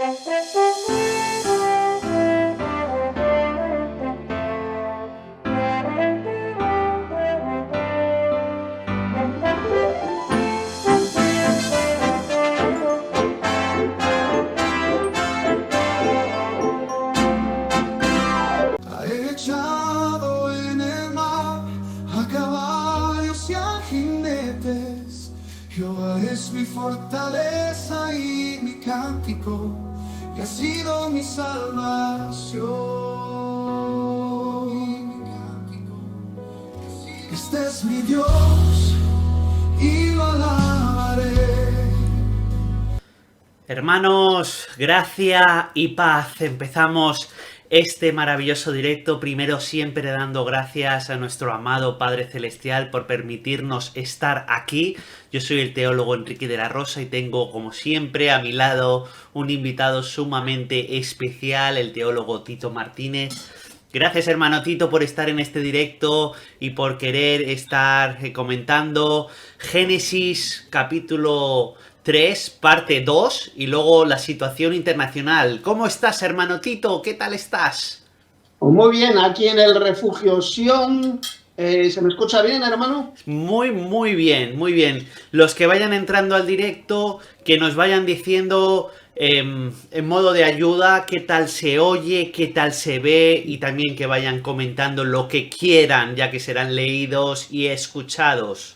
Echado en el mar a caballos y a jinetes, Jehová es mi fortaleza y mi cántico, y ha sido mi salvación. Este es mi Dios y lo alabaré. Hermanos, gracia y paz. Empezamos este maravilloso directo, primero siempre dando gracias a nuestro amado Padre Celestial por permitirnos estar aquí. Yo soy el teólogo Enrique de la Rosa y tengo, como siempre, a mi lado un invitado sumamente especial, el teólogo Tito Martínez. Gracias, hermano Tito, por estar en este directo y por querer estar comentando Génesis capítulo 3, parte 2 y luego la situación internacional. ¿Cómo estás, hermano Tito? ¿Qué tal estás? Pues muy bien, aquí en el refugio Sion. ¿Se me escucha bien, hermano? Muy bien, muy bien. Los que vayan entrando al directo, que nos vayan diciendo en modo de ayuda qué tal se oye, qué tal se ve, y también que vayan comentando lo que quieran, ya que serán leídos y escuchados.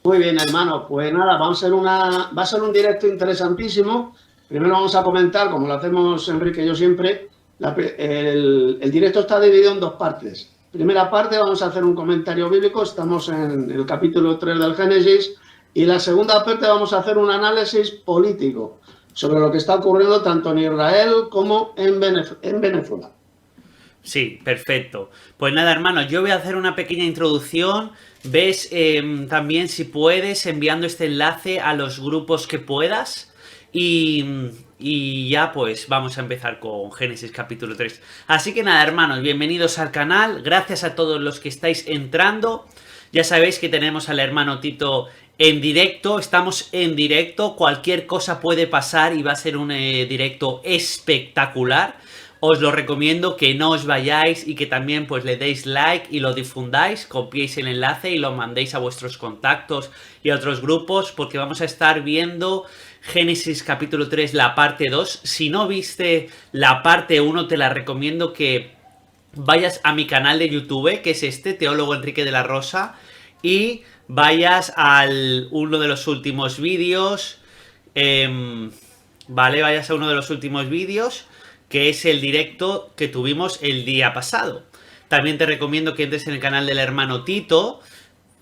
Muy bien, hermano. Pues nada, va a ser un directo interesantísimo. Primero vamos a comentar, como lo hacemos Enrique y yo siempre, el directo está dividido en dos partes. Primera parte vamos a hacer un comentario bíblico, estamos en el capítulo 3 del Génesis, y la segunda parte vamos a hacer un análisis político sobre lo que está ocurriendo tanto en Israel como en Venezuela. Sí, perfecto. Pues nada, hermano, yo voy a hacer una pequeña introducción. Ves también, si puedes, enviando este enlace a los grupos que puedas. Y ya pues vamos a empezar con Génesis capítulo 3. Así que nada, hermanos, bienvenidos al canal. Gracias a todos los que estáis entrando. Ya sabéis que tenemos al hermano Tito en directo. Estamos en directo. Cualquier cosa puede pasar y va a ser un directo espectacular. Os lo recomiendo que no os vayáis y que también pues le deis like y lo difundáis, copiéis el enlace y lo mandéis a vuestros contactos y a otros grupos, porque vamos a estar viendo Génesis capítulo 3, la parte 2. Si no viste la parte 1, te la recomiendo que vayas a mi canal de YouTube, que es este, Teólogo Enrique de la Rosa, y vayas al uno de los últimos vídeos, ¿vale? Vayas a uno de los últimos vídeos, que es el directo que tuvimos el día pasado. También te recomiendo que entres en el canal del hermano Tito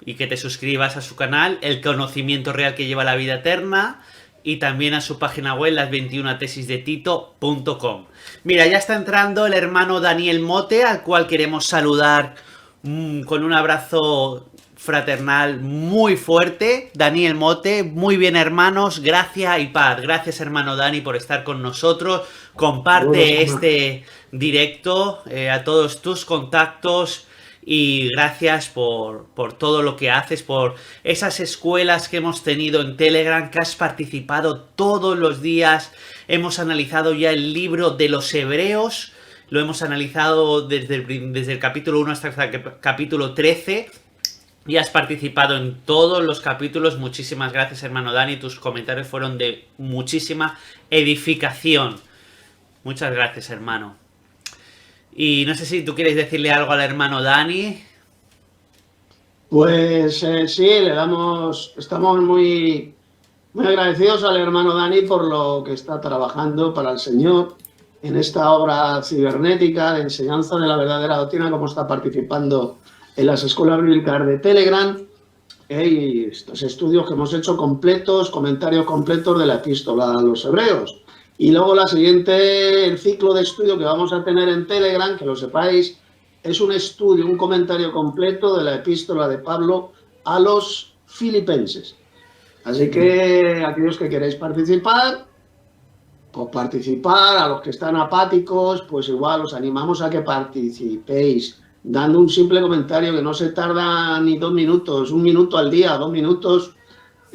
y que te suscribas a su canal, El Conocimiento Real que Lleva a la Vida Eterna, y también a su página web, las21tesisdetito.com. Mira, ya está entrando el hermano Daniel Mote, al cual queremos saludar con un abrazo fraternal muy fuerte. Daniel Mote, muy bien, hermanos, gracias y paz. Gracias, hermano Dani, por estar con nosotros. Comparte este directo a todos tus contactos y gracias por todo lo que haces, por esas escuelas que hemos tenido en Telegram, que has participado todos los días. Hemos analizado ya el libro de los Hebreos, lo hemos analizado desde el capítulo 1 hasta el capítulo 13. Y has participado en todos los capítulos. Muchísimas gracias, hermano Dani. Tus comentarios fueron de muchísima edificación. Muchas gracias, hermano. Y no sé si tú quieres decirle algo al hermano Dani. Pues sí, estamos muy agradecidos al hermano Dani por lo que está trabajando para el Señor en esta obra cibernética de enseñanza de la verdadera doctrina, como está participando en las escuelas bíblicas de Telegram, y estos estudios que hemos hecho completos, comentarios completos de la epístola a los Hebreos. Y luego el ciclo de estudio que vamos a tener en Telegram, que lo sepáis, es un estudio, un comentario completo de la epístola de Pablo a los Filipenses. Así que aquellos que queréis participar, pues participar. A los que están apáticos, pues igual os animamos a que participéis, dando un simple comentario que no se tarda ni 2 minutos, 1 minuto al día, 2 minutos,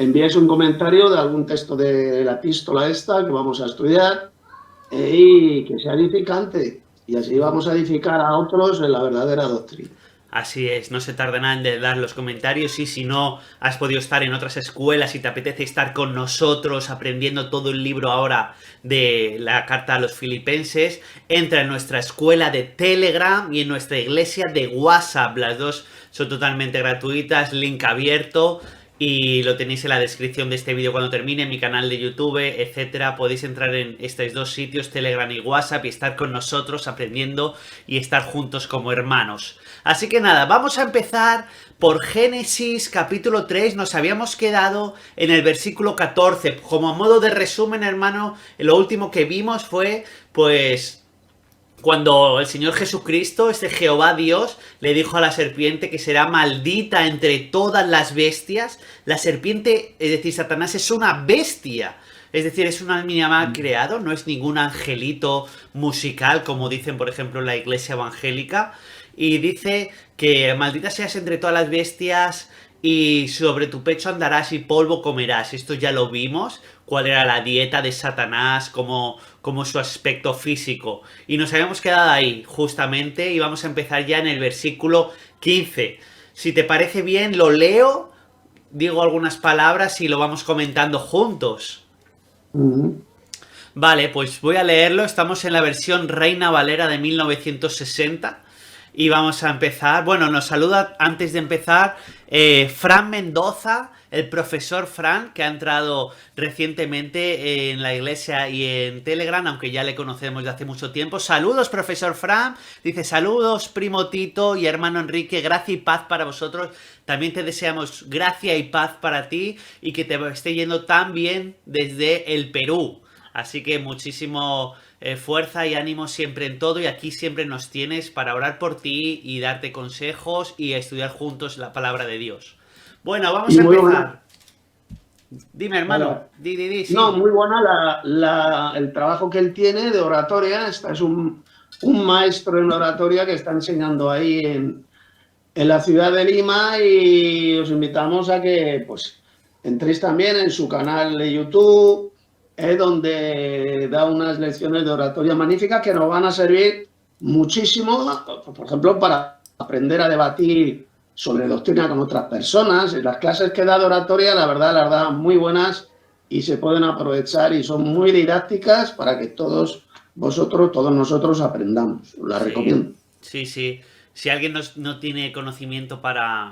envíes un comentario de algún texto de la epístola esta que vamos a estudiar y que sea edificante. Y así vamos a edificar a otros en la verdadera doctrina. Así es, no se tarda nada en dar los comentarios y si no has podido estar en otras escuelas y te apetece estar con nosotros aprendiendo todo el libro ahora de la carta a los filipenses, entra en nuestra escuela de Telegram y en nuestra iglesia de WhatsApp. Las dos son totalmente gratuitas, link abierto y lo tenéis en la descripción de este vídeo cuando termine, en mi canal de YouTube, etcétera. Podéis entrar en estos dos sitios, Telegram y WhatsApp, y estar con nosotros aprendiendo y estar juntos como hermanos. Así que nada, vamos a empezar por Génesis capítulo 3. Nos habíamos quedado en el versículo 14. Como modo de resumen, hermano, lo último que vimos fue, pues, cuando el Señor Jesucristo, este Jehová Dios, le dijo a la serpiente que será maldita entre todas las bestias. La serpiente, es decir, Satanás es una bestia. Es decir, es un animal creado, no es ningún angelito musical, como dicen, por ejemplo, en la iglesia evangélica. Y dice que maldita seas entre todas las bestias y sobre tu pecho andarás y polvo comerás. Esto ya lo vimos, cuál era la dieta de Satanás, como su aspecto físico. Y nos habíamos quedado ahí, justamente, y vamos a empezar ya en el versículo 15. Si te parece bien, lo leo, digo algunas palabras y lo vamos comentando juntos. Vale, pues voy a leerlo. Estamos en la versión Reina Valera de 1960. Y vamos a empezar. Bueno, nos saluda antes de empezar Fran Mendoza, el profesor Fran, que ha entrado recientemente en la iglesia y en Telegram, aunque ya le conocemos de hace mucho tiempo. Saludos, profesor Fran. Dice, saludos, primo Tito y hermano Enrique. Gracia y paz para vosotros. También te deseamos gracia y paz para ti y que te esté yendo tan bien desde el Perú. Así que muchísimo fuerza y ánimo siempre en todo, y aquí siempre nos tienes para orar por ti y darte consejos y estudiar juntos la palabra de Dios. Bueno, vamos a empezar. Buena. Dime, hermano. Sí. No, muy buena el trabajo que él tiene de oratoria. Esta es un maestro en oratoria que está enseñando ahí en la ciudad de Lima, y os invitamos a que pues entréis también en su canal de YouTube, donde da unas lecciones de oratoria magníficas que nos van a servir muchísimo, por ejemplo, para aprender a debatir sobre doctrina con otras personas. Las clases que da de oratoria, la verdad muy buenas y se pueden aprovechar y son muy didácticas para que todos nosotros aprendamos. Las recomiendo. Sí. Si alguien no tiene conocimiento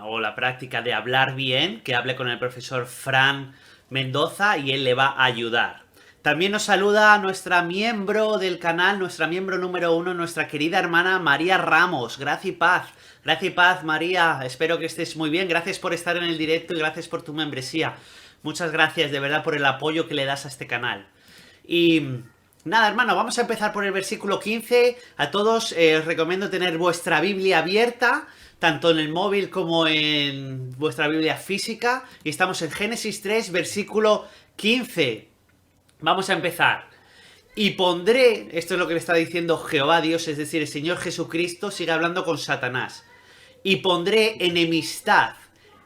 o la práctica de hablar bien, que hable con el profesor Fran Mendoza y él le va a ayudar. También nos saluda nuestra miembro del canal, nuestra miembro número 1, nuestra querida hermana María Ramos. Gracias y paz. Gracias y paz, María. Espero que estés muy bien. Gracias por estar en el directo y gracias por tu membresía. Muchas gracias, de verdad, por el apoyo que le das a este canal. Y nada, hermano, vamos a empezar por el versículo 15. A todos os recomiendo tener vuestra Biblia abierta, tanto en el móvil como en vuestra Biblia física. Y estamos en Génesis 3, versículo 15. Vamos a empezar. Y pondré, esto es lo que le está diciendo Jehová Dios, es decir, el Señor Jesucristo sigue hablando con Satanás. Y pondré enemistad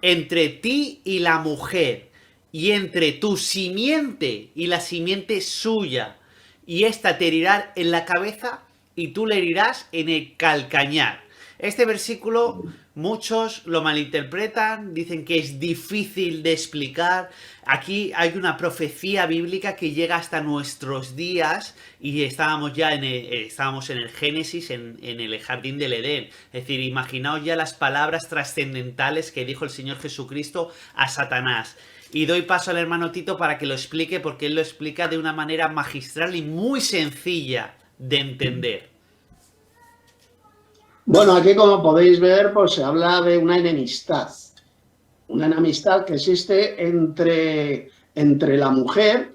entre ti y la mujer, y entre tu simiente y la simiente suya. Y ésta te herirá en la cabeza y tú le herirás en el calcañar. Este versículo muchos lo malinterpretan, dicen que es difícil de explicar. Aquí hay una profecía bíblica que llega hasta nuestros días y estábamos en el Génesis, en el jardín del Edén. Es decir, imaginaos ya las palabras trascendentales que dijo el Señor Jesucristo a Satanás. Y doy paso al hermano Tito para que lo explique, porque él lo explica de una manera magistral y muy sencilla de entender. Bueno, aquí como podéis ver, pues se habla de una enemistad que existe entre la mujer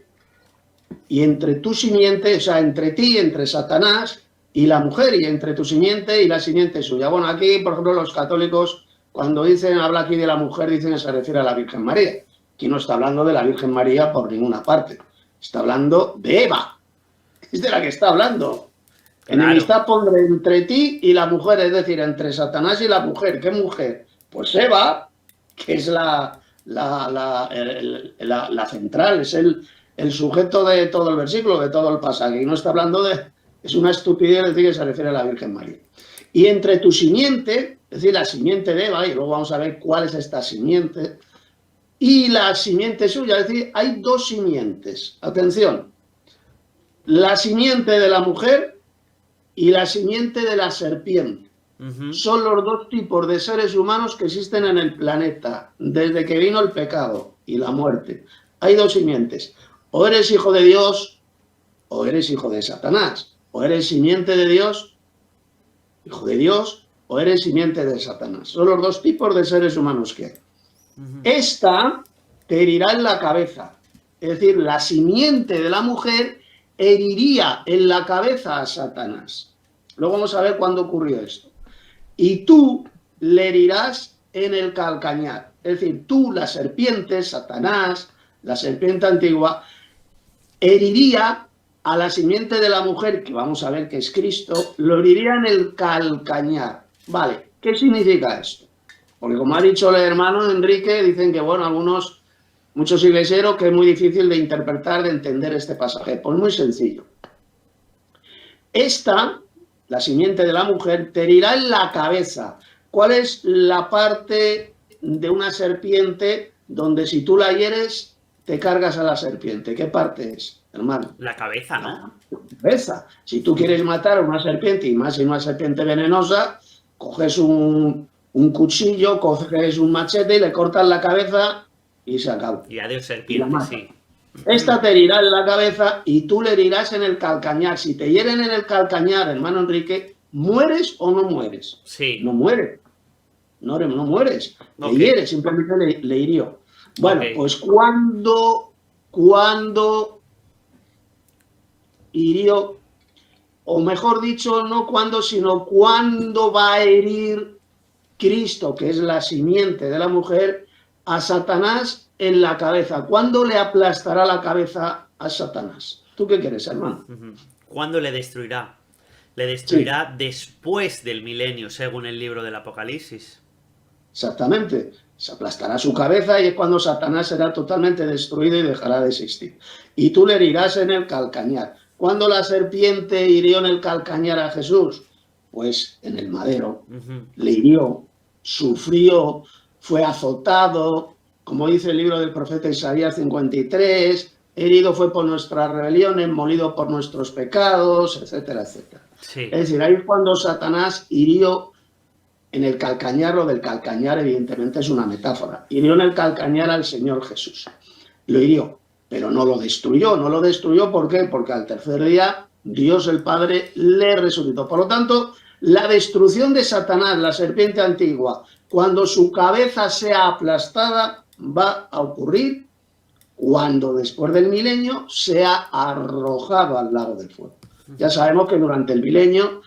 y entre tu simiente, o sea, entre ti, entre Satanás y la mujer, y entre tu simiente y la simiente suya. Bueno, aquí, por ejemplo, los católicos, cuando habla aquí de la mujer, dicen que se refiere a la Virgen María. Aquí no está hablando de la Virgen María por ninguna parte, está hablando de Eva, es de la que está hablando. Claro. Enemistad pondré entre ti y la mujer, es decir, entre Satanás y la mujer. ¿Qué mujer? Pues Eva, que es la la central, es el sujeto de todo el versículo, de todo el pasaje. Y no está hablando de... Es una estupidez decir que se refiere a la Virgen María. Y entre tu simiente, es decir, la simiente de Eva, y luego vamos a ver cuál es esta simiente, y la simiente suya, es decir, hay dos simientes. Atención, la simiente de la mujer y la simiente de la serpiente. Son los dos tipos de seres humanos que existen en el planeta desde que vino el pecado y la muerte. Hay dos simientes. O eres hijo de Dios o eres hijo de Satanás. O eres simiente de Dios, hijo de Dios, o eres simiente de Satanás. Son los dos tipos de seres humanos que hay. Esta te herirá en la cabeza. Es decir, la simiente de la mujer heriría en la cabeza a Satanás. Luego vamos a ver cuándo ocurrió esto. Y tú le herirás en el calcañar. Es decir, tú, la serpiente, Satanás, la serpiente antigua, heriría a la simiente de la mujer, que vamos a ver que es Cristo, lo heriría en el calcañar. Vale, ¿qué significa esto? Porque como ha dicho el hermano Enrique, dicen que, bueno, muchos iglesieros, que es muy difícil de interpretar, de entender este pasaje. Pues muy sencillo. Esta, la simiente de la mujer, te herirá en la cabeza. ¿Cuál es la parte de una serpiente donde si tú la hieres, te cargas a la serpiente? ¿Qué parte es, hermano? La cabeza, ¿no? La cabeza. Si tú quieres matar a una serpiente, y más si una serpiente venenosa, coges un cuchillo, coges un machete y le cortas la cabeza y se acabó. Y adiós serpiente, sí. Esta te herirá en la cabeza y tú le herirás en el calcañar. Si te hieren en el calcañar, hermano Enrique, ¿mueres o no mueres? Sí. No mueres. No mueres. Okay. Le hieres, simplemente le hirió. Bueno, Okay. pues cuando hirió, o mejor dicho, no cuando, sino cuándo va a herir Cristo, que es la simiente de la mujer, a Satanás en la cabeza. ¿Cuándo le aplastará la cabeza a Satanás? ¿Tú qué quieres, hermano? ¿Cuándo le destruirá? Le destruirá después del milenio, según el libro del Apocalipsis. Exactamente. Se aplastará su cabeza y es cuando Satanás será totalmente destruido y dejará de existir. Y tú le herirás en el calcañar. ¿Cuándo la serpiente hirió en el calcañar a Jesús? Pues en el madero. Le hirió, sufrió, fue azotado, como dice el libro del profeta Isaías 53, herido fue por nuestras rebeliones, molido por nuestros pecados, etcétera, etcétera. Sí. Es decir, ahí es cuando Satanás hirió en el calcañar. Lo del calcañar evidentemente es una metáfora. Hirió en el calcañar al Señor Jesús. Lo hirió, pero no lo destruyó. No lo destruyó, ¿por qué? Porque al tercer día Dios el Padre le resucitó. Por lo tanto, la destrucción de Satanás, la serpiente antigua, cuando su cabeza sea aplastada, va a ocurrir cuando después del milenio sea arrojado al lago del fuego. Ya sabemos que durante el milenio,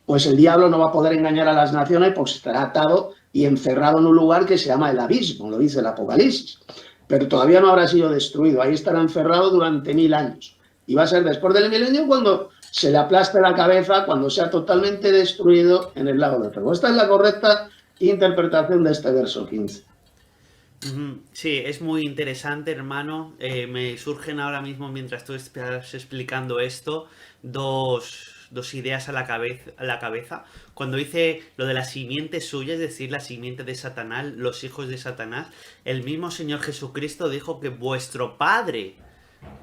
pues el diablo no va a poder engañar a las naciones porque estará atado y encerrado en un lugar que se llama el abismo, lo dice el Apocalipsis. Pero todavía no habrá sido destruido, ahí estará encerrado durante 1000 años. Y va a ser después del milenio cuando se le aplaste la cabeza, cuando sea totalmente destruido en el lago del fuego. Esta es la correcta interpretación de este verso 15. Sí, es muy interesante, hermano. Me surgen ahora mismo, mientras tú estás explicando esto, dos ideas a la cabeza. Cuando dice lo de la simiente suya, es decir, la simiente de Satanás, los hijos de Satanás, el mismo Señor Jesucristo dijo que vuestro padre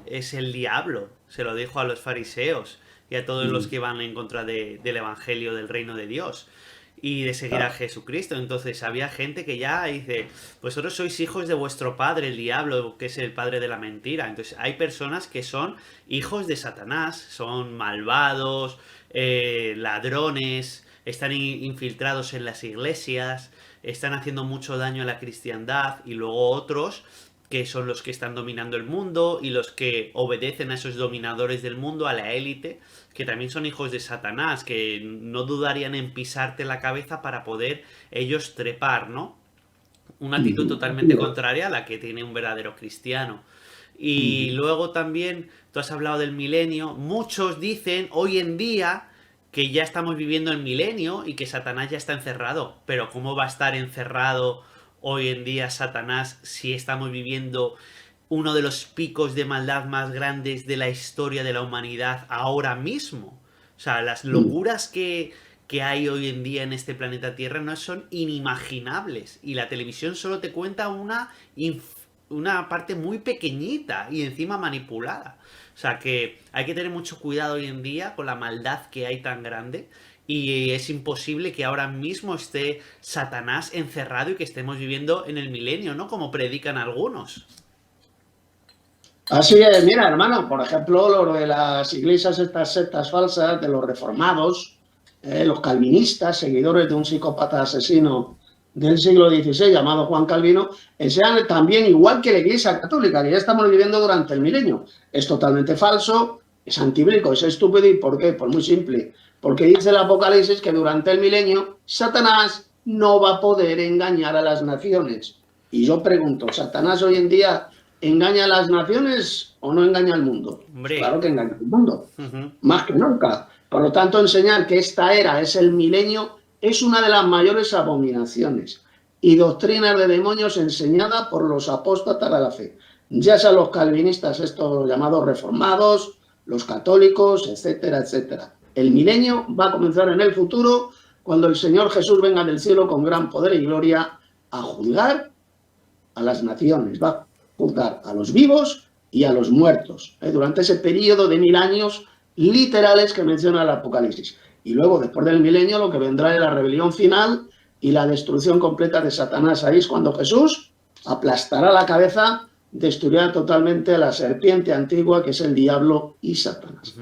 es el diablo. Se lo dijo a los fariseos y a todos los que van en contra del evangelio del reino de Dios y de seguir a Jesucristo. Entonces había gente que ya dice, vosotros sois hijos de vuestro padre, el diablo, que es el padre de la mentira. Entonces hay personas que son hijos de Satanás, son malvados, ladrones, están infiltrados en las iglesias, están haciendo mucho daño a la cristiandad, y luego otros que son los que están dominando el mundo y los que obedecen a esos dominadores del mundo, a la élite, que también son hijos de Satanás, que no dudarían en pisarte la cabeza para poder ellos trepar, ¿no? Una actitud totalmente contraria a la que tiene un verdadero cristiano. Y luego también, tú has hablado del milenio, muchos dicen hoy en día que ya estamos viviendo el milenio y que Satanás ya está encerrado, pero ¿cómo va a estar encerrado hoy en día Satanás si estamos viviendo uno de los picos de maldad más grandes de la historia de la humanidad ahora mismo? O sea, las locuras que hay hoy en día en este planeta Tierra no son inimaginables. Y la televisión solo te cuenta una parte muy pequeñita y encima manipulada. O sea que hay que tener mucho cuidado hoy en día con la maldad que hay tan grande. Y es imposible que ahora mismo esté Satanás encerrado y que estemos viviendo en el milenio, ¿no? Como predican algunos. Así es, mira, hermano, por ejemplo, lo de las iglesias, estas sectas falsas, de los reformados, los calvinistas, seguidores de un psicópata asesino del siglo XVI llamado Juan Calvino, enseñan también, igual que la Iglesia Católica, que ya estamos viviendo durante el milenio. Es totalmente falso, es antibíblico, es estúpido. ¿Y por qué? Pues muy simple. Porque dice el Apocalipsis que durante el milenio Satanás no va a poder engañar a las naciones. Y yo pregunto, ¿Satanás hoy en día engaña a las naciones o no engaña al mundo? Hombre. Claro que engaña al mundo, más que nunca. Por lo tanto, enseñar que esta era es el milenio es una de las mayores abominaciones y doctrinas de demonios enseñada por los apóstatas de la fe, ya sean los calvinistas, estos llamados reformados, los católicos, etcétera, etcétera. El milenio va a comenzar en el futuro, cuando el Señor Jesús venga del cielo con gran poder y gloria a juzgar a las naciones, va a juzgar a los vivos y a los muertos, durante ese periodo de 1000 años literales que menciona el Apocalipsis. Y luego, después del milenio, lo que vendrá es la rebelión final y la destrucción completa de Satanás. Ahí es cuando Jesús aplastará la cabeza, destruirá totalmente a la serpiente antigua, que es el diablo y Satanás.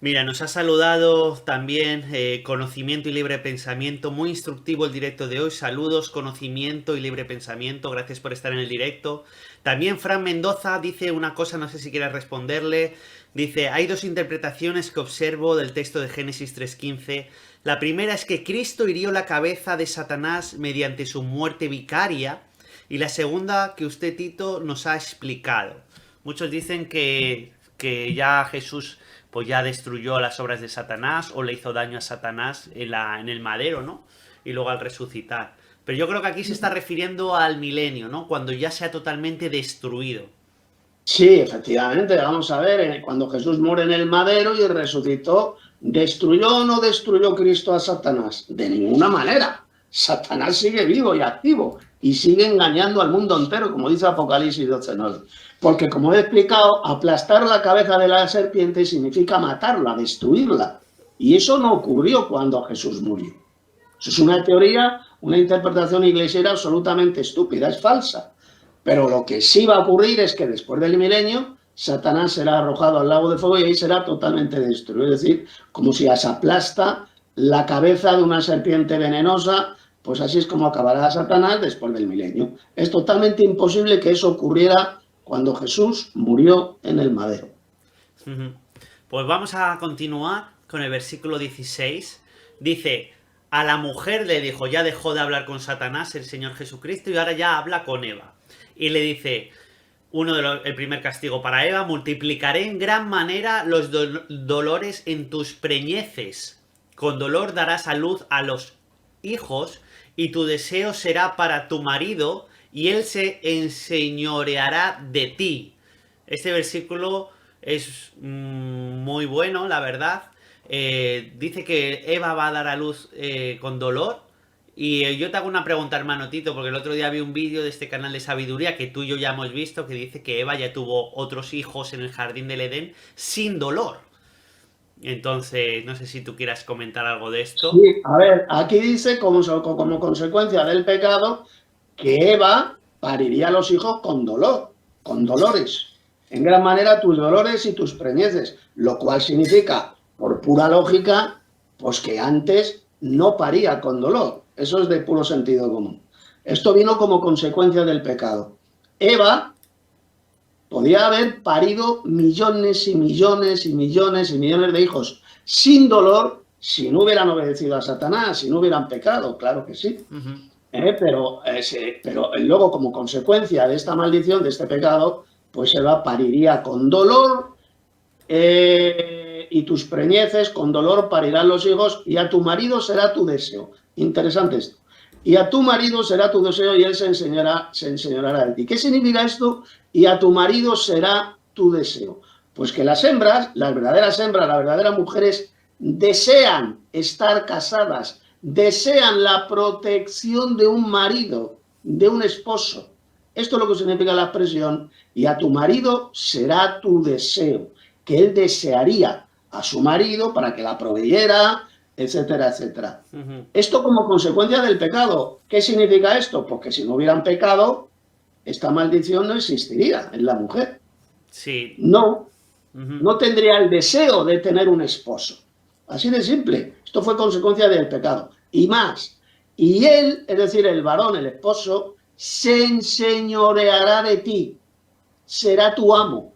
Mira, nos ha saludado también Conocimiento y Libre Pensamiento. Muy instructivo el directo de hoy. Saludos, Conocimiento y Libre Pensamiento. Gracias por estar en el directo. También Fran Mendoza dice una cosa, no sé si quieres responderle. Dice, hay dos interpretaciones que observo del texto de Génesis 3.15. La primera es que Cristo hirió la cabeza de Satanás mediante su muerte vicaria. Y la segunda que usted, Tito, nos ha explicado. Muchos dicen que ya Jesús pues ya destruyó las obras de Satanás o le hizo daño a Satanás en el madero, ¿no? Y luego al resucitar. Pero yo creo que aquí se está refiriendo al milenio, ¿no? Cuando ya sea totalmente destruido. Sí, efectivamente, vamos a ver, cuando Jesús muere en el madero y resucitó, ¿destruyó o no destruyó Cristo a Satanás? De ninguna manera. Satanás sigue vivo y activo y sigue engañando al mundo entero, como dice Apocalipsis 12:9. Porque, como he explicado, aplastar la cabeza de la serpiente significa matarla, destruirla. Y eso no ocurrió cuando Jesús murió. Eso es una teoría, una interpretación iglesiera absolutamente estúpida, es falsa. Pero lo que sí va a ocurrir es que después del milenio, Satanás será arrojado al lago de fuego y ahí será totalmente destruido. Es decir, como si se aplasta la cabeza de una serpiente venenosa, pues así es como acabará Satanás después del milenio. Es totalmente imposible que eso ocurriera cuando Jesús murió en el madero. Pues vamos a continuar con el versículo 16. Dice, a la mujer le dijo, ya dejó de hablar con Satanás el Señor Jesucristo y ahora ya habla con Eva. Y le dice, el primer castigo para Eva, multiplicaré en gran manera los dolores en tus preñeces. Con dolor darás a luz a los hijos y tu deseo será para tu marido y él se enseñoreará de ti. Este versículo es muy bueno, la verdad. Dice que Eva va a dar a luz con dolor. Y yo te hago una pregunta, hermano Tito, porque el otro día vi un vídeo de este canal de sabiduría que tú y yo ya hemos visto, que dice que Eva ya tuvo otros hijos en el jardín del Edén sin dolor. Entonces, no sé si tú quieras comentar algo de esto. Sí, a ver, aquí dice como consecuencia del pecado que Eva pariría a los hijos con dolor, con dolores. En gran manera tus dolores y tus preñeces, lo cual significa, por pura lógica, pues que antes no paría con dolor. Eso es de puro sentido común. Esto vino como consecuencia del pecado. Eva podía haber parido millones y millones y millones y millones de hijos sin dolor si no hubieran obedecido a Satanás, si no hubieran pecado, claro que sí. Pero luego, como consecuencia de esta maldición, de este pecado, pues Eva pariría con dolor y tus preñeces con dolor parirán los hijos y a tu marido será tu deseo. Interesante esto. y a tu marido será tu deseo y él se enseñará de ti. ¿Qué significa esto? Y a tu marido será tu deseo. Pues que las hembras, las verdaderas mujeres, desean estar casadas, desean la protección de un marido, de un esposo. Esto es lo que significa la expresión, y a tu marido será tu deseo, que él desearía a su marido para que la proveyera, etcétera, etcétera. Esto como consecuencia del pecado. ¿Qué significa esto? Pues que si no hubieran pecado, esta maldición no existiría en la mujer. Sí. No tendría el deseo de tener un esposo. Así de simple. Esto fue consecuencia del pecado. Y más. Y él, es decir, el varón, el esposo, se enseñoreará de ti. Será tu amo.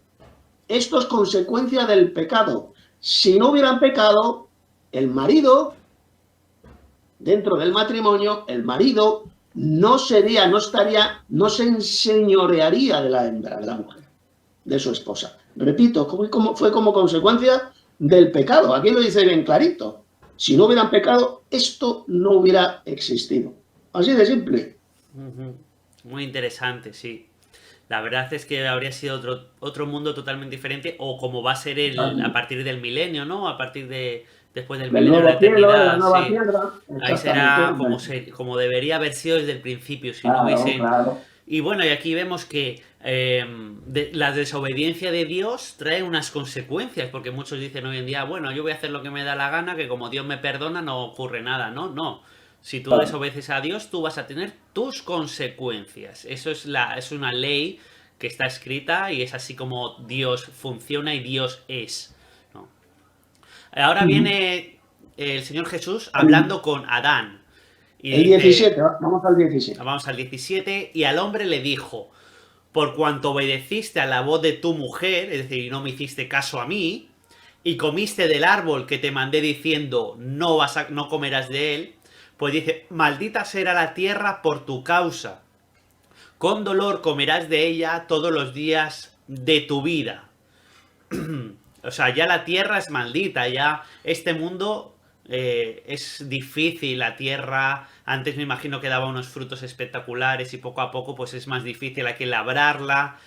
Esto es consecuencia del pecado. Si no hubieran pecado, el marido, dentro del matrimonio, el marido no se enseñorearía de la hembra, de la mujer, de su esposa. Repito, fue como consecuencia del pecado. Aquí lo dice bien clarito. Si no hubieran pecado, esto no hubiera existido. Así de simple. Muy interesante, sí. La verdad es que habría sido otro mundo totalmente diferente, o como va a ser a partir del milenio, ¿no? A partir de después del milenio, la eternidad. De la nueva tierra. Ahí será como debería haber sido desde el principio, si no hubiesen... Claro. Y bueno, y aquí vemos que la desobediencia de Dios trae unas consecuencias, porque muchos dicen hoy en día, bueno, yo voy a hacer lo que me da la gana, que como Dios me perdona no ocurre nada, ¿no? No. Si tú desobedeces a Dios, tú vas a tener tus consecuencias. Eso es una ley que está escrita y es así como Dios funciona y Dios es, ¿no? Ahora viene el Señor Jesús hablando con Adán. Y el 17, vamos al 17. Vamos al 17. Y al hombre le dijo: por cuanto obedeciste a la voz de tu mujer, es decir, y no me hiciste caso a mí, y comiste del árbol que te mandé diciendo, no comerás de él, pues dice, maldita será la tierra por tu causa. Con dolor comerás de ella todos los días de tu vida. O sea, ya la tierra es maldita, ya este mundo es difícil, la tierra antes me imagino que daba unos frutos espectaculares y poco a poco pues es más difícil, hay que labrarla,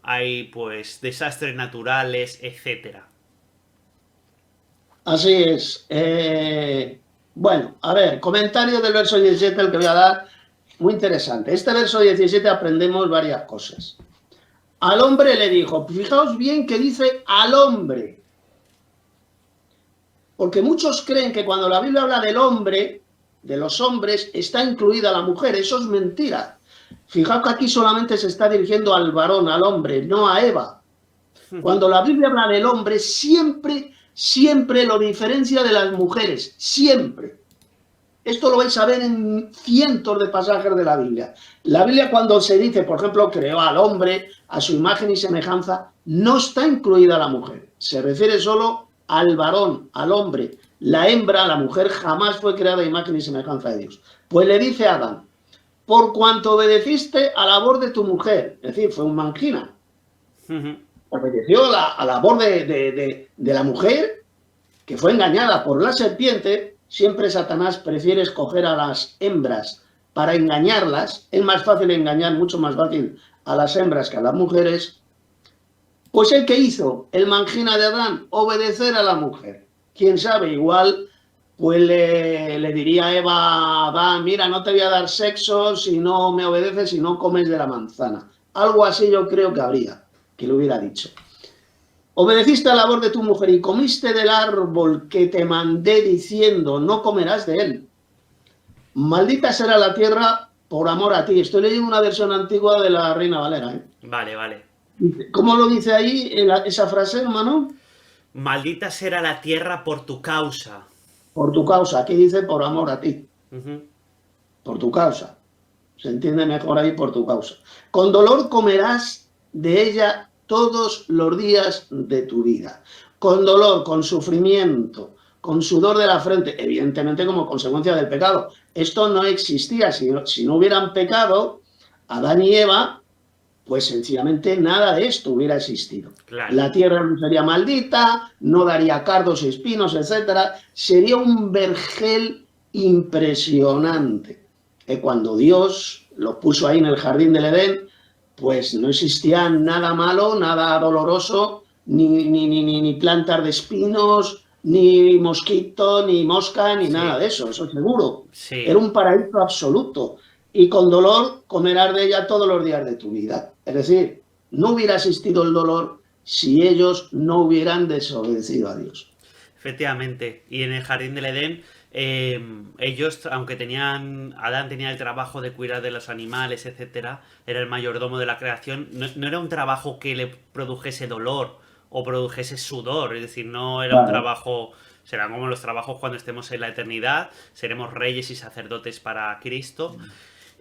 hay pues desastres naturales, etcétera. Así es. Bueno, a ver, comentario del verso 17, el que voy a dar, muy interesante. Este verso 17 aprendemos varias cosas. Al hombre le dijo, fijaos bien que dice al hombre. Porque muchos creen que cuando la Biblia habla del hombre, de los hombres, está incluida la mujer. Eso es mentira. Fijaos que aquí solamente se está dirigiendo al varón, al hombre, no a Eva. Cuando la Biblia habla del hombre, siempre lo diferencia de las mujeres. Siempre. Esto lo vais a ver en cientos de pasajes de la Biblia. La Biblia cuando se dice, por ejemplo, creó al hombre a su imagen y semejanza, no está incluida la mujer. Se refiere solo al varón, al hombre. La hembra, la mujer, jamás fue creada a imagen y semejanza de Dios. Pues le dice a Adán, por cuanto obedeciste a la voz de tu mujer, es decir, fue un mangina, obedeció a la voz de la mujer, que fue engañada por la serpiente. Siempre Satanás prefiere escoger a las hembras para engañarlas. Es más fácil engañar, mucho más fácil a las hembras que a las mujeres. Pues el que hizo el mangina de Adán, obedecer a la mujer. Quién sabe, igual pues le diría a Eva a Adán, mira, no te voy a dar sexo si no me obedeces, si no comes de la manzana. Algo así yo creo que habría, que le hubiera dicho. Obedeciste a la voz de tu mujer y comiste del árbol que te mandé diciendo, no comerás de él. Maldita será la tierra por amor a ti. Estoy leyendo una versión antigua de la Reina Valera. Vale. ¿Cómo lo dice ahí esa frase, hermano? Maldita será la tierra por tu causa. Por tu causa. Aquí dice por amor a ti. Por tu causa. Se entiende mejor ahí, por tu causa. Con dolor comerás de ella todos los días de tu vida. Con dolor, con sufrimiento, con sudor de la frente, evidentemente como consecuencia del pecado. Esto no existía. Si no hubieran pecado, Adán y Eva, pues sencillamente nada de esto hubiera existido. Claro. La tierra no sería maldita, no daría cardos y espinos, etc. Sería un vergel impresionante. Que cuando Dios lo puso ahí en el jardín del Edén, pues no existía nada malo, nada doloroso, ni plantas de espinos, ni mosquito, ni mosca, ni nada Sí, de eso seguro. Era sí. un paraíso absoluto. Y con dolor comerás de ella todos los días de tu vida. Es decir, no hubiera existido el dolor si ellos no hubieran desobedecido a Dios. Efectivamente. Y en el jardín del Edén, ellos, aunque Adán tenía el trabajo de cuidar de los animales, etcétera, era el mayordomo de la creación, no era un trabajo que le produjese dolor o produjese sudor, es decir, no era un Claro. trabajo, será como los trabajos cuando estemos en la eternidad, seremos reyes y sacerdotes para Cristo.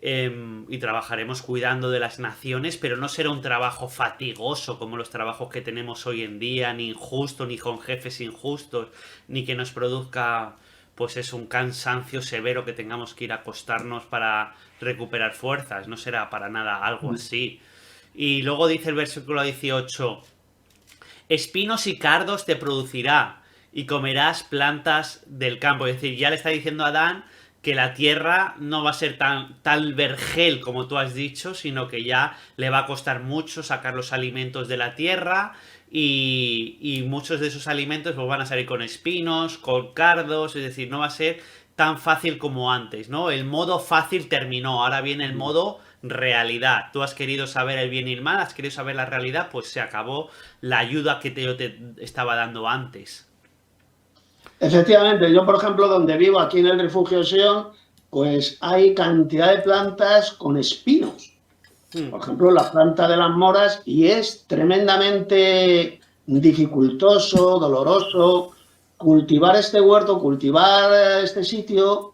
Y trabajaremos cuidando de las naciones, pero no será un trabajo fatigoso como los trabajos que tenemos hoy en día, ni injusto, ni con jefes injustos, ni que nos produzca, pues es un cansancio severo que tengamos que ir a acostarnos para recuperar fuerzas, no será para nada algo así. Y luego dice el versículo 18, espinos y cardos te producirá y comerás plantas del campo. Es decir, ya le está diciendo a Adán que la tierra no va a ser tal vergel como tú has dicho, sino que ya le va a costar mucho sacar los alimentos de la tierra y muchos de esos alimentos pues, van a salir con espinos, con cardos, es decir, no va a ser tan fácil como antes, ¿no? El modo fácil terminó, ahora viene el modo realidad. Tú has querido saber el bien y el mal, has querido saber la realidad, pues se acabó la ayuda que yo te estaba dando antes. Efectivamente, yo por ejemplo, donde vivo, aquí en el refugio Sion, pues hay cantidad de plantas con espinos. Hmm. Por ejemplo, la planta de las moras, y es tremendamente dificultoso, doloroso cultivar este huerto, cultivar este sitio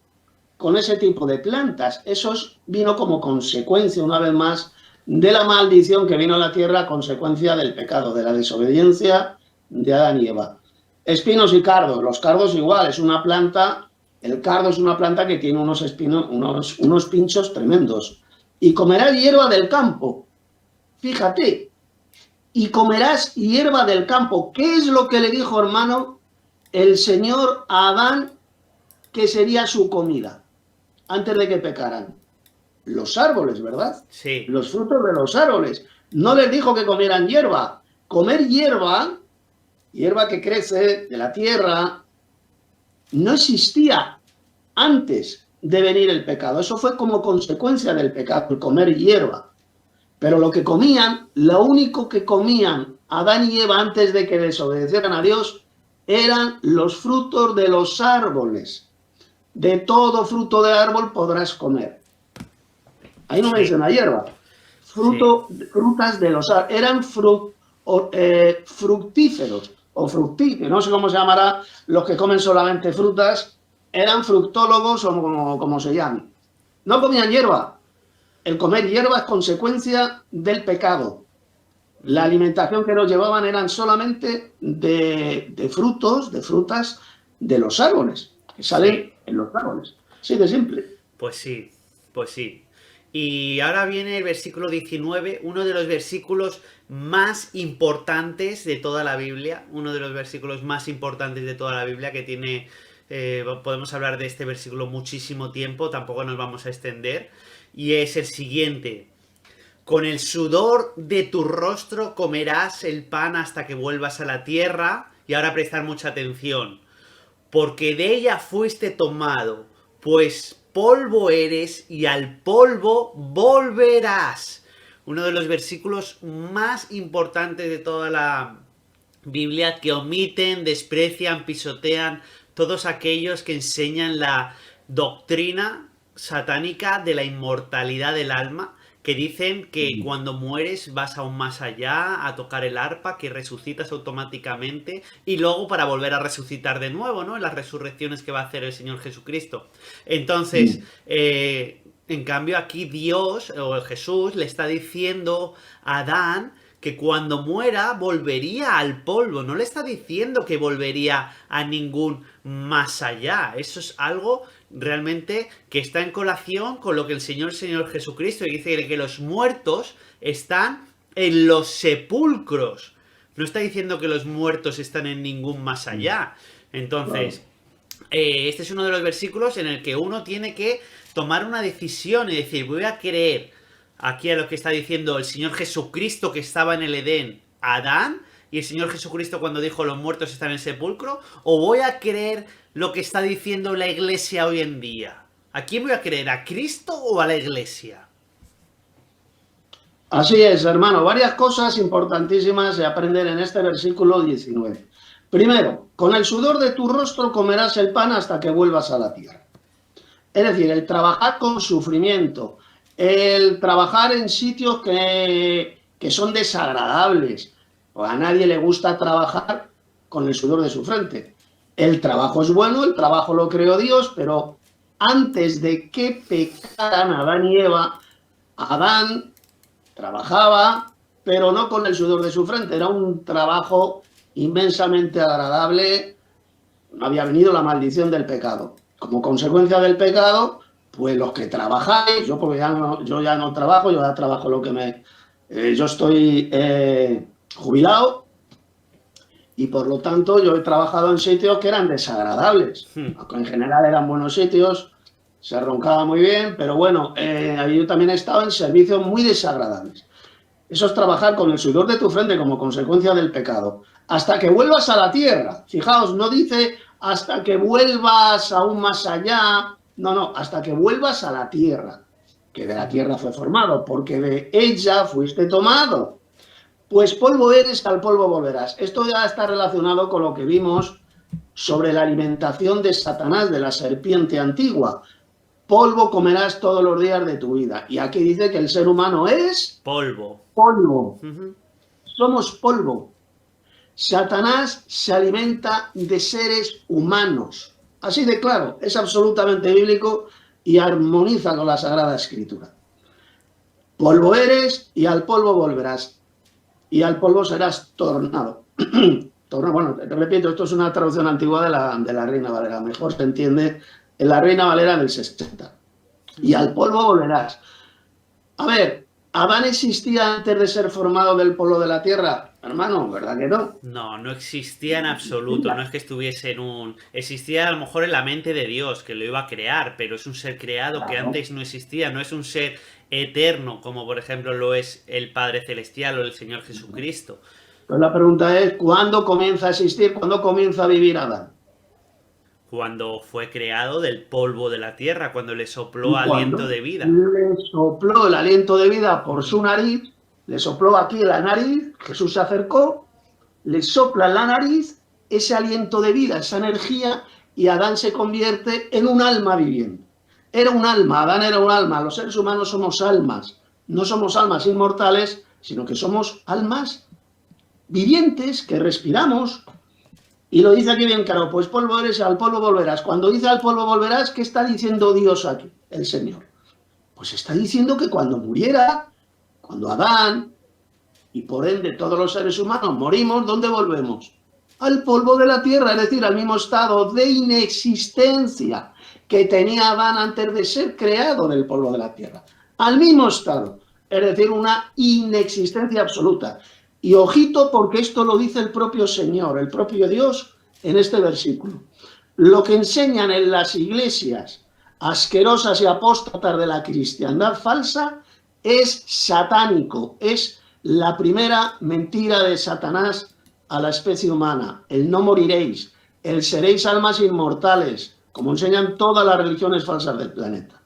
con ese tipo de plantas. Vino como consecuencia, una vez más, de la maldición que vino a la tierra a consecuencia del pecado, de la desobediencia de Adán y Eva. Espinos y cardos. Los cardos igual, es una planta, el cardo es una planta que tiene unos espinos, unos pinchos tremendos. Y comerás hierba del campo. Fíjate, y comerás hierba del campo. ¿Qué es lo que le dijo, hermano, el Señor a Adán que sería su comida antes de que pecaran? Los árboles, ¿verdad? Sí, Los frutos de los árboles. No les dijo que comieran hierba. Comer hierba, hierba que crece de la tierra, no existía antes de venir el pecado. Eso fue como consecuencia del pecado, el comer hierba. Pero lo que comían, lo único que comían Adán y Eva antes de que desobedecieran a Dios, eran los frutos de los árboles. De todo fruto de árbol podrás comer. Ahí no sí, menciona hierba. sí, Frutas de los árboles. Eran fructíferos o fructíferos, no sé cómo se llamará los que comen solamente frutas, eran fructólogos o como se llaman. No comían hierba. El comer hierba es consecuencia del pecado. La alimentación que nos llevaban eran solamente de frutos, de frutas de los árboles, que sí. salen en los árboles. Así de simple. Pues sí, pues sí. Y ahora viene el versículo 19, uno de los versículos más importantes de toda la Biblia, uno de los versículos más importantes de toda la Biblia que tiene, podemos hablar de este versículo muchísimo tiempo, tampoco nos vamos a extender, y es el siguiente. Con el sudor de tu rostro comerás el pan hasta que vuelvas a la tierra, y ahora prestar mucha atención, porque de ella fuiste tomado, pues polvo eres y al polvo volverás. Uno de los versículos más importantes de toda la Biblia que omiten, desprecian, pisotean todos aquellos que enseñan la doctrina satánica de la inmortalidad del alma, que dicen que cuando mueres vas aún más allá a tocar el arpa, que resucitas automáticamente y luego para volver a resucitar de nuevo, ¿no? En las resurrecciones que va a hacer el Señor Jesucristo. Entonces, en cambio aquí Dios o Jesús le está diciendo a Adán que cuando muera volvería al polvo, no le está diciendo que volvería a ningún más allá. Eso es algo realmente que está en colación con lo que el Señor Jesucristo dice, que los muertos están en los sepulcros. No está diciendo que los muertos están en ningún más allá. Claro. Entonces, este es uno de los versículos en el que uno tiene que tomar una decisión y decir, voy a creer aquí a lo que está diciendo el Señor Jesucristo que estaba en el Edén, Adán, y el Señor Jesucristo cuando dijo los muertos están en el sepulcro, o voy a creer lo que está diciendo la iglesia hoy en día. ¿A quién voy a creer? ¿A Cristo o a la iglesia? Así es, hermano. Varias cosas importantísimas se aprenden en este versículo 19. Primero, con el sudor de tu rostro comerás el pan hasta que vuelvas a la tierra. Es decir, el trabajar con sufrimiento, el trabajar en sitios que son desagradables. Pues a nadie le gusta trabajar con el sudor de su frente. El trabajo es bueno, el trabajo lo creó Dios, pero antes de que pecaran Adán y Eva, Adán trabajaba, pero no con el sudor de su frente. Era un trabajo inmensamente agradable. No había venido la maldición del pecado. Como consecuencia del pecado, pues los que trabajáis, yo porque yo ya no trabajo, yo ya trabajo lo que me... yo estoy jubilado y por lo tanto yo he trabajado en sitios que eran desagradables. Aunque en general eran buenos sitios, se roncaba muy bien, pero bueno, yo también he estado en servicios muy desagradables. Eso es trabajar con el sudor de tu frente como consecuencia del pecado. Hasta que vuelvas a la tierra. Fijaos, no dice hasta que vuelvas aún más allá. No, no, hasta que vuelvas a la tierra. Que de la tierra fue formado, porque de ella fuiste tomado. Pues polvo eres, al polvo volverás. Esto ya está relacionado con lo que vimos sobre la alimentación de Satanás, de la serpiente antigua. Polvo comerás todos los días de tu vida. Y aquí dice que el ser humano es... Polvo. Polvo. Somos polvo. Satanás se alimenta de seres humanos. Así de claro, es absolutamente bíblico y armoniza con la Sagrada Escritura. Polvo eres y al polvo volverás. Y al polvo serás tornado. Bueno, te repito, esto es una traducción antigua de la Reina Valera. Mejor se entiende en la Reina Valera del 60. Y al polvo volverás. A ver, ¿Adán existía antes de ser formado del polvo de la tierra? Hermano, ¿verdad que no? No, no existía en absoluto, no es que estuviese en un... Existía a lo mejor en la mente de Dios, que lo iba a crear, pero es un ser creado que antes no existía, no es un ser eterno, como por ejemplo lo es el Padre Celestial o el Señor Jesucristo. Pues la pregunta es, ¿cuándo comienza a existir? ¿Cuándo comienza a vivir Adán? Cuando fue creado del polvo de la tierra, cuando le sopló aliento de vida. Le sopló el aliento de vida por su nariz, le sopló aquí en la nariz, Jesús se acercó, le sopla en la nariz ese aliento de vida, esa energía, y Adán se convierte en un alma viviente. Era un alma, Adán era un alma, los seres humanos somos almas, no somos almas inmortales, sino que somos almas vivientes que respiramos. Y lo dice aquí bien claro, pues polvo eres, al polvo volverás. Cuando dice al polvo volverás, ¿qué está diciendo Dios aquí, el Señor? Pues está diciendo que cuando muriera, cuando Adán, y por ende todos los seres humanos morimos, ¿dónde volvemos? Al polvo de la tierra, es decir, al mismo estado de inexistencia que tenía Adán antes de ser creado del polvo de la tierra. Al mismo estado, es decir, una inexistencia absoluta. Y ojito, porque esto lo dice el propio Señor, el propio Dios, en este versículo. Lo que enseñan en las iglesias asquerosas y apóstatas de la cristiandad falsa es satánico, es la primera mentira de Satanás a la especie humana. El no moriréis, el seréis almas inmortales, como enseñan todas las religiones falsas del planeta.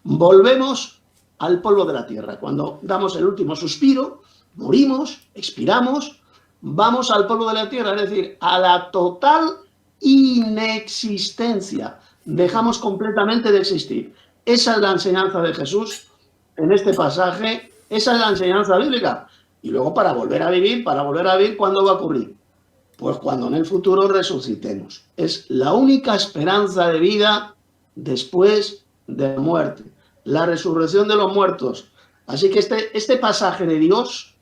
Volvemos al polvo de la tierra. Cuando damos el último suspiro, morimos, expiramos, vamos al polvo de la tierra, es decir, a la total inexistencia. Dejamos completamente de existir. Esa es la enseñanza de Jesús en este pasaje, esa es la enseñanza bíblica. Y luego para volver a vivir, ¿cuándo va a ocurrir? Pues cuando en el futuro resucitemos. Es la única esperanza de vida después de la muerte, la resurrección de los muertos. Así que este pasaje de Dios,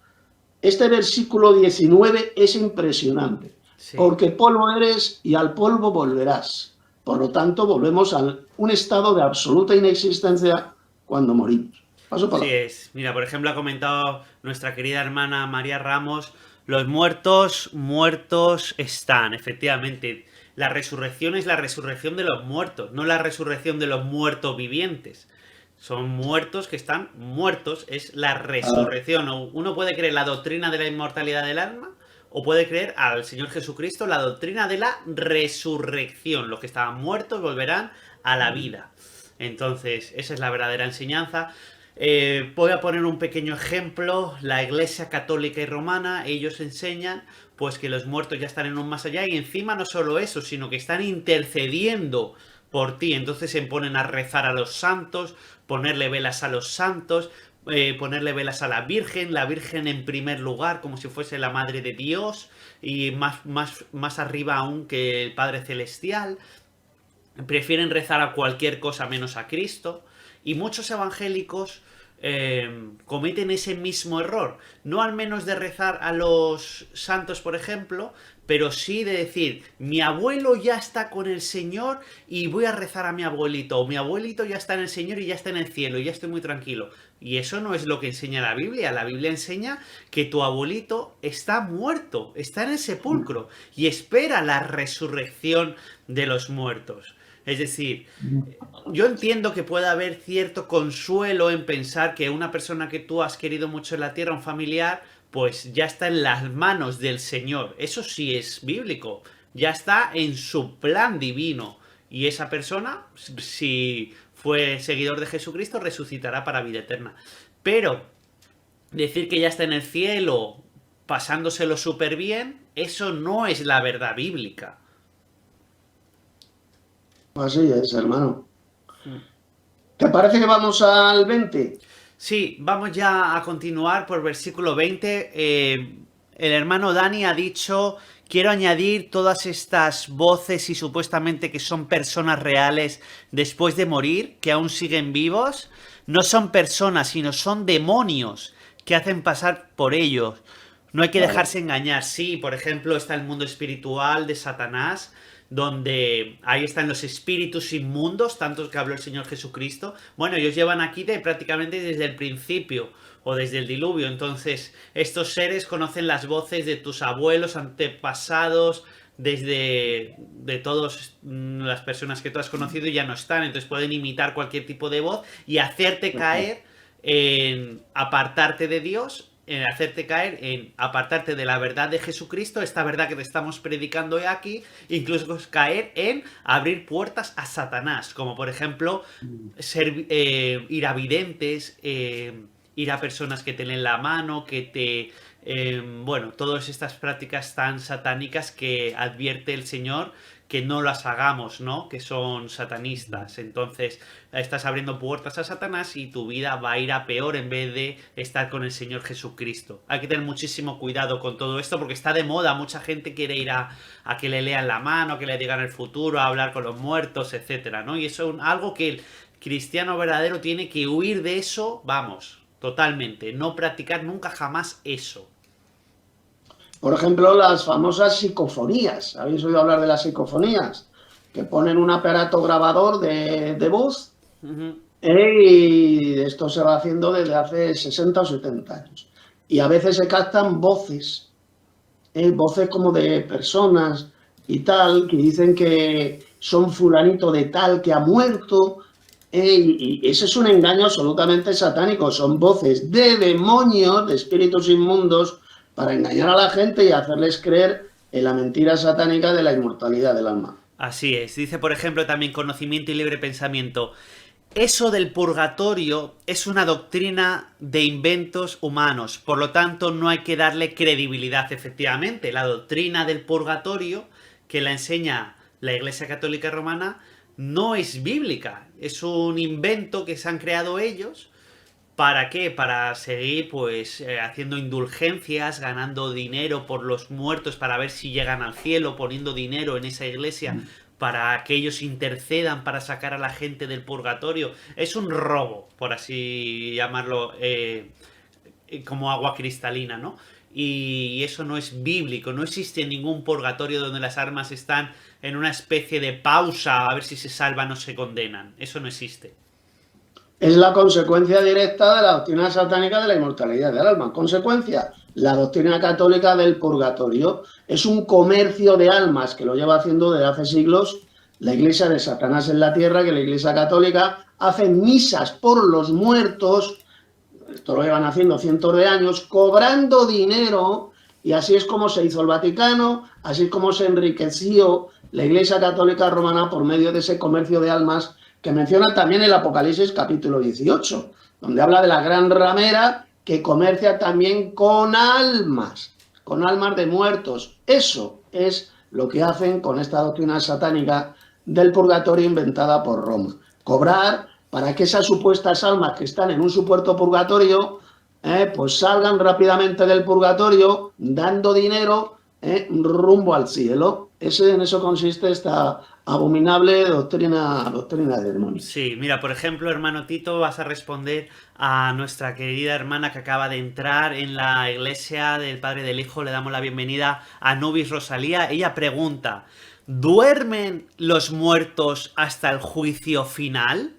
este versículo 19 es impresionante, sí. Porque polvo eres y al polvo volverás. Por lo tanto, volvemos a un estado de absoluta inexistencia cuando morimos. Paso para Así es. Mira, por ejemplo, ha comentado nuestra querida hermana María Ramos, los muertos, muertos están, efectivamente. La resurrección es la resurrección de los muertos, no la resurrección de los muertos vivientes. Son muertos que están muertos, es la resurrección. Uno puede creer la doctrina de la inmortalidad del alma o puede creer al Señor Jesucristo la doctrina de la resurrección. Los que estaban muertos volverán a la vida. Entonces, esa es la verdadera enseñanza. Voy a poner un pequeño ejemplo. La Iglesia Católica y Romana, ellos enseñan pues que los muertos ya están en un más allá y encima no solo eso, sino que están intercediendo por ti. Entonces se ponen a rezar a los santos, ponerle velas a los santos, ponerle velas a la Virgen en primer lugar, como si fuese la Madre de Dios, y más arriba aún que el Padre Celestial. Prefieren rezar a cualquier cosa menos a Cristo. Y muchos evangélicos cometen ese mismo error. No al menos de rezar a los santos, por ejemplo, pero sí de decir, mi abuelo ya está con el Señor y voy a rezar a mi abuelito. O mi abuelito ya está en el Señor y ya está en el cielo y ya estoy muy tranquilo. Y eso no es lo que enseña la Biblia. La Biblia enseña que tu abuelito está muerto, está en el sepulcro y espera la resurrección de los muertos. Es decir, yo entiendo que pueda haber cierto consuelo en pensar que una persona que tú has querido mucho en la tierra, un familiar, pues ya está en las manos del Señor. Eso sí es bíblico. Ya está en su plan divino. Y esa persona, si fue seguidor de Jesucristo, resucitará para vida eterna. Pero decir que ya está en el cielo, pasándoselo súper bien, eso no es la verdad bíblica. Así es, hermano. ¿Te parece que vamos al 20? Sí, vamos ya a continuar por versículo 20. El hermano Dani ha dicho, quiero añadir todas estas voces y supuestamente que son personas reales después de morir, que aún siguen vivos. No son personas, sino son demonios que hacen pasar por ellos. No hay que dejarse engañar. Sí, por ejemplo, está el mundo espiritual de Satanás, donde ahí están los espíritus inmundos, tantos que habló el Señor Jesucristo. Bueno, ellos llevan aquí prácticamente desde el principio o desde el diluvio. Entonces, estos seres conocen las voces de tus abuelos, antepasados, de todas las personas que tú has conocido y ya no están. Entonces pueden imitar cualquier tipo de voz y hacerte caer en apartarte de Dios, en hacerte caer en apartarte de la verdad de Jesucristo, esta verdad que te estamos predicando aquí, incluso caer en abrir puertas a Satanás, como por ejemplo ir a videntes, ir a personas que te leen la mano, que te... bueno, todas estas prácticas tan satánicas que advierte el Señor que no las hagamos, ¿no? Que son satanistas. Entonces, estás abriendo puertas a Satanás y tu vida va a ir a peor en vez de estar con el Señor Jesucristo. Hay que tener muchísimo cuidado con todo esto porque está de moda. Mucha gente quiere ir a que le lean la mano, a que le digan el futuro, a hablar con los muertos, etcétera, ¿no? Y eso es algo que el cristiano verdadero tiene que huir de eso, vamos, totalmente. No practicar nunca jamás eso. Por ejemplo, las famosas psicofonías. ¿Habéis oído hablar de las psicofonías? Que ponen un aparato grabador de voz y esto se va haciendo desde hace 60 o 70 años. Y a veces se captan voces, voces como de personas y tal, que dicen que son fulanito de tal que ha muerto. Y ese es un engaño absolutamente satánico. Son voces de demonios, de espíritus inmundos, para engañar a la gente y hacerles creer en la mentira satánica de la inmortalidad del alma. Así es. Dice, por ejemplo, también conocimiento y libre pensamiento. Eso del purgatorio es una doctrina de inventos humanos, por lo tanto no hay que darle credibilidad. Efectivamente, la doctrina del purgatorio que la enseña la Iglesia Católica Romana no es bíblica, es un invento que se han creado ellos. ¿Para qué? Para seguir pues haciendo indulgencias, ganando dinero por los muertos para ver si llegan al cielo, poniendo dinero en esa iglesia para que ellos intercedan para sacar a la gente del purgatorio. Es un robo, por así llamarlo, como agua cristalina, ¿no? Y eso no es bíblico, no existe ningún purgatorio donde las almas están en una especie de pausa a ver si se salvan o se condenan. Eso no existe. Es la consecuencia directa de la doctrina satánica de la inmortalidad del alma. Consecuencia, la doctrina católica del purgatorio. Es un comercio de almas que lo lleva haciendo desde hace siglos la iglesia de Satanás en la tierra, que la iglesia católica hace misas por los muertos, esto lo llevan haciendo cientos de años, cobrando dinero, y así es como se hizo el Vaticano, así es como se enriqueció la iglesia católica romana por medio de ese comercio de almas que menciona también el Apocalipsis capítulo 18, donde habla de la gran ramera que comercia también con almas de muertos. Eso es lo que hacen con esta doctrina satánica del purgatorio inventada por Roma. Cobrar para que esas supuestas almas que están en un supuesto purgatorio, pues salgan rápidamente del purgatorio dando dinero rumbo al cielo. En eso consiste esta abominable doctrina de demonios. Sí, mira, por ejemplo, hermano Tito, vas a responder a nuestra querida hermana que acaba de entrar en la iglesia del Padre del Hijo. Le damos la bienvenida a Nubis Rosalía. Ella pregunta, ¿duermen los muertos hasta el juicio final?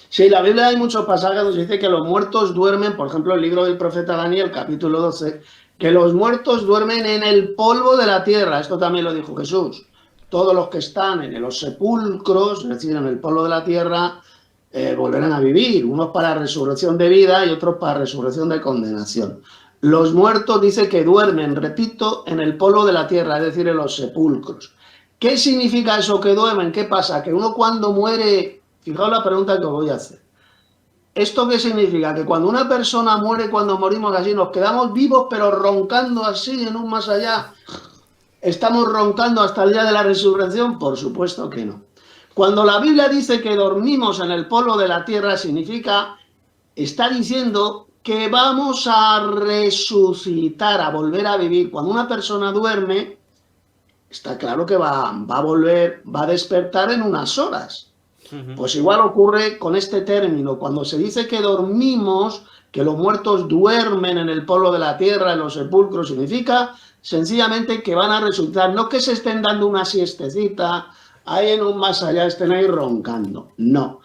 Sí, en la Biblia hay muchos pasajes donde dice que los muertos duermen, por ejemplo, el libro del profeta Daniel, capítulo 12, que los muertos duermen en el polvo de la tierra. Esto también lo dijo Jesús. Todos los que están en los sepulcros, es decir, en el polvo de la tierra, volverán a vivir, unos para resurrección de vida y otros para resurrección de condenación. Los muertos dice que duermen, repito, en el polvo de la tierra, es decir, en los sepulcros. ¿Qué significa eso que duermen? ¿Qué pasa? Que uno cuando muere, fijaos la pregunta que os voy a hacer. ¿Esto qué significa? Que cuando una persona muere, cuando morimos así, nos quedamos vivos pero roncando así en un más allá. ¿Estamos roncando hasta el día de la resurrección? Por supuesto que no. Cuando la Biblia dice que dormimos en el polvo de la tierra, está diciendo que vamos a resucitar, a volver a vivir. Cuando una persona duerme, está claro que va a volver, va a despertar en unas horas. Pues igual ocurre con este término. Cuando se dice que dormimos, que los muertos duermen en el polvo de la tierra, en los sepulcros, significa sencillamente que van a resucitar, no que se estén dando una siestecita, ahí en un más allá estén ahí roncando, no.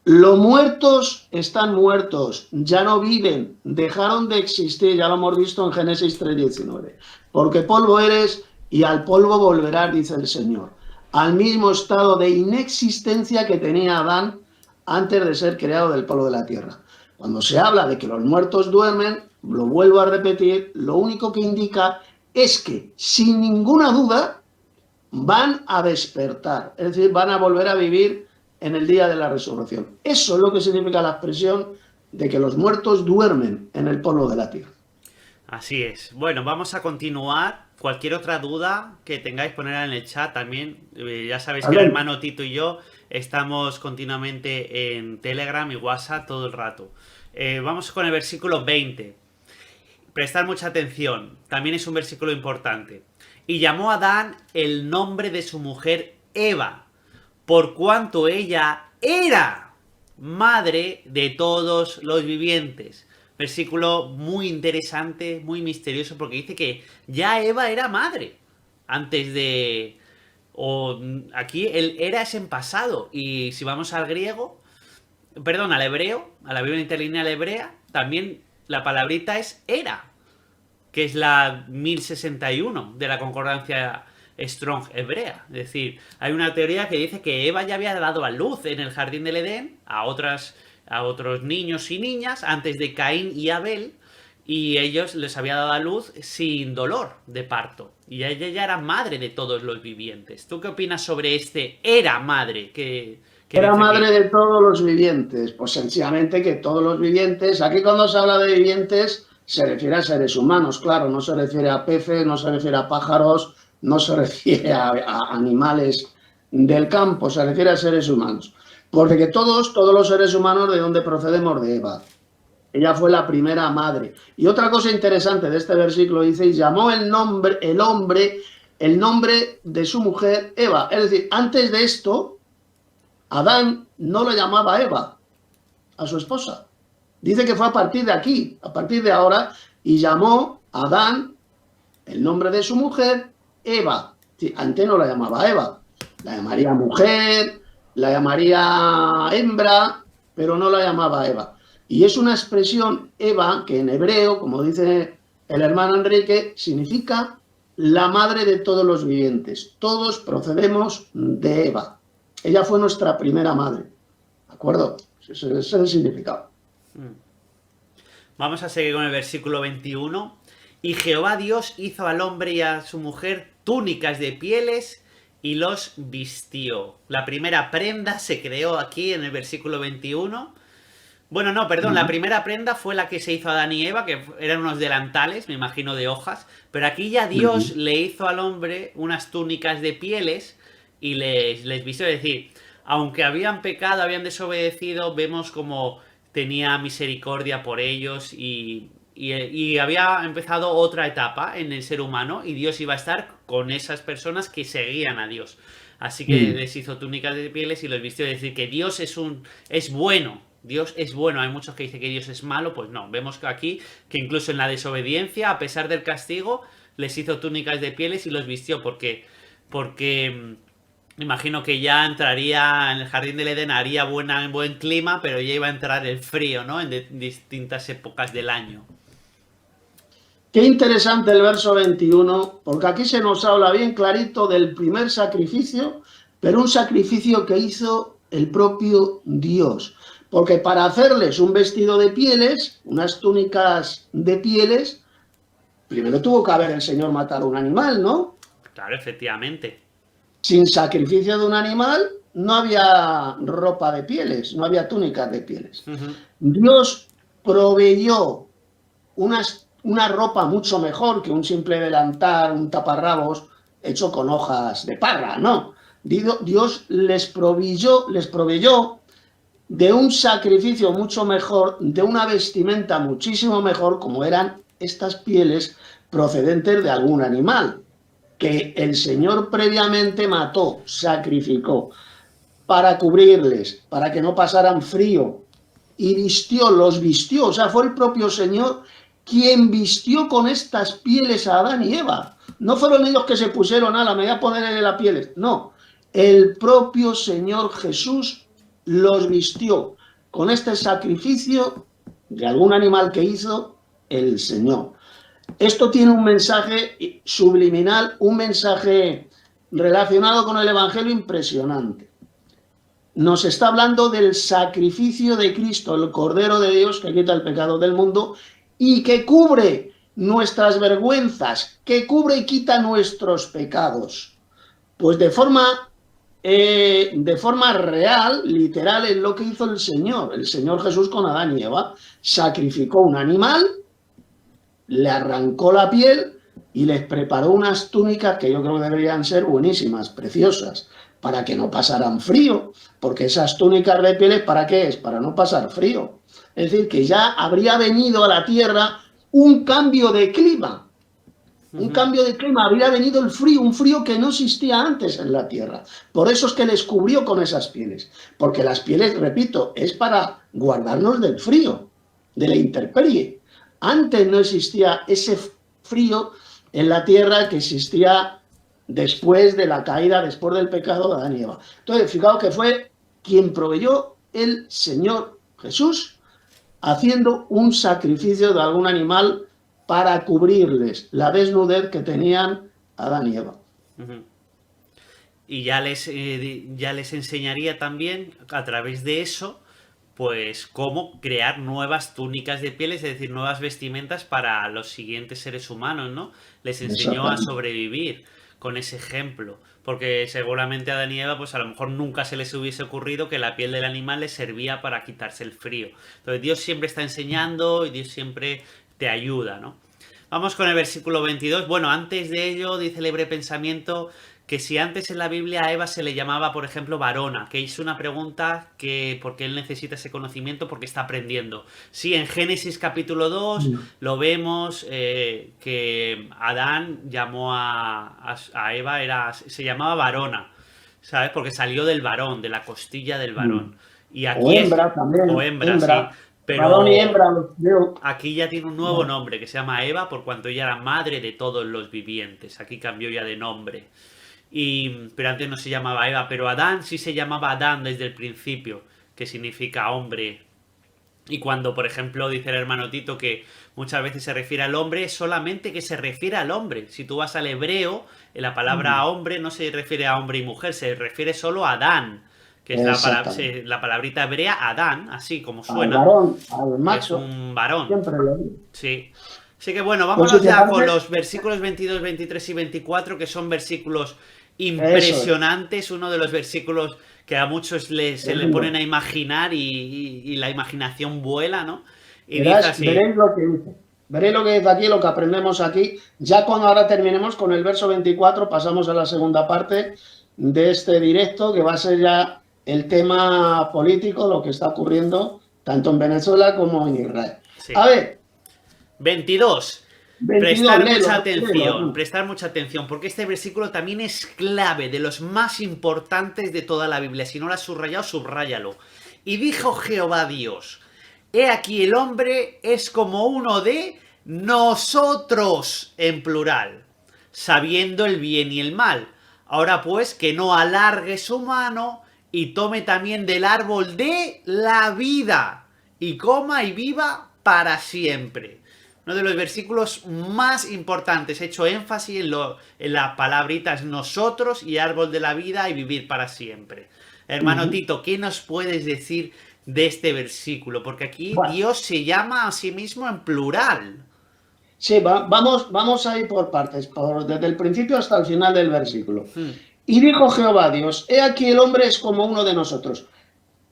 Los muertos están muertos, ya no viven, dejaron de existir, ya lo hemos visto en Génesis 3:19, porque polvo eres y al polvo volverás, dice el Señor, al mismo estado de inexistencia que tenía Adán antes de ser creado del polvo de la tierra. Cuando se habla de que los muertos duermen, lo vuelvo a repetir, lo único que indica es que, sin ninguna duda, van a despertar, es decir, van a volver a vivir en el día de la resurrección. Eso es lo que significa la expresión de que los muertos duermen en el polvo de la tierra. Así es. Bueno, vamos a continuar. Cualquier otra duda que tengáis, ponerla en el chat también. Ya sabéis que el hermano Tito y yo estamos continuamente en Telegram y WhatsApp todo el rato. Vamos con el versículo 20. Prestar mucha atención. También es un versículo importante. Y llamó a Adán el nombre de su mujer Eva, por cuanto ella era madre de todos los vivientes. Versículo muy interesante, muy misterioso, porque dice que ya Eva era madre. Antes de... aquí el era es en pasado. Y si vamos al griego, perdón, al hebreo, a la Biblia interlineal hebrea, también la palabrita es era, que es la 1061 de la concordancia Strong hebrea. Es decir, hay una teoría que dice que Eva ya había dado a luz en el jardín del Edén a otros niños y niñas antes de Caín y Abel, y ellos les había dado a luz sin dolor de parto. Y ella ya era madre de todos los vivientes. ¿Tú qué opinas sobre este era madre? Era madre de todos los vivientes. Pues sencillamente que todos los vivientes, aquí cuando se habla de vivientes, se refiere a seres humanos, claro, no se refiere a peces, no se refiere a pájaros, no se refiere a animales del campo, se refiere a seres humanos. Porque que todos los seres humanos, ¿de dónde procedemos? De Eva. Ella fue la primera madre. Y otra cosa interesante de este versículo dice, y llamó el nombre de su mujer Eva. Es decir, antes de esto, Adán no lo llamaba Eva a su esposa. Dice que fue a partir de aquí, a partir de ahora, y llamó a Adán el nombre de su mujer Eva. Antes no la llamaba Eva, la llamaría mujer, la llamaría hembra, pero no la llamaba Eva. Y es una expresión Eva que en hebreo, como dice el hermano Enrique, significa la madre de todos los vivientes. Todos procedemos de Eva. Ella fue nuestra primera madre. ¿De acuerdo? Ese es el significado. Vamos a seguir con el versículo 21. Y Jehová Dios hizo al hombre y a su mujer túnicas de pieles y los vistió. La primera prenda se creó aquí en el versículo 21. Bueno, no, perdón, la primera prenda fue la que se hizo a Adán y Eva, que eran unos delantales, me imagino, de hojas. Pero aquí ya Dios le hizo al hombre unas túnicas de pieles y les vistió. Es decir, aunque habían pecado, habían desobedecido, vemos como tenía misericordia por ellos y había empezado otra etapa en el ser humano y Dios iba a estar con esas personas que seguían a Dios. Así que les hizo túnicas de pieles y los vistió. Es decir, que Dios es bueno. Dios es bueno. Hay muchos que dicen que Dios es malo. Pues no, vemos que aquí que incluso en la desobediencia, a pesar del castigo, les hizo túnicas de pieles y los vistió porque imagino que ya entraría en el jardín del Edén, haría buen clima, pero ya iba a entrar el frío, ¿no? En distintas épocas del año. Qué interesante el verso 21, porque aquí se nos habla bien clarito del primer sacrificio, pero un sacrificio que hizo el propio Dios. Porque para hacerles un vestido de pieles, unas túnicas de pieles, primero tuvo que haber el Señor matado un animal, ¿no? Claro, efectivamente. Sin sacrificio de un animal no había ropa de pieles, no había túnicas de pieles. Dios proveyó una ropa mucho mejor que un simple delantal, un taparrabos hecho con hojas de parra, no. Dios les proveyó de un sacrificio mucho mejor, de una vestimenta muchísimo mejor, como eran estas pieles procedentes de algún animal, que el Señor previamente mató, sacrificó, para cubrirles, para que no pasaran frío, y los vistió, o sea, fue el propio Señor quien vistió con estas pieles a Adán y Eva. No fueron ellos que se pusieron, me voy a poner en la piel. No, el propio Señor Jesús los vistió con este sacrificio de algún animal que hizo el Señor. Esto tiene un mensaje subliminal, un mensaje relacionado con el Evangelio impresionante. Nos está hablando del sacrificio de Cristo, el Cordero de Dios que quita el pecado del mundo y que cubre nuestras vergüenzas, que cubre y quita nuestros pecados. Pues de forma real, literal, es lo que hizo el Señor Jesús con Adán y Eva. Sacrificó un animal, le arrancó la piel y les preparó unas túnicas que yo creo que deberían ser buenísimas, preciosas, para que no pasaran frío, porque esas túnicas de pieles, ¿para qué es? Para no pasar frío. Es decir, que ya habría venido a la tierra un cambio de clima. Un cambio de clima, habría venido el frío, un frío que no existía antes en la tierra. Por eso es que les cubrió con esas pieles. Porque las pieles, repito, es para guardarnos del frío, de la intemperie. Antes no existía ese frío en la tierra que existía después de la caída, después del pecado de Adán y Eva. Entonces, fijaos que fue quien proveyó el Señor Jesús haciendo un sacrificio de algún animal para cubrirles la desnudez que tenían Adán y Eva. Y ya les enseñaría también, a través de eso, pues cómo crear nuevas túnicas de pieles, es decir, nuevas vestimentas para los siguientes seres humanos, ¿no? Les enseñó a sobrevivir con ese ejemplo, porque seguramente a Adán y Eva, pues a lo mejor nunca se les hubiese ocurrido que la piel del animal les servía para quitarse el frío. Entonces Dios siempre está enseñando y Dios siempre te ayuda, ¿no? Vamos con el versículo 22. Bueno, antes de ello dice el Libre Pensamiento que si antes en la Biblia a Eva se le llamaba, por ejemplo, varona, que es una pregunta que porque él necesita ese conocimiento porque está aprendiendo. Sí, en Génesis capítulo 2 lo vemos que Adán llamó a Eva, se llamaba varona, ¿sabes? Porque salió del varón, de la costilla del varón. Y aquí o hembra también. O hembra. Sí. Pero varón y hembra, aquí ya tiene un nuevo nombre que se llama Eva por cuanto ella era madre de todos los vivientes. Aquí cambió ya de nombre. Pero antes no se llamaba Eva, pero Adán sí se llamaba Adán desde el principio, que significa hombre. Y cuando, por ejemplo, dice el hermano Tito que muchas veces se refiere al hombre, es solamente que se refiere al hombre. Si tú vas al hebreo, la palabra hombre no se refiere a hombre y mujer, se refiere solo a Adán, que es Exactamente. la palabrita hebrea Adán, así como Al suena, varón, al que es macho, un varón. siempre lo digo. Sí. Así que bueno, Pues si vámonos te ya con parece, los versículos 22, 23 y 24, que son versículos eso es. impresionantes. Uno de los versículos que a muchos se le ponen Tremendo. a imaginar y la imaginación vuela, ¿no? Y dice Verás, así, veréis lo que dice. Veréis lo que dice aquí, lo que aprendemos aquí. Ya cuando ahora terminemos con el verso 24, pasamos a la segunda parte de este directo, que va a ser ya el tema político, lo que está ocurriendo tanto en Venezuela como en Israel. A sí. ver, 22. 22, léelo, hermano. Prestar mucha atención, porque este versículo también es clave, de los más importantes de toda la Biblia. Si no lo has subrayado, subráyalo. Y dijo Jehová Dios, he aquí el hombre es como uno de nosotros, en plural, sabiendo el bien y el mal. Ahora pues, que no alargue su mano y tome también del árbol de la vida y coma y viva para siempre. Uno de los versículos más importantes, he hecho énfasis en las palabritas nosotros y árbol de la vida y vivir para siempre. Hermano Ujú. Tito, ¿qué nos puedes decir de este versículo? Porque aquí Bueno, Dios se llama a sí mismo en plural. sí, vamos a ir por partes, desde el principio hasta el final del versículo. Hmm, Y dijo Jehová Dios, he aquí el hombre es como uno de nosotros.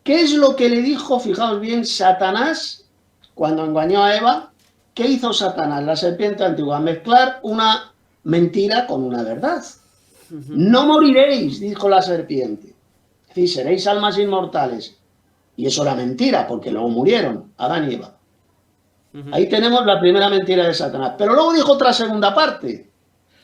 ¿Qué es lo que le dijo, fijaos bien, Satanás cuando engañó a Eva? ¿Qué hizo Satanás, la serpiente antigua? Mezclar una mentira con una verdad. No moriréis, dijo la serpiente. Es decir, seréis almas inmortales. Y eso era mentira, porque luego murieron Adán y Eva. ujú. Ahí tenemos la primera mentira de Satanás. Pero luego dijo otra segunda parte,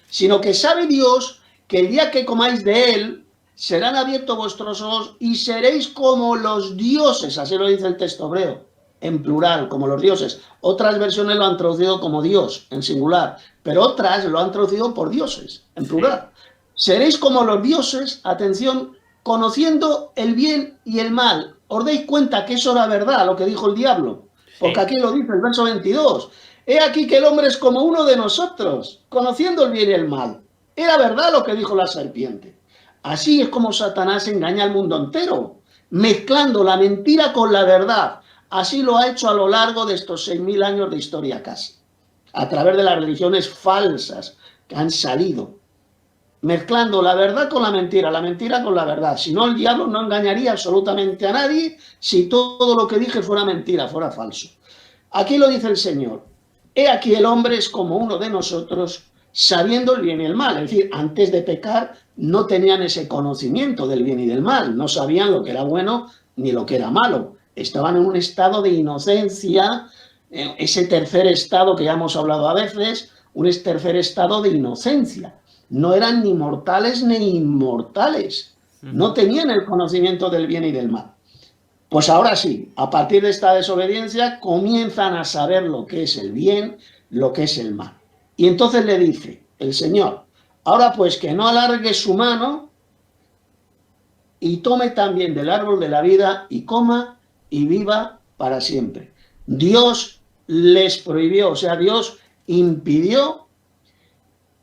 sino que sabe Dios que el día que comáis de él, serán abiertos vuestros ojos y seréis como los dioses, así lo dice el texto hebreo, en plural, como los dioses. Otras versiones lo han traducido como Dios, en singular, pero otras lo han traducido por dioses, en Sí, plural. Seréis como los dioses, atención, conociendo el bien y el mal. ¿Os dais cuenta que eso era verdad, lo que dijo el diablo? Porque sí. aquí lo dice el verso 22. He aquí que el hombre es como uno de nosotros, conociendo el bien y el mal. Era verdad lo que dijo la serpiente. Así es como Satanás engaña al mundo entero, mezclando la mentira con la verdad. Así lo ha hecho a lo largo de estos 6.000 años de historia casi, a través de las religiones falsas que han salido, mezclando la mentira con la verdad. Si no, el diablo no engañaría absolutamente a nadie si todo lo que dije fuera mentira, fuera falso. Aquí lo dice el Señor. He aquí el hombre es como uno de nosotros, sabiendo el bien y el mal. Es decir, antes de pecar no tenían ese conocimiento del bien y del mal. No sabían lo que era bueno ni lo que era malo. Estaban en un estado de inocencia, ese tercer estado que ya hemos hablado a veces, un tercer estado de inocencia. No eran ni mortales ni inmortales. No Ujú. tenían el conocimiento del bien y del mal. Pues ahora sí, a partir de esta desobediencia comienzan a saber lo que es el bien, lo que es el mal. Y entonces le dice el Señor, ahora pues que no alargue su mano y tome también del árbol de la vida y coma y viva para siempre. Dios les prohibió, o sea, Dios impidió.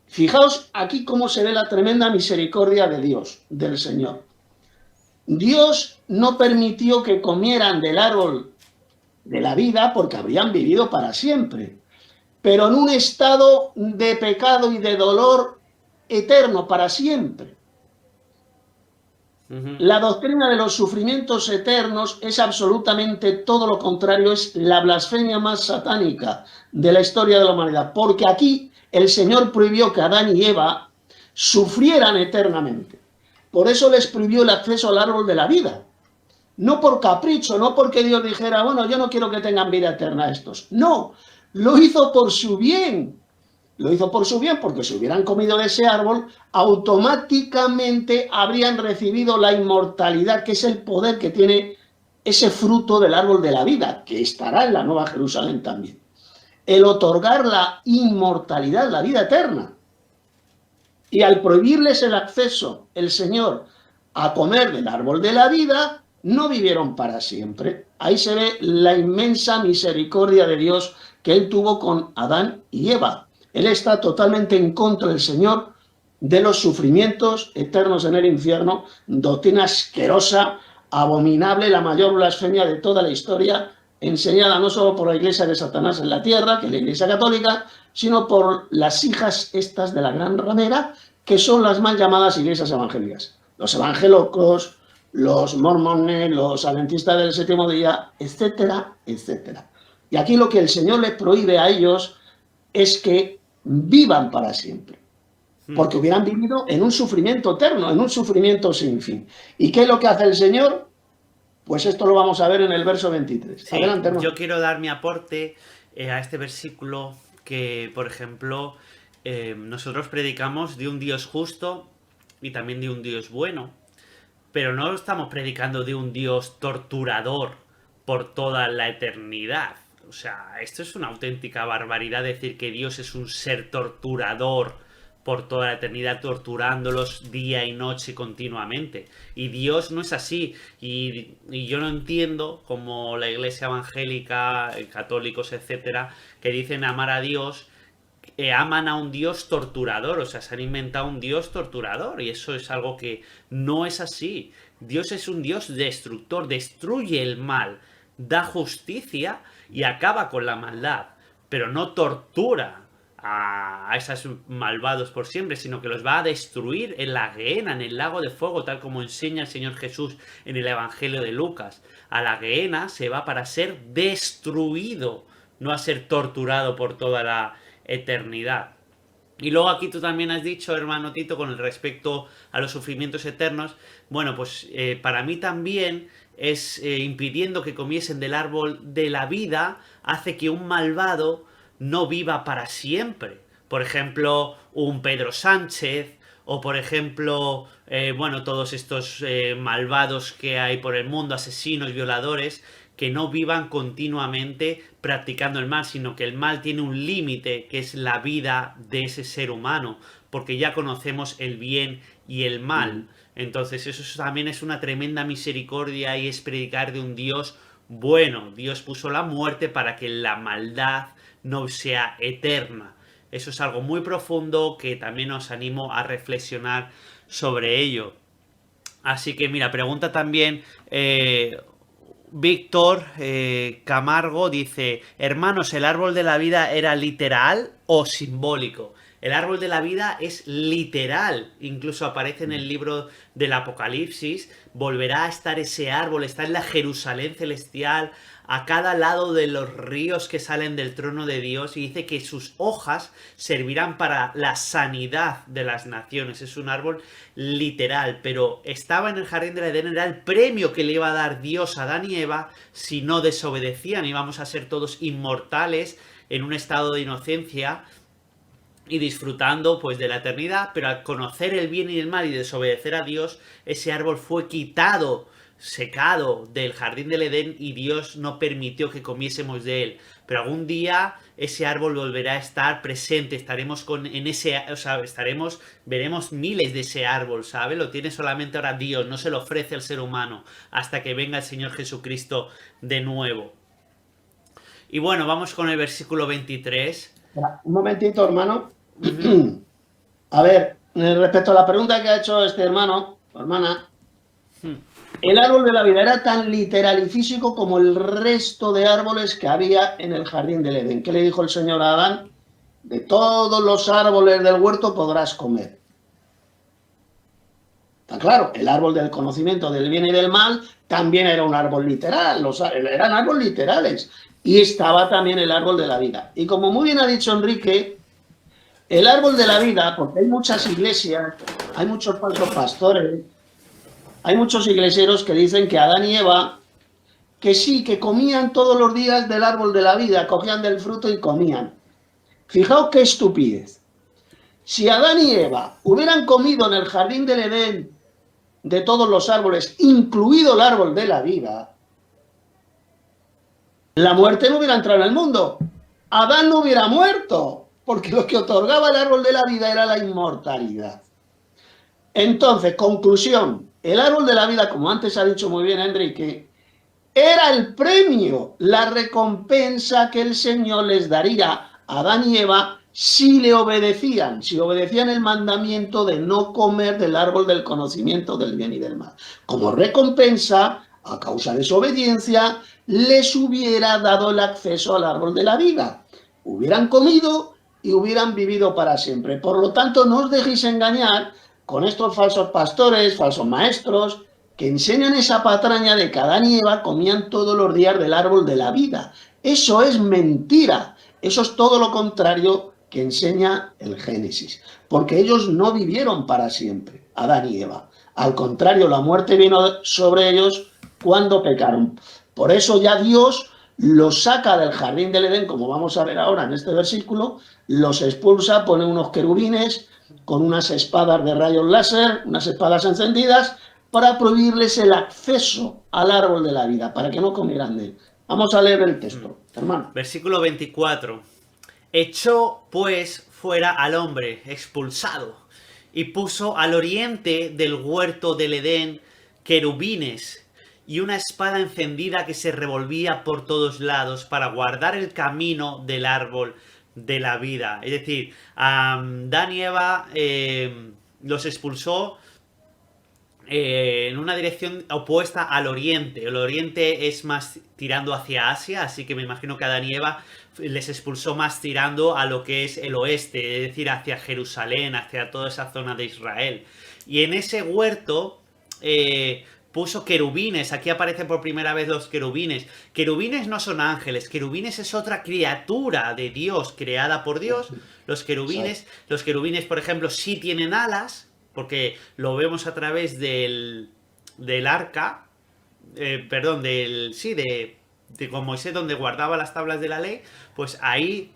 Fijaos aquí cómo se ve la tremenda misericordia de Dios, del Señor. Dios no permitió que comieran del árbol de la vida porque habrían vivido para siempre, pero en un estado de pecado y de dolor eterno para siempre. Ujú. La doctrina de los sufrimientos eternos es absolutamente todo lo contrario, es la blasfemia más satánica de la historia de la humanidad, porque aquí el Señor prohibió que Adán y Eva sufrieran eternamente. Por eso les prohibió el acceso al árbol de la vida. No por capricho, no porque Dios dijera, bueno, yo no quiero que tengan vida eterna estos. No, lo hizo por su bien. Lo hizo por su bien porque si hubieran comido de ese árbol, automáticamente habrían recibido la inmortalidad, que es el poder que tiene ese fruto del árbol de la vida, que estará en la Nueva Jerusalén también. El otorgar la inmortalidad, la vida eterna. Y al prohibirles el acceso, el Señor, a comer del árbol de la vida, no vivieron para siempre. Ahí se ve la inmensa misericordia de Dios que él tuvo con Adán y Eva. Él está totalmente en contra del Señor de los sufrimientos eternos en el infierno, doctrina asquerosa, abominable, la mayor blasfemia de toda la historia, enseñada no solo por la iglesia de Satanás en la tierra, que es la iglesia católica, sino por las hijas estas de la gran ramera, que son las mal llamadas iglesias evangélicas. Los evangelocos, los mormones, los adventistas del séptimo día, etcétera, etcétera. Y aquí lo que el Señor les prohíbe a ellos es que vivan para siempre, porque hubieran vivido en un sufrimiento eterno, en un sufrimiento sin fin. ¿Y qué es lo que hace el Señor? Pues esto lo vamos a ver en el verso 23. Sí, Adelante, hermano. yo quiero dar mi aporte a este versículo que, por ejemplo, nosotros predicamos de un Dios justo y también de un Dios bueno, pero no estamos predicando de un Dios torturador por toda la eternidad. O sea, esto es una auténtica barbaridad decir que Dios es un ser torturador por toda la eternidad, torturándolos día y noche continuamente. Y Dios no es así. Y yo no entiendo como la iglesia evangélica, católicos, etcétera, que dicen amar a Dios, aman a un Dios torturador. O sea, se han inventado un Dios torturador. Y eso es algo que no es así. Dios es un Dios destructor, destruye el mal, da justicia y acaba con la maldad, pero no tortura a esos malvados por siempre, sino que los va a destruir en la gehenna, en el lago de fuego, tal como enseña el Señor Jesús en el Evangelio de Lucas. A la gehenna se va para ser destruido, no a ser torturado por toda la eternidad. Y luego aquí tú también has dicho, hermano Tito, con respecto a los sufrimientos eternos, bueno, pues para mí también es impidiendo que comiesen del árbol de la vida, hace que un malvado no viva para siempre. Por ejemplo, un Pedro Sánchez, o por ejemplo, bueno, todos estos malvados que hay por el mundo, asesinos, violadores, que no vivan continuamente practicando el mal, sino que el mal tiene un límite, que es la vida de ese ser humano, porque ya conocemos el bien y el mal. Entonces eso también es una tremenda misericordia y es predicar de un Dios bueno. Dios puso la muerte para que la maldad no sea eterna. Eso es algo muy profundo que también os animo a reflexionar sobre ello. Así que mira, pregunta también Víctor Camargo, dice: hermanos, ¿el árbol de la vida era literal o simbólico? El árbol de la vida es literal, incluso aparece en el libro del Apocalipsis, volverá a estar ese árbol, está en la Jerusalén celestial, a cada lado de los ríos que salen del trono de Dios, y dice que sus hojas servirán para la sanidad de las naciones. Es un árbol literal, pero estaba en el jardín del Edén, era el premio que le iba a dar Dios a Adán y Eva si no desobedecían. Íbamos a ser todos inmortales en un estado de inocencia y disfrutando pues de la eternidad, pero al conocer el bien y el mal y desobedecer a Dios, ese árbol fue quitado, secado del jardín del Edén, y Dios no permitió que comiésemos de él. Pero algún día ese árbol volverá a estar presente, estaremos veremos miles de ese árbol, ¿sabe? Lo tiene solamente ahora Dios, no se lo ofrece al ser humano hasta que venga el Señor Jesucristo de nuevo. Y bueno, vamos con el versículo 23. Un momentito, hermano. A ver, respecto a la pregunta que ha hecho este hermano o hermana, el árbol de la vida era tan literal y físico como el resto de árboles que había en el jardín del Edén. ¿Qué le dijo el Señor a Adán? De todos los árboles del huerto podrás comer. Está claro, el árbol del conocimiento del bien y del mal también era un árbol literal, eran árboles literales. Y estaba también el árbol de la vida. Y como muy bien ha dicho Enrique, el árbol de la vida, porque hay muchas iglesias, hay muchos falsos pastores, hay muchos iglesieros que dicen que Adán y Eva, que sí, que comían todos los días del árbol de la vida, cogían del fruto y comían. Fijaos qué estupidez. Si Adán y Eva hubieran comido en el jardín del Edén de todos los árboles, incluido el árbol de la vida, la muerte no hubiera entrado en el mundo. Adán no hubiera muerto, porque lo que otorgaba el árbol de la vida era la inmortalidad. Entonces, conclusión, el árbol de la vida, como antes ha dicho muy bien Enrique, era el premio, la recompensa que el Señor les daría a Adán y Eva si le obedecían, si obedecían el mandamiento de no comer del árbol del conocimiento del bien y del mal. Como recompensa, a causa de su obediencia, les hubiera dado el acceso al árbol de la vida. Hubieran comido y hubieran vivido para siempre. Por lo tanto, no os dejéis engañar con estos falsos pastores, falsos maestros, que enseñan esa patraña de que Adán y Eva comían todos los días del árbol de la vida. Eso es mentira. Eso es todo lo contrario que enseña el Génesis. Porque ellos no vivieron para siempre, Adán y Eva. Al contrario, la muerte vino sobre ellos cuando pecaron. Por eso ya Dios los saca del jardín del Edén, como vamos a ver ahora en este versículo, los expulsa, pone unos querubines con unas espadas de rayos láser, unas espadas encendidas, para prohibirles el acceso al árbol de la vida, para que no comieran de él. Vamos a leer el texto, hermano. Versículo 24. Echó pues fuera al hombre expulsado y puso al oriente del huerto del Edén querubines y una espada encendida que se revolvía por todos lados para guardar el camino del árbol de la vida. Es decir, Adán y Eva los expulsó en una dirección opuesta al oriente. El oriente es más tirando hacia Asia, así que me imagino que Adán y Eva les expulsó más tirando a lo que es el oeste, es decir, hacia Jerusalén, hacia toda esa zona de Israel. Y en ese huerto puso querubines. Aquí aparecen por primera vez los querubines. Querubines no son ángeles, querubines es otra criatura de Dios, creada por Dios. Los querubines, por ejemplo, sí tienen alas, porque lo vemos a través del arca, de con Moisés, donde guardaba las tablas de la ley. Pues ahí,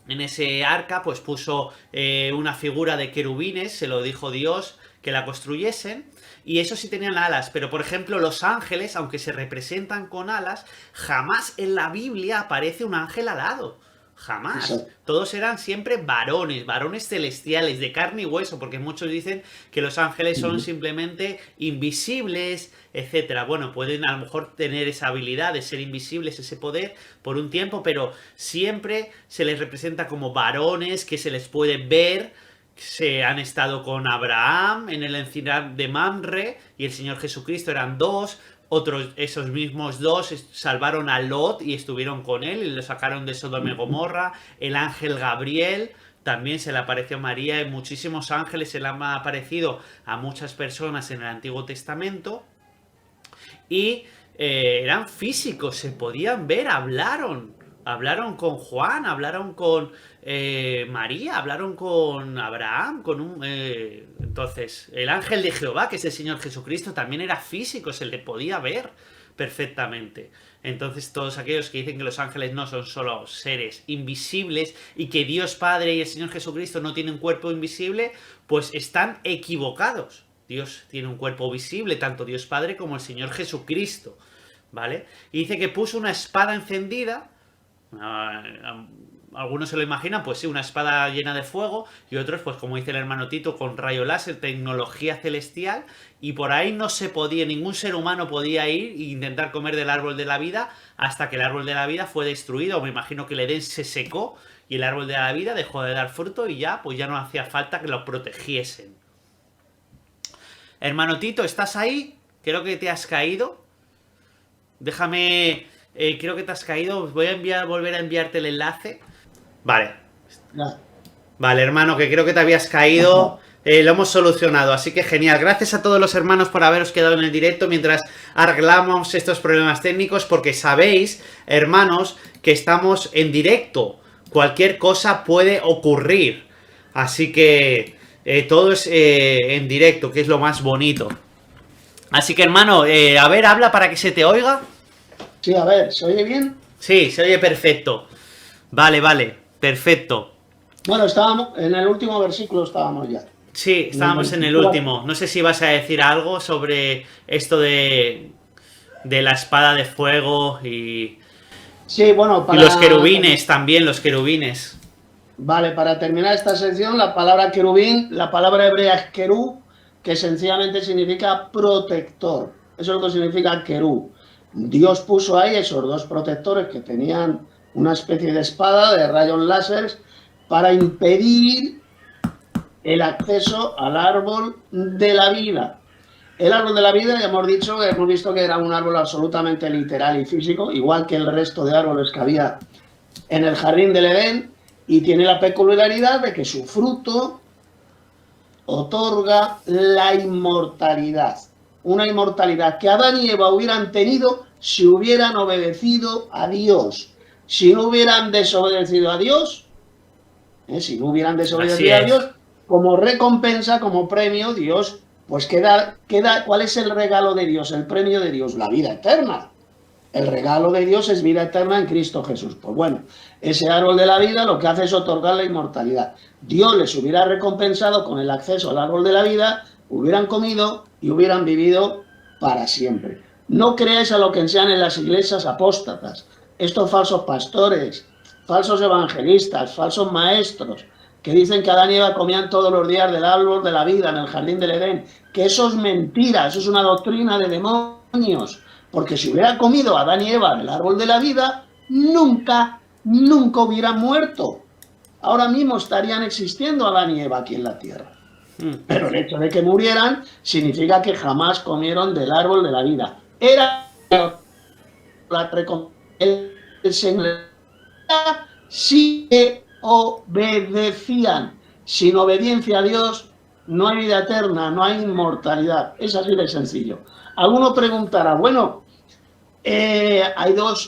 en ese arca, pues puso una figura de querubines, se lo dijo Dios que la construyesen, y esos sí tenían alas. Pero por ejemplo los ángeles, aunque se representan con alas, jamás en la Biblia aparece un ángel alado. Jamás. Exacto. Todos eran siempre varones celestiales, de carne y hueso, porque muchos dicen que los ángeles son simplemente invisibles, etcétera. Bueno, pueden a lo mejor tener esa habilidad de ser invisibles, ese poder, por un tiempo, pero siempre se les representa como varones que se les puede ver. Se han estado con Abraham en el encinar de Mamre y el Señor Jesucristo, eran dos. Otros, esos mismos dos, salvaron a Lot y estuvieron con él y lo sacaron de Sodoma y Gomorra. El ángel Gabriel también se le apareció a María, y muchísimos ángeles se le han aparecido a muchas personas en el Antiguo Testamento. Y eran físicos, se podían ver, hablaron con Juan, hablaron con María, hablaron con Abraham, entonces, el ángel de Jehová, que es el Señor Jesucristo, también era físico, se le podía ver perfectamente. Entonces, todos aquellos que dicen que los ángeles no son solo seres invisibles y que Dios Padre y el Señor Jesucristo no tienen cuerpo invisible, pues están equivocados. Dios tiene un cuerpo visible, tanto Dios Padre como el Señor Jesucristo, ¿vale? Y dice que puso una espada encendida. Algunos se lo imaginan, pues sí, una espada llena de fuego, y otros, pues como dice el hermano Tito, con rayo láser, tecnología celestial, y por ahí no se podía, ningún ser humano podía ir e intentar comer del árbol de la vida hasta que el árbol de la vida fue destruido. Me imagino que el Edén se secó y el árbol de la vida dejó de dar fruto y ya, pues ya no hacía falta que lo protegiesen. Hermano Tito, ¿estás ahí? Creo que te has caído. Déjame... creo que te has caído. Voy a volver a enviarte el enlace. Vale. Ya. Vale, hermano, que creo que te habías caído. Lo hemos solucionado, así que genial. Gracias a todos los hermanos por haberos quedado en el directo mientras arreglamos estos problemas técnicos, porque sabéis, hermanos, que estamos en directo. Cualquier cosa puede ocurrir. Así que todo es en directo, que es lo más bonito. Así que, hermano, a ver, habla para que se te oiga. Sí, a ver, ¿se oye bien? Sí, se oye perfecto. Vale, perfecto. Bueno, estábamos en el último versículo, estábamos ya. Sí, estábamos en el último. No sé si vas a decir algo sobre esto de la espada de fuego y... Sí, bueno, y los querubines también, los querubines. Vale, para terminar esta sección, la palabra querubín, la palabra hebrea es querub, que sencillamente significa protector. Eso es lo que significa querub. Dios puso ahí esos dos protectores que tenían una especie de espada de rayos láseres para impedir el acceso al árbol de la vida. El árbol de la vida, ya hemos dicho, hemos visto que era un árbol absolutamente literal y físico, igual que el resto de árboles que había en el jardín del Edén, y tiene la peculiaridad de que su fruto otorga la inmortalidad. Una inmortalidad que Adán y Eva hubieran tenido si hubieran obedecido a Dios. Si no hubieran desobedecido a Dios, a Dios, como recompensa, como premio, Dios, pues ¿cuál es el regalo de Dios? El premio de Dios, la vida eterna. El regalo de Dios es vida eterna en Cristo Jesús. Pues bueno, ese árbol de la vida lo que hace es otorgar la inmortalidad. Dios les hubiera recompensado con el acceso al árbol de la vida, hubieran comido y hubieran vivido para siempre. No creáis a lo que enseñan en las iglesias apóstatas, estos falsos pastores, falsos evangelistas, falsos maestros, que dicen que Adán y Eva comían todos los días del árbol de la vida en el jardín del Edén, que eso es mentira, eso es una doctrina de demonios. Porque si hubiera comido Adán y Eva del árbol de la vida, nunca hubieran muerto. Ahora mismo estarían existiendo Adán y Eva aquí en la tierra. Pero el hecho de que murieran significa que jamás comieron del árbol de la vida. Era la recompensa si obedecían. Sin obediencia a Dios no hay vida eterna, no hay inmortalidad. Es así de sencillo. Alguno preguntará, bueno,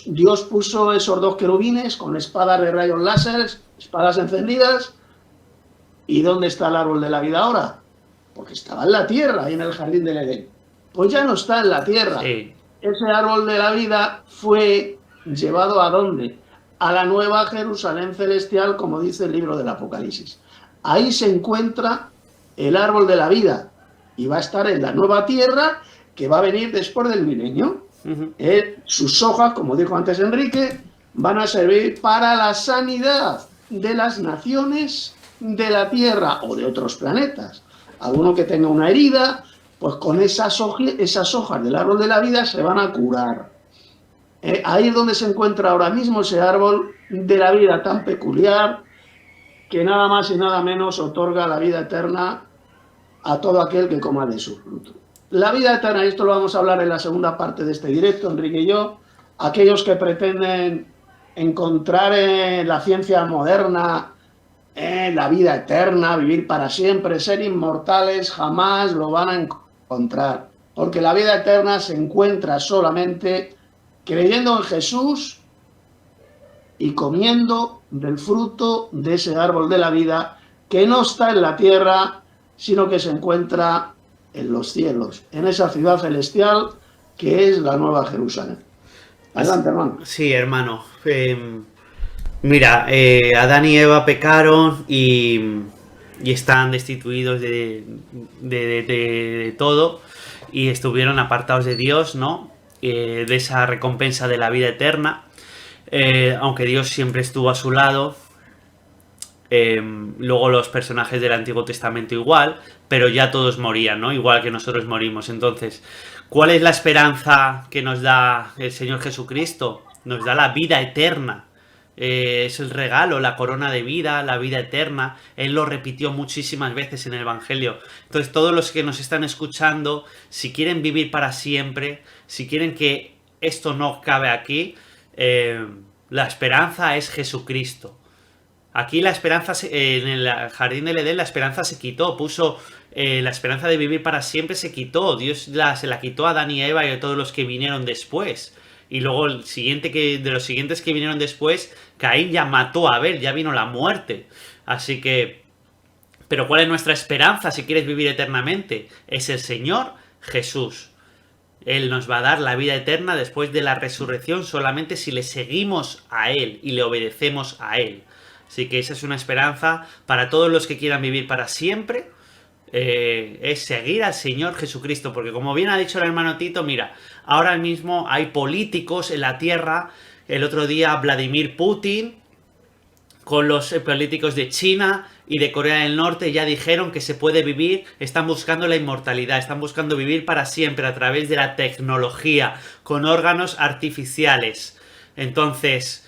Dios puso esos dos querubines con espadas de rayos láseres, espadas encendidas, ¿y dónde está el árbol de la vida ahora? Porque estaba en la tierra, ahí en el jardín del Edén. Pues ya no está en la tierra. Sí. Ese árbol de la vida fue llevado ¿a dónde? A la nueva Jerusalén celestial, como dice el libro del Apocalipsis. Ahí se encuentra el árbol de la vida y va a estar en la nueva tierra que va a venir después del milenio. Sus hojas, como dijo antes Enrique, van a servir para la sanidad de las naciones de la Tierra o de otros planetas. Alguno que tenga una herida, pues con esas hojas del árbol de la vida se van a curar. Ahí es donde se encuentra ahora mismo ese árbol de la vida tan peculiar que nada más y nada menos otorga la vida eterna a todo aquel que coma de su fruto. La vida eterna, y esto lo vamos a hablar en la segunda parte de este directo, Enrique y yo, aquellos que pretenden encontrar en la ciencia moderna la vida eterna, vivir para siempre, ser inmortales, jamás lo van a encontrar. Porque la vida eterna se encuentra solamente creyendo en Jesús y comiendo del fruto de ese árbol de la vida que no está en la tierra, sino que se encuentra en los cielos, en esa ciudad celestial que es la Nueva Jerusalén. Adelante, hermano. Sí, hermano. Mira, Adán y Eva pecaron y están destituidos de todo y estuvieron apartados de Dios, ¿no? De esa recompensa de la vida eterna. Aunque Dios siempre estuvo a su lado. Luego los personajes del Antiguo Testamento igual, pero ya todos morían, ¿no? Igual que nosotros morimos. Entonces, ¿cuál es la esperanza que nos da el Señor Jesucristo? Nos da la vida eterna. Es el regalo, la corona de vida, la vida eterna. Él lo repitió muchísimas veces en el Evangelio. Entonces, todos los que nos están escuchando, si quieren vivir para siempre, si quieren que esto no cabe aquí, la esperanza es Jesucristo. Aquí la esperanza, en el jardín del Edén, la esperanza se quitó, la esperanza de vivir para siempre se quitó. Dios se la quitó a Adán y Eva y a todos los que vinieron después. Y luego de los siguientes que vinieron después, Caín ya mató a Abel, ya vino la muerte. Así que, pero ¿cuál es nuestra esperanza si quieres vivir eternamente? Es el Señor Jesús. Él nos va a dar la vida eterna después de la resurrección solamente si le seguimos a Él y le obedecemos a Él. Así que esa es una esperanza para todos los que quieran vivir para siempre. Es seguir al Señor Jesucristo, porque como bien ha dicho el hermano Tito, mira, ahora mismo hay políticos en la tierra. El otro día Vladimir Putin con los políticos de China y de Corea del Norte ya dijeron que se puede vivir, están buscando la inmortalidad, están buscando vivir para siempre a través de la tecnología, con órganos artificiales. Entonces,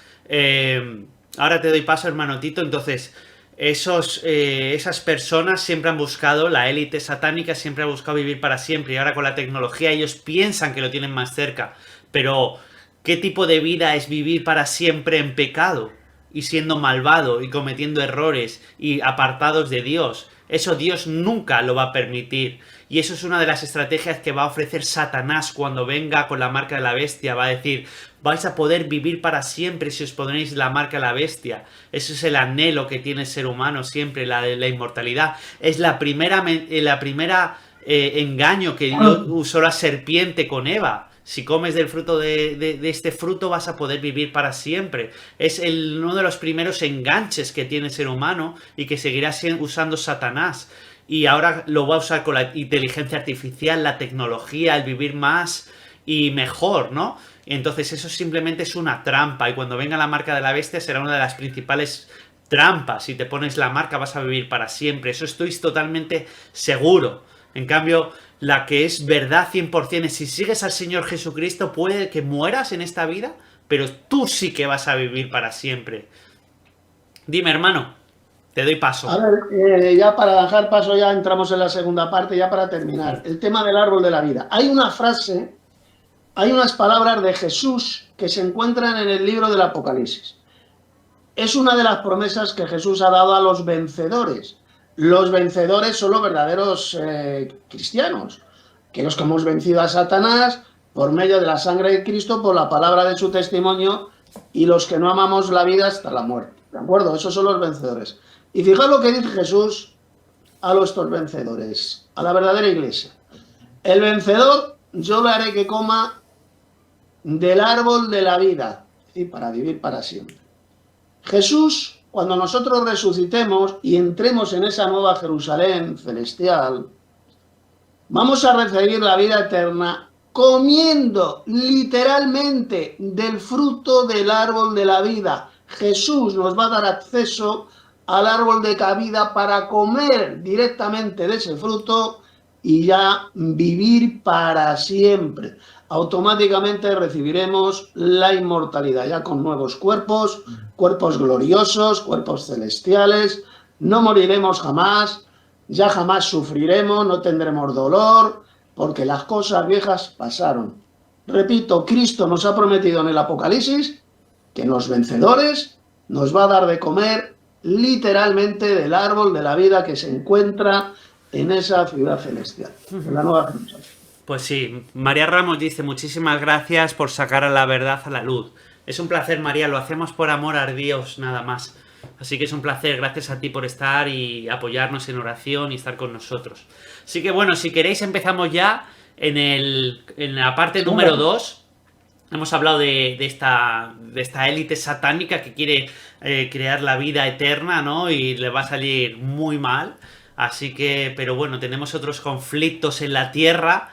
ahora te doy paso, hermano Tito. Entonces, esas personas siempre han buscado, la élite satánica siempre ha buscado vivir para siempre, y ahora con la tecnología ellos piensan que lo tienen más cerca. Pero, ¿qué tipo de vida es vivir para siempre en pecado? Y siendo malvado y cometiendo errores y apartados de Dios. Eso Dios nunca lo va a permitir. Y eso es una de las estrategias que va a ofrecer Satanás cuando venga con la marca de la bestia. Va a decir, vais a poder vivir para siempre si os ponéis la marca de la bestia. Eso es el anhelo que tiene el ser humano siempre, la inmortalidad. Es la primera engaño que Dios usó la serpiente con Eva. Si comes del fruto de este fruto vas a poder vivir para siempre. Es uno de los primeros enganches que tiene el ser humano y que seguirá usando Satanás. Y ahora lo va a usar con la inteligencia artificial, la tecnología, el vivir más y mejor, ¿no? Entonces eso simplemente es una trampa. Y cuando venga la marca de la bestia será una de las principales trampas. Si te pones la marca vas a vivir para siempre. Eso estoy totalmente seguro. En cambio, la que es verdad 100% es si sigues al Señor Jesucristo, puede que mueras en esta vida, pero tú sí que vas a vivir para siempre. Dime, hermano, te doy paso. A ver, ya para dejar paso, ya entramos en la segunda parte, ya para terminar. El tema del árbol de la vida. Hay una frase, hay unas palabras de Jesús que se encuentran en el libro del Apocalipsis. Es una de las promesas que Jesús ha dado a los vencedores. Los vencedores son los verdaderos cristianos, que los que hemos vencido a Satanás por medio de la sangre de Cristo, por la palabra de su testimonio, y los que no amamos la vida hasta la muerte. ¿De acuerdo? Esos son los vencedores. Y fijaos lo que dice Jesús a estos vencedores, a la verdadera iglesia. El vencedor, yo le haré que coma del árbol de la vida, y para vivir para siempre. Jesús, cuando nosotros resucitemos y entremos en esa nueva Jerusalén celestial, vamos a recibir la vida eterna comiendo literalmente del fruto del árbol de la vida. Jesús nos va a dar acceso al árbol de la vida para comer directamente de ese fruto y ya vivir para siempre. Automáticamente recibiremos la inmortalidad, ya con nuevos cuerpos, cuerpos gloriosos, cuerpos celestiales. No moriremos jamás, ya jamás sufriremos, no tendremos dolor, porque las cosas viejas pasaron. Repito, Cristo nos ha prometido en el Apocalipsis que los vencedores nos va a dar de comer literalmente del árbol de la vida que se encuentra en esa ciudad celestial, en la nueva Jerusalén. Pues sí, María Ramos dice, muchísimas gracias por sacar a la verdad a la luz. Es un placer, María, lo hacemos por amor a Dios, nada más. Así que es un placer, gracias a ti por estar y apoyarnos en oración y estar con nosotros. Así que bueno, si queréis empezamos ya en la parte número 2. Hemos hablado de esta élite satánica que quiere crear la vida eterna, ¿no? Y le va a salir muy mal. Así que, pero bueno, tenemos otros conflictos en la tierra.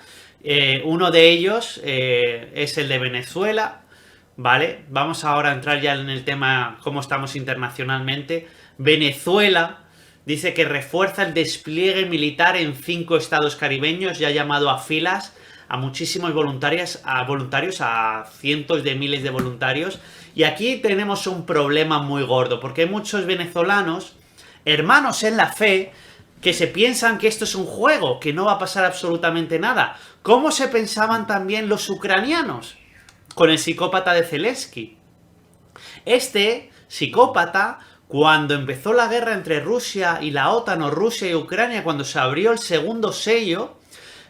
Uno de ellos es el de Venezuela, ¿vale? Vamos ahora a entrar ya en el tema cómo estamos internacionalmente. Venezuela dice que refuerza el despliegue militar en 5 estados caribeños, ya ha llamado a filas a muchísimos voluntarios, a cientos de miles de voluntarios. Y aquí tenemos un problema muy gordo, porque hay muchos venezolanos, hermanos en la fe, que se piensan que esto es un juego, que no va a pasar absolutamente nada. ¿Cómo se pensaban también los ucranianos con el psicópata de Zelensky? Este psicópata, cuando empezó la guerra entre Rusia y la OTAN, o Rusia y Ucrania, cuando se abrió el segundo sello,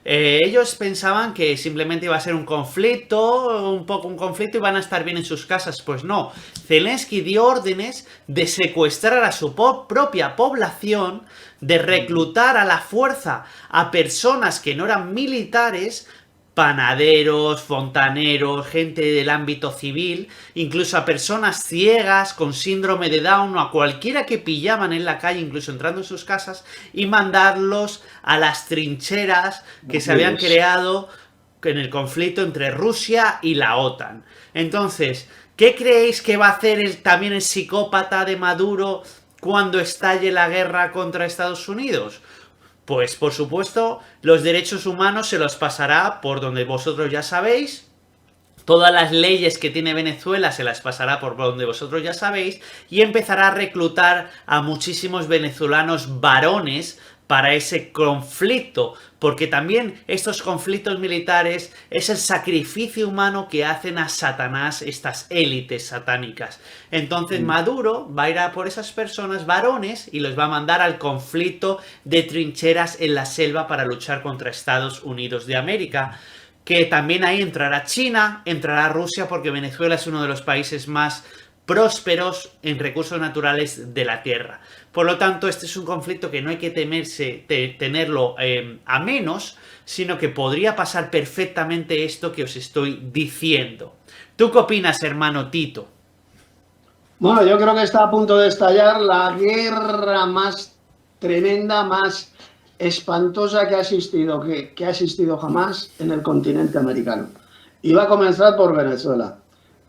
ellos pensaban que simplemente iba a ser un conflicto, y van a estar bien en sus casas. Pues no, Zelensky dio órdenes de secuestrar a su propia población, de reclutar a la fuerza a personas que no eran militares, panaderos, fontaneros, gente del ámbito civil, incluso a personas ciegas con síndrome de Down o a cualquiera que pillaban en la calle, incluso entrando en sus casas, y mandarlos a las trincheras que se habían creado en el conflicto entre Rusia y la OTAN. Entonces, ¿Qué creéis que va a hacer también el psicópata de Maduro cuando estalle la guerra contra Estados Unidos? Pues por supuesto, los derechos humanos se los pasará por donde vosotros ya sabéis. Todas las leyes que tiene Venezuela se las pasará por donde vosotros ya sabéis y empezará a reclutar a muchísimos venezolanos varones para ese conflicto, porque también estos conflictos militares es el sacrificio humano que hacen a Satanás estas élites satánicas. Entonces Maduro va a ir a por esas personas varones y los va a mandar al conflicto de trincheras en la selva para luchar contra Estados Unidos de América. Que también ahí entrará China, entrará Rusia, porque Venezuela es uno de los países más prósperos en recursos naturales de la Tierra. Por lo tanto, este es un conflicto que no hay que tenerlo a menos, sino que podría pasar perfectamente esto que os estoy diciendo. ¿Tú qué opinas, hermano Tito? Bueno, yo creo que está a punto de estallar la guerra más tremenda, más espantosa que ha existido jamás en el continente americano. Y va a comenzar por Venezuela.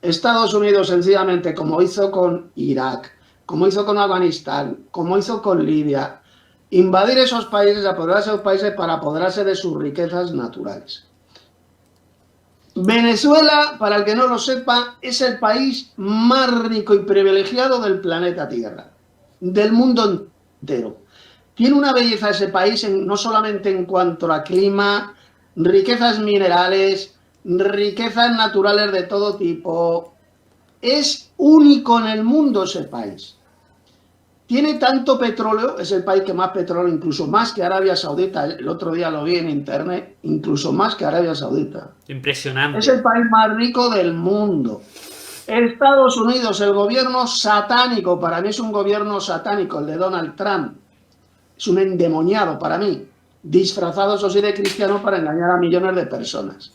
Estados Unidos, sencillamente, como hizo con Irak, como hizo con Afganistán, como hizo con Libia, invadir esos países, apoderarse de esos países para apoderarse de sus riquezas naturales. Venezuela, para el que no lo sepa, es el país más rico y privilegiado del planeta Tierra, del mundo entero. Tiene una belleza ese país, no solamente en cuanto a clima, riquezas minerales, riquezas naturales de todo tipo. Es único en el mundo ese país. Tiene tanto petróleo, es el país que más petróleo, incluso más que Arabia Saudita. El otro día lo vi en internet, incluso más que Arabia Saudita. Impresionante. Es el país más rico del mundo. Estados Unidos, el gobierno satánico, para mí es un gobierno satánico, el de Donald Trump. Es un endemoniado para mí, disfrazado, eso sí, de cristiano para engañar a millones de personas.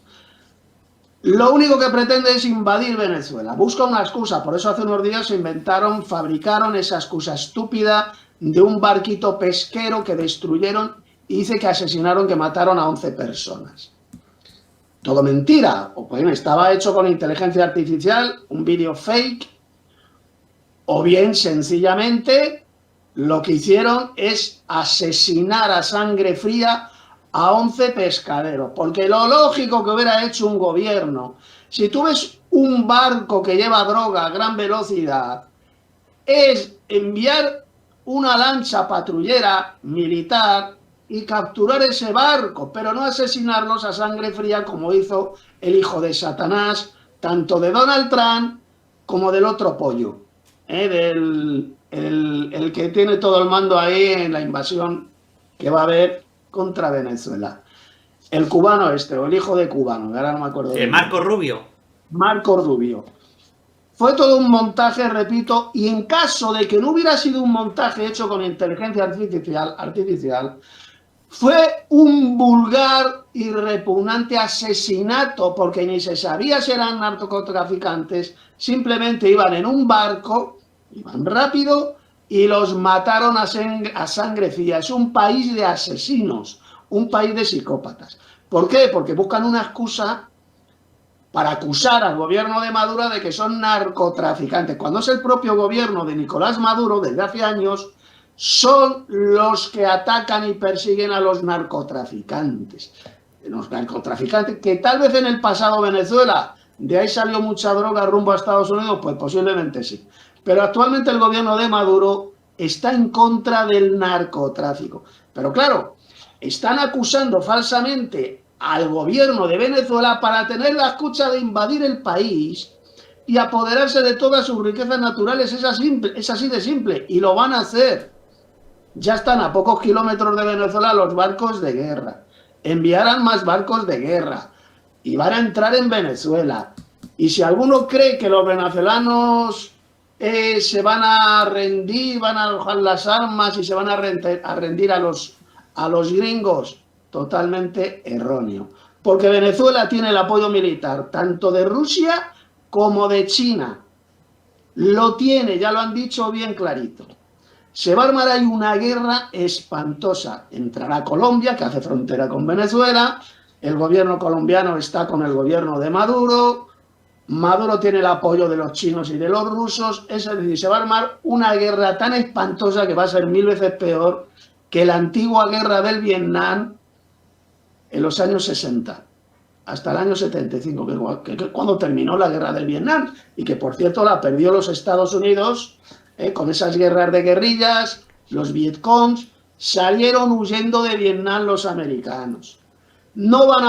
Lo único que pretende es invadir Venezuela. Busca una excusa, por eso hace unos días fabricaron esa excusa estúpida de un barquito pesquero que destruyeron y dice que asesinaron, que mataron a 11 personas. Todo mentira. O bien estaba hecho con inteligencia artificial, un vídeo fake, o bien sencillamente lo que hicieron es asesinar a sangre fría a 11 pescaderos, porque lo lógico que hubiera hecho un gobierno, si tú ves un barco que lleva droga a gran velocidad, es enviar una lancha patrullera militar y capturar ese barco, pero no asesinarlos a sangre fría como hizo el hijo de Satanás, tanto de Donald Trump como del otro pollo, el que tiene todo el mando ahí en la invasión que va a haber contra Venezuela. El cubano o el hijo de cubano, ahora no me acuerdo. Marco Rubio. Marco Rubio. Fue todo un montaje, repito, y en caso de que no hubiera sido un montaje hecho con inteligencia artificial, fue un vulgar y repugnante asesinato, porque ni se sabía si eran narcotraficantes, simplemente iban en un barco, iban rápido y los mataron a sangre fría. Es un país de asesinos, un país de psicópatas. ¿Por qué? Porque buscan una excusa para acusar al gobierno de Maduro de que son narcotraficantes, cuando es el propio gobierno de Nicolás Maduro, desde hace años, son los que atacan y persiguen a los narcotraficantes. Los narcotraficantes, que tal vez en el pasado Venezuela, de ahí salió mucha droga rumbo a Estados Unidos, pues posiblemente sí. Pero actualmente el gobierno de Maduro está en contra del narcotráfico. Pero claro, están acusando falsamente al gobierno de Venezuela para tener la excusa de invadir el país y apoderarse de todas sus riquezas naturales. Es así de simple, y lo van a hacer. Ya están a pocos kilómetros de Venezuela los barcos de guerra. Enviarán más barcos de guerra y van a entrar en Venezuela. Y si alguno cree que los venezolanos se van a rendir, van a arrojar las armas y se van a rendir a los gringos, totalmente erróneo. Porque Venezuela tiene el apoyo militar tanto de Rusia como de China. Lo tiene, ya lo han dicho bien clarito. Se va a armar ahí una guerra espantosa. Entrará Colombia, que hace frontera con Venezuela. El gobierno colombiano está con el gobierno de Maduro. Maduro tiene el apoyo de los chinos y de los rusos, es decir, se va a armar una guerra tan espantosa que va a ser 1000 veces peor que la antigua guerra del Vietnam en los años 60, hasta el año 75, que es cuando terminó la guerra del Vietnam, y que por cierto la perdió los Estados Unidos, con esas guerras de guerrillas, los Vietcongs salieron huyendo de Vietnam los americanos. No van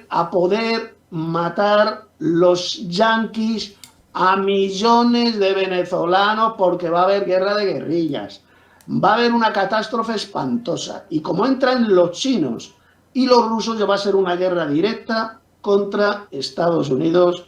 a poder matar los yanquis a millones de venezolanos porque va a haber guerra de guerrillas. Va a haber una catástrofe espantosa. Y como entran los chinos y los rusos, ya va a ser una guerra directa contra Estados Unidos.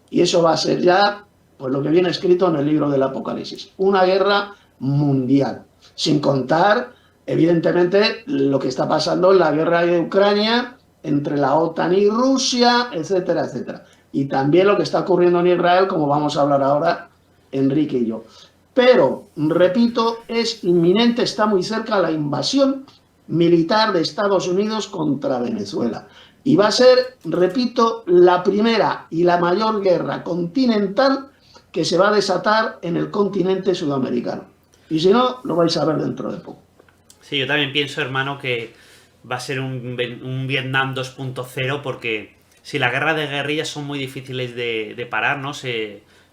Y eso va a ser ya, pues, lo que viene escrito en el libro del Apocalipsis. Una guerra mundial. Sin contar, evidentemente, lo que está pasando en la guerra de Ucrania entre la OTAN y Rusia, etcétera, etcétera. Y también lo que está ocurriendo en Israel, como vamos a hablar ahora Enrique y yo. Pero, repito, es inminente, está muy cerca la invasión militar de Estados Unidos contra Venezuela. Y va a ser, repito, la primera y la mayor guerra continental que se va a desatar en el continente sudamericano. Y si no, lo vais a ver dentro de poco. Sí, yo también pienso, hermano, que va a ser un Vietnam 2.0 porque si la guerra de guerrillas son muy difíciles de parar, ¿no?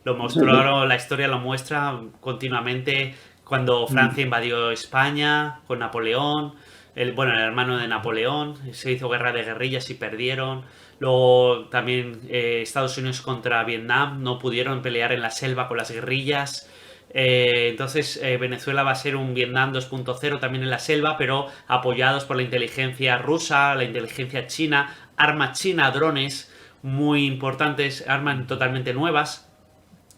Lo mostró, la historia lo muestra continuamente cuando Francia invadió España con Napoleón, el hermano de Napoleón, se hizo guerra de guerrillas y perdieron. Luego también Estados Unidos contra Vietnam, no pudieron pelear en la selva con las guerrillas. Entonces Venezuela va a ser un Vietnam 2.0 también en la selva, pero apoyados por la inteligencia rusa, la inteligencia china, armas chinas, drones muy importantes, armas totalmente nuevas.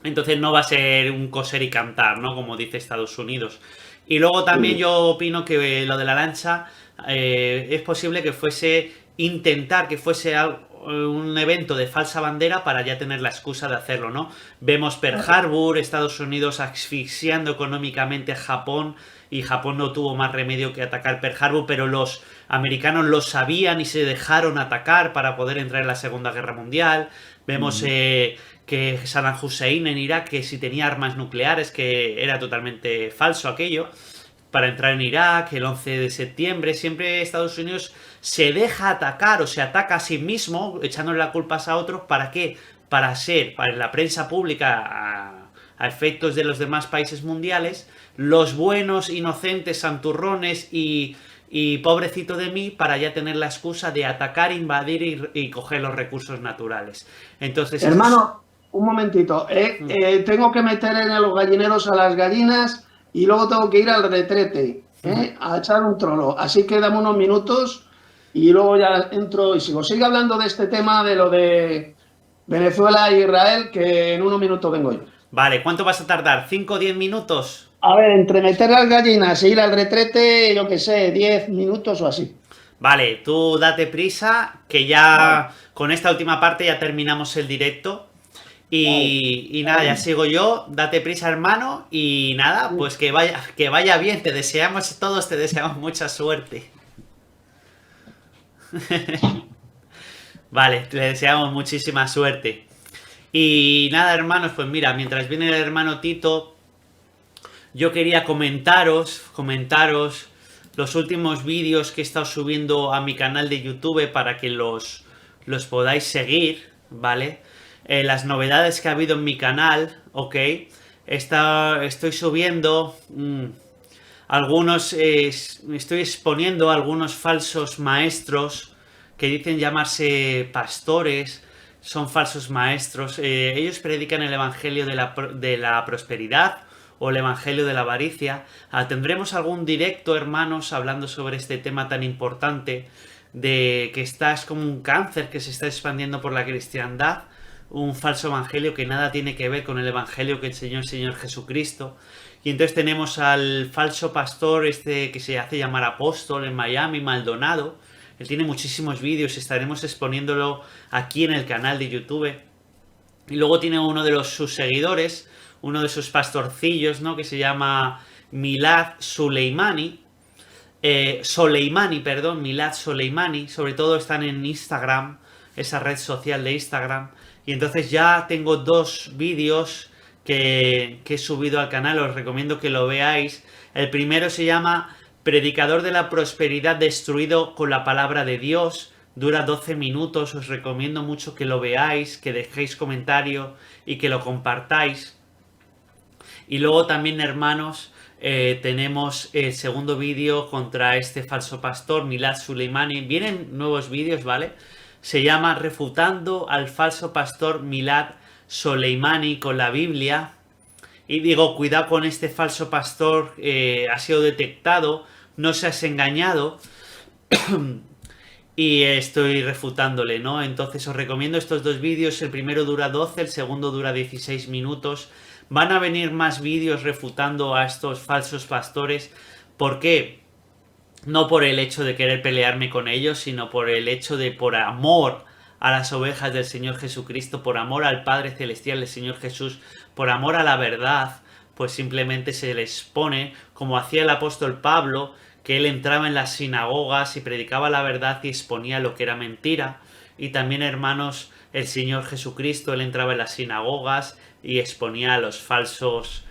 Entonces no va a ser un coser y cantar, ¿no? Como dice Estados Unidos. Y luego también yo opino que lo de la lancha es posible que fuese intentar que fuese un evento de falsa bandera para ya tener la excusa de hacerlo, ¿no? Vemos Pearl Harbor, Estados Unidos asfixiando económicamente a Japón y Japón no tuvo más remedio que atacar Pearl Harbor, pero los americanos lo sabían y se dejaron atacar para poder entrar en la Segunda Guerra Mundial. Vemos que Saddam Hussein en Irak, que si tenía armas nucleares, que era totalmente falso aquello, para entrar en Irak, el 11 de septiembre, siempre Estados Unidos se deja atacar o se ataca a sí mismo, echándole las culpas a otros, ¿para qué? Para la prensa pública, a efectos de los demás países mundiales, los buenos, inocentes, santurrones y pobrecito de mí, para ya tener la excusa de atacar, invadir y coger los recursos naturales. Entonces, hermano, un momentito, tengo que meter en los gallineros a las gallinas y luego tengo que ir al retrete, a echar un trolo. Así que dame unos minutos y luego ya entro y sigo. Sigue hablando de este tema de lo de Venezuela e Israel, que en unos minutos vengo yo. Vale, ¿cuánto vas a tardar? ¿5 o 10 minutos? A ver, entre meter las gallinas e ir al retrete, yo qué sé, 10 minutos o así. Vale, tú date prisa, que ya con esta última parte ya terminamos el directo. Y nada, ya sigo yo, date prisa, hermano, y nada, pues que vaya bien, te deseamos mucha suerte. Vale, te deseamos muchísima suerte. Y nada, hermanos, pues mira, mientras viene el hermano Tito, yo quería comentaros los últimos vídeos que he estado subiendo a mi canal de YouTube para que los podáis seguir, ¿vale? Las novedades que ha habido en mi canal, ¿ok? Estoy subiendo estoy exponiendo a algunos falsos maestros que dicen llamarse pastores, son falsos maestros. Ellos predican el evangelio de la prosperidad o el evangelio de la avaricia. Tendremos algún directo, hermanos, hablando sobre este tema tan importante de que es como un cáncer que se está expandiendo por la cristiandad. Un falso evangelio que nada tiene que ver con el evangelio que enseñó el Señor Jesucristo. Y entonces tenemos al falso pastor que se hace llamar apóstol en Miami, Maldonado. Él tiene muchísimos vídeos, estaremos exponiéndolo aquí en el canal de YouTube. Y luego tiene uno de sus seguidores, uno de sus pastorcillos, ¿no? Que se llama Milad Soleimani. Milad Soleimani. Sobre todo están en Instagram, esa red social de Instagram. Y entonces ya tengo 2 vídeos que he subido al canal, os recomiendo que lo veáis. El primero se llama Predicador de la Prosperidad destruido con la palabra de Dios. Dura 12 minutos, os recomiendo mucho que lo veáis, que dejéis comentario y que lo compartáis. Y luego también, hermanos, tenemos el segundo vídeo contra este falso pastor, Milad Suleimani. Vienen nuevos vídeos, ¿vale? Se llama Refutando al falso pastor Milad Soleimani con la Biblia. Y digo, cuidado con este falso pastor, ha sido detectado, no seas engañado. Y estoy refutándole, ¿no? Entonces os recomiendo estos 2 vídeos. El primero dura 12, el segundo dura 16 minutos. Van a venir más vídeos refutando a estos falsos pastores. ¿Por qué? No por el hecho de querer pelearme con ellos, sino por el hecho de, por amor a las ovejas del Señor Jesucristo, por amor al Padre Celestial del Señor Jesús, por amor a la verdad, pues simplemente se les pone, como hacía el apóstol Pablo, que él entraba en las sinagogas y predicaba la verdad y exponía lo que era mentira. Y también, hermanos, el Señor Jesucristo, él entraba en las sinagogas y exponía a los falsos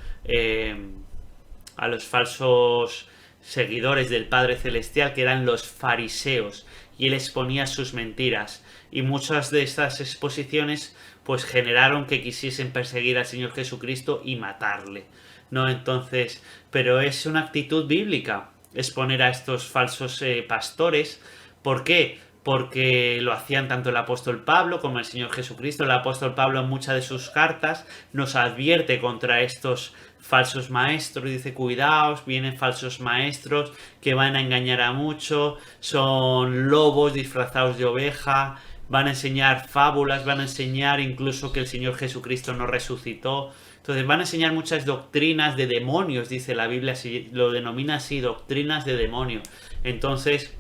seguidores del Padre Celestial, que eran los fariseos, y él exponía sus mentiras. Y muchas de estas exposiciones pues generaron que quisiesen perseguir al Señor Jesucristo y matarle, ¿no? Entonces, pero es una actitud bíblica exponer a estos falsos pastores. ¿Por qué? Porque lo hacían tanto el apóstol Pablo como el Señor Jesucristo. El apóstol Pablo en muchas de sus cartas nos advierte contra estos falsos maestros. Dice, cuidaos, vienen falsos maestros que van a engañar a muchos, son lobos disfrazados de oveja, van a enseñar fábulas, van a enseñar incluso que el Señor Jesucristo no resucitó. Entonces van a enseñar muchas doctrinas de demonios, dice la Biblia, lo denomina así, doctrinas de demonios. Entonces,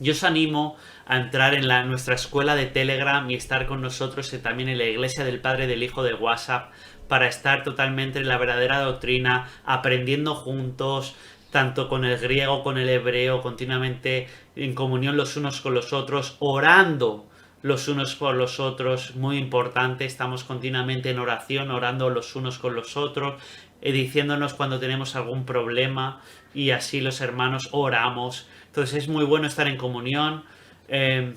yo os animo a entrar en nuestra escuela de Telegram y estar con nosotros también en la Iglesia del Padre del Hijo de WhatsApp, para estar totalmente en la verdadera doctrina, aprendiendo juntos, tanto con el griego, con el hebreo, continuamente en comunión los unos con los otros, orando los unos por los otros, muy importante, estamos continuamente en oración, orando los unos con los otros, diciéndonos cuando tenemos algún problema, y así los hermanos oramos. Entonces es muy bueno estar en comunión.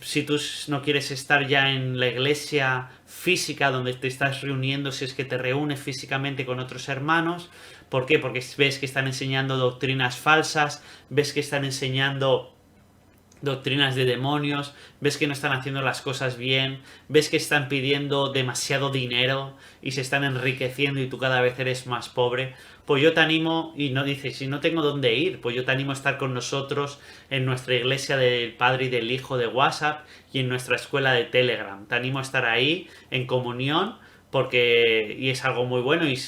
Si tú no quieres estar ya en la iglesia física donde te estás reuniendo, si es que te reúnes físicamente con otros hermanos, ¿por qué? Porque ves que están enseñando doctrinas falsas, ves que están enseñando doctrinas de demonios, ves que no están haciendo las cosas bien, ves que están pidiendo demasiado dinero y se están enriqueciendo y tú cada vez eres más pobre. Pues yo te animo, y no dices, si no tengo dónde ir, pues yo te animo a estar con nosotros en nuestra iglesia del Padre y del Hijo de WhatsApp y en nuestra escuela de Telegram. Te animo a estar ahí en comunión, porque y es algo muy bueno. Y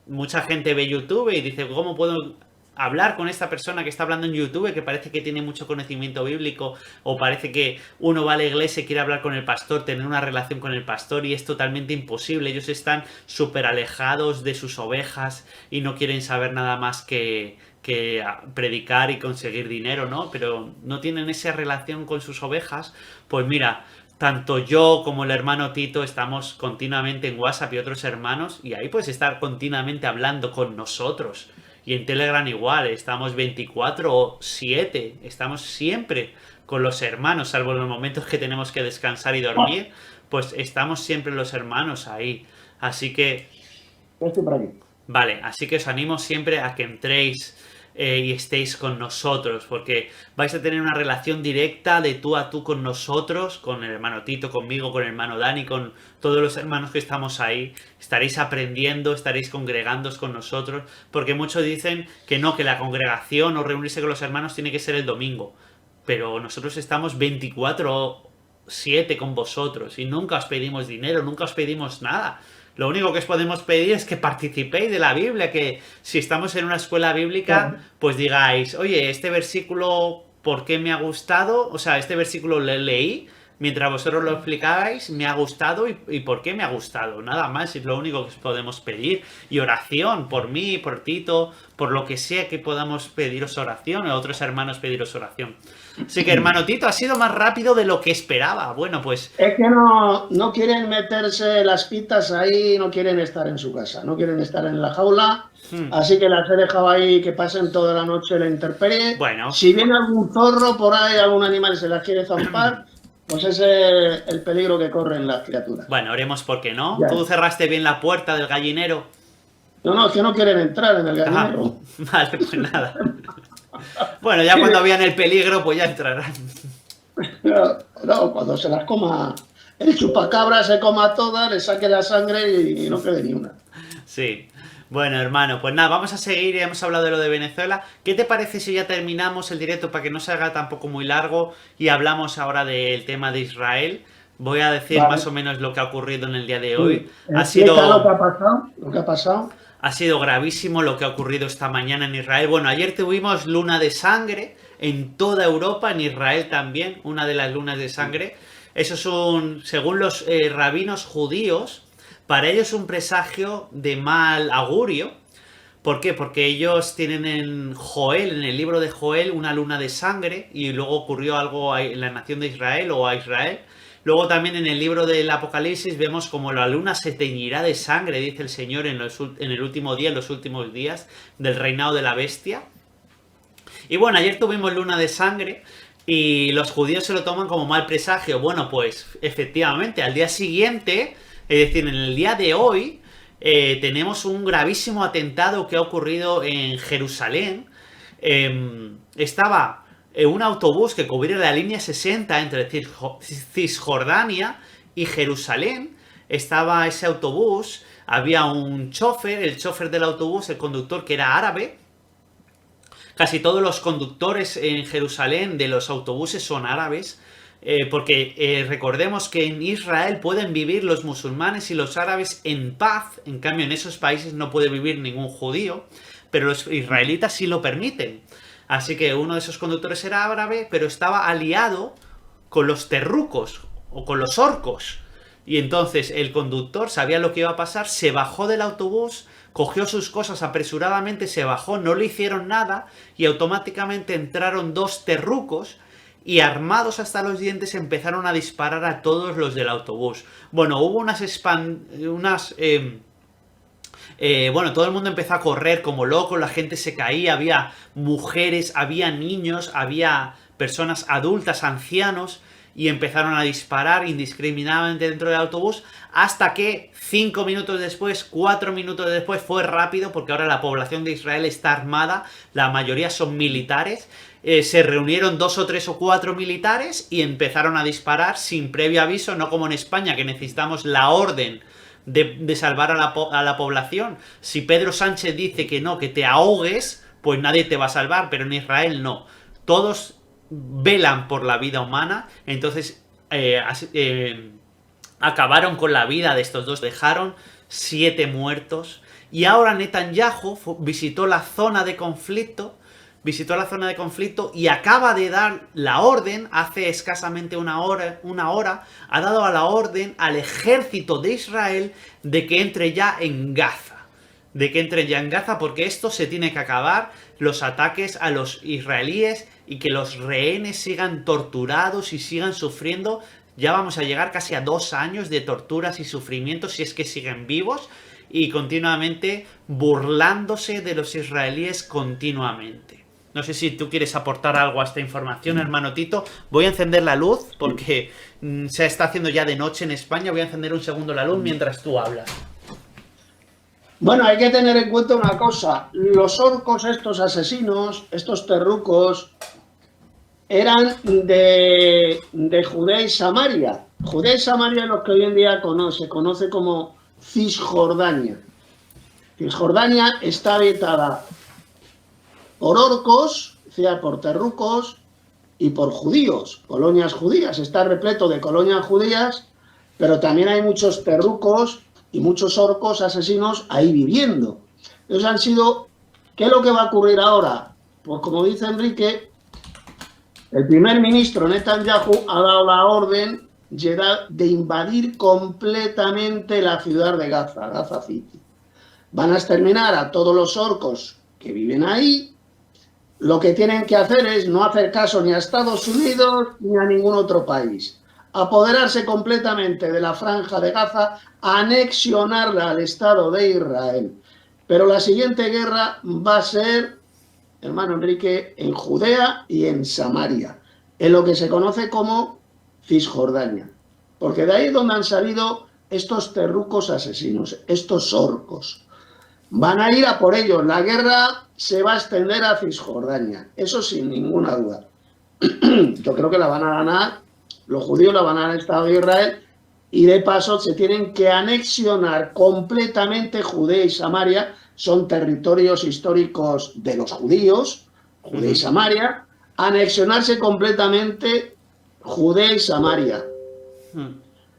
mucha gente ve YouTube y dice, ¿cómo puedo hablar con esta persona que está hablando en YouTube, que parece que tiene mucho conocimiento bíblico, o parece que uno va a la iglesia y quiere hablar con el pastor, tener una relación con el pastor, y es totalmente imposible? Ellos están súper alejados de sus ovejas y no quieren saber nada más que predicar y conseguir dinero, ¿no? Pero no tienen esa relación con sus ovejas. Pues mira, tanto yo como el hermano Tito estamos continuamente en WhatsApp y otros hermanos, y ahí puedes estar continuamente hablando con nosotros. Y en Telegram igual, estamos 24/7, estamos siempre con los hermanos, salvo en los momentos que tenemos que descansar y dormir, pues estamos siempre los hermanos ahí. Así que, Estoy por aquí. vale, así que os animo siempre a que entréis y estéis con nosotros, porque vais a tener una relación directa de tú a tú con nosotros, con el hermano Tito, conmigo, con el hermano Dani, con todos los hermanos que estamos ahí. Estaréis aprendiendo, estaréis congregándoos con nosotros, porque muchos dicen que no, que la congregación o reunirse con los hermanos tiene que ser el domingo, pero nosotros estamos 24/7 con vosotros y nunca os pedimos dinero, nunca os pedimos nada. Lo único que os podemos pedir es que participéis de la Biblia, que si estamos en una escuela bíblica, pues digáis, oye, este versículo, ¿por qué me ha gustado? O sea, este versículo lo leí, mientras vosotros lo explicáis, me ha gustado y por qué me ha gustado. Nada más, es lo único que os podemos pedir. Y oración, por mí, por Tito, por lo que sea que podamos pediros oración, o a otros hermanos pediros oración. Así que, hermano Tito, ha sido más rápido de lo que esperaba. Bueno, pues... Es que no quieren meterse las pitas ahí, no quieren estar en su casa, no quieren estar en la jaula, así que las he dejado ahí que pasen toda la noche la intemperie. Bueno. Si viene algún zorro por ahí, algún animal y se las quiere zampar, pues ese es el peligro que corren las criaturas. Bueno, oremos porque no. Ya. ¿Tú cerraste bien la puerta del gallinero? No, es que no quieren entrar en el gallinero. Vale, pues nada. Bueno, ya cuando vean el peligro, pues ya entrarán. No, cuando se las coma, el chupacabra se coma todas, le saque la sangre y no quede ni una. Sí. Bueno, hermano, pues nada, vamos a seguir. Ya hemos hablado de lo de Venezuela. ¿Qué te parece si ya terminamos el directo para que no se haga tampoco muy largo y hablamos ahora del tema de Israel? Voy a decir más o menos lo que ha ocurrido en el día de hoy. Lo que ha pasado. Ha sido gravísimo lo que ha ocurrido esta mañana en Israel. Bueno, ayer tuvimos luna de sangre en toda Europa, en Israel también, una de las lunas de sangre. Eso es según los rabinos judíos, para ellos es un presagio de mal augurio. ¿Por qué? Porque ellos tienen en Joel, en el libro de Joel, una luna de sangre y luego ocurrió algo en la nación de Israel o a Israel. Luego también en el libro del Apocalipsis vemos como la luna se teñirá de sangre, dice el Señor, en el último día, en los últimos días del reinado de la bestia. Y bueno, ayer tuvimos luna de sangre y los judíos se lo toman como mal presagio. Bueno, pues efectivamente, al día siguiente, es decir, en el día de hoy, tenemos un gravísimo atentado que ha ocurrido en Jerusalén. Estaba un autobús que cubría la línea 60 entre Cisjordania y Jerusalén. Estaba ese autobús, había un chofer, el chofer del autobús, el conductor, que era árabe. Casi todos los conductores en Jerusalén de los autobuses son árabes, porque recordemos que en Israel pueden vivir los musulmanes y los árabes en paz. En cambio, en esos países no puede vivir ningún judío, pero los israelitas sí lo permiten. Así que uno de esos conductores era árabe, pero estaba aliado con los terrucos o con los orcos. Y entonces el conductor sabía lo que iba a pasar, se bajó del autobús, cogió sus cosas apresuradamente, se bajó, no le hicieron nada y automáticamente entraron dos terrucos y armados hasta los dientes empezaron a disparar a todos los del autobús. Bueno, hubo bueno, todo el mundo empezó a correr como loco, la gente se caía, había mujeres, había niños, había personas adultas, ancianos, y empezaron a disparar indiscriminadamente dentro del autobús, hasta que 5 minutos después, 4 minutos después, fue rápido, porque ahora la población de Israel está armada, la mayoría son militares, se reunieron 2 o 3 o 4 militares y empezaron a disparar sin previo aviso, no como en España, que necesitamos la orden de salvar a la población. Si Pedro Sánchez dice que no, que te ahogues, pues nadie te va a salvar, pero en Israel no. Todos velan por la vida humana, entonces acabaron con la vida de estos dos, dejaron 7 muertos, y ahora Netanyahu visitó la zona de conflicto, y acaba de dar la orden, hace escasamente una hora, ha dado la orden al ejército de Israel de que entre ya en Gaza. Porque esto se tiene que acabar, los ataques a los israelíes y que los rehenes sigan torturados y sigan sufriendo. Ya vamos a llegar casi a 2 años de torturas y sufrimientos si es que siguen vivos, y continuamente burlándose de los israelíes continuamente. No sé si tú quieres aportar algo a esta información, hermano Tito. Voy a encender la luz porque se está haciendo ya de noche en España. Voy a encender un segundo la luz mientras tú hablas. Bueno, hay que tener en cuenta una cosa. Los orcos, estos asesinos, estos terrucos, eran de Judea y Samaria. Judea y Samaria es lo que hoy en día se conoce como Cisjordania. Cisjordania está habitada por orcos, o sea, por terrucos y por judíos, colonias judías. Está repleto de colonias judías, pero también hay muchos terrucos y muchos orcos asesinos ahí viviendo. Entonces ¿qué es lo que va a ocurrir ahora? Pues como dice Enrique, El primer ministro Netanyahu ha dado la orden de invadir completamente la ciudad de Gaza, Gaza City. Van a exterminar a todos los orcos que viven ahí. Lo que tienen que hacer es no hacer caso ni a Estados Unidos ni a ningún otro país. Apoderarse completamente de la franja de Gaza, anexionarla al Estado de Israel. Pero la siguiente guerra va a ser, hermano Enrique, en Judea y en Samaria, en lo que se conoce como Cisjordania. Porque de ahí es donde han salido estos terrucos asesinos, estos orcos. Van a ir a por ellos. La guerra se va a extender a Cisjordania. Eso sin ninguna duda. Yo creo que la van a ganar. Los judíos la van a ganar el Estado de Israel. Y de paso se tienen que anexionar completamente Judea y Samaria. Son territorios históricos de los judíos, Judea y Samaria. Anexionarse completamente Judea y Samaria.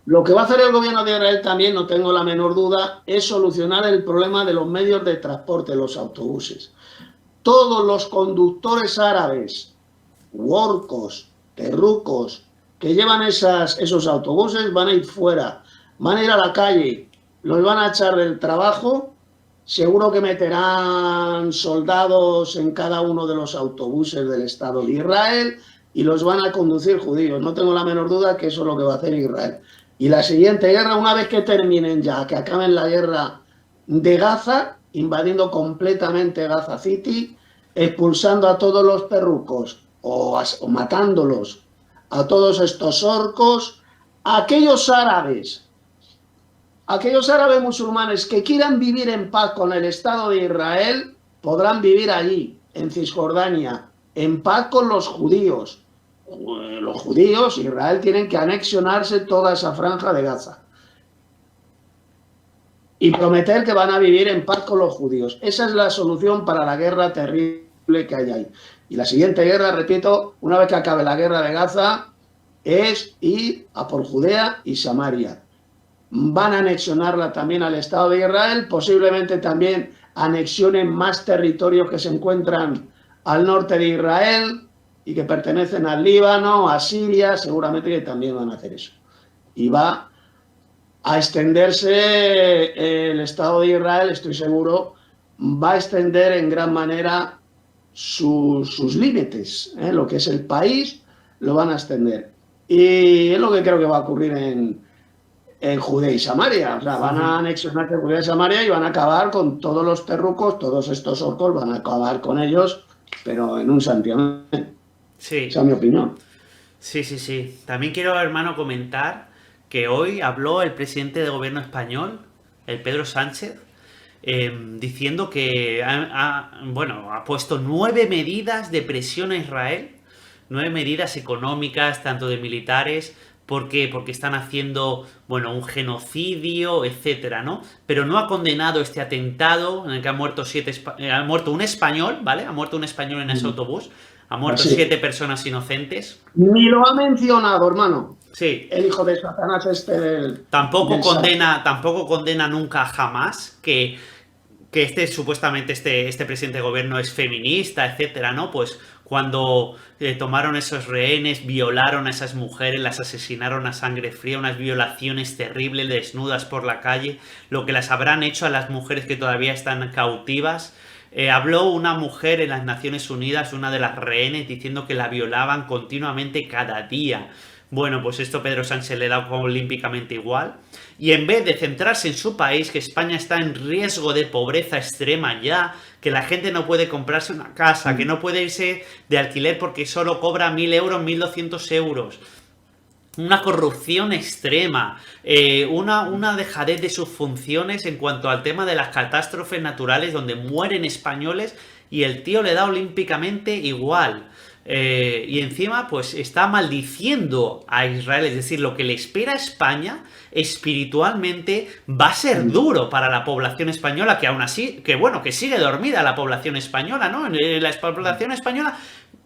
Lo que va a hacer el gobierno de Israel también, no tengo la menor duda, es solucionar el problema de los medios de transporte, los autobuses. Todos los conductores árabes, orcos, terrucos, que llevan esos autobuses van a ir fuera, van a ir a la calle, los van a echar del trabajo, seguro que meterán soldados en cada uno de los autobuses del Estado de Israel y los van a conducir judíos. No tengo la menor duda que eso es lo que va a hacer Israel. Y la siguiente guerra, una vez que terminen ya, que acaben la guerra de Gaza, invadiendo completamente Gaza City, expulsando a todos los perrucos o matándolos, a todos estos orcos, aquellos árabes musulmanes que quieran vivir en paz con el Estado de Israel, podrán vivir allí, en Cisjordania, en paz con los judíos. Los judíos, Israel, tienen que anexionarse toda esa franja de Gaza y prometer que van a vivir en paz con los judíos. Esa es la solución para la guerra terrible que hay ahí. Y la siguiente guerra, repito, una vez que acabe la guerra de Gaza, es ir a por Judea y Samaria. Van a anexionarla también al Estado de Israel, posiblemente también anexionen más territorios que se encuentran al norte de Israel y que pertenecen al Líbano, a Siria, seguramente que también van a hacer eso. Y va a extenderse el Estado de Israel, estoy seguro, va a extender en gran manera sus límites, lo que es el país, lo van a extender. Y es lo que creo que va a ocurrir en Judea y Samaria. O sea, van a anexionarse Judea y Samaria y van a acabar con todos los terrucos, todos estos orcos, van a acabar con ellos, pero en un santiamén. Sí. Esa es mi opinión. Sí. También quiero, hermano, comentar que hoy habló el presidente de gobierno español, el Pedro Sánchez, diciendo que ha puesto 9 medidas de presión a Israel, 9 medidas económicas, tanto de militares. ¿Por qué? Porque están haciendo, un genocidio, etcétera, ¿no? Pero no ha condenado este atentado en el que ha muerto un español, ¿vale? Ha muerto un español en ese autobús. Ha muerto 7 personas inocentes. Ni lo ha mencionado, hermano. Sí. El hijo de Satanás Tampoco condena nunca jamás que supuestamente este presidente de gobierno es feminista, etcétera, ¿no? Pues cuando tomaron esos rehenes, violaron a esas mujeres, las asesinaron a sangre fría, unas violaciones terribles, desnudas por la calle, lo que las habrán hecho a las mujeres que todavía están cautivas. Habló una mujer en las Naciones Unidas, una de las rehenes, diciendo que la violaban continuamente cada día. Bueno, pues esto Pedro Sánchez le da olímpicamente igual. Y en vez de centrarse en su país, que España está en riesgo de pobreza extrema ya, que la gente no puede comprarse una casa, que no puede irse de alquiler porque solo cobra 1.000 euros, 1.200 euros. Una corrupción extrema, una dejadez de sus funciones en cuanto al tema de las catástrofes naturales donde mueren españoles y el tío le da olímpicamente igual. Y encima pues está maldiciendo a Israel, es decir, lo que le espera a España espiritualmente va a ser duro para la población española, que aún así, que sigue dormida la población española, ¿no? La población española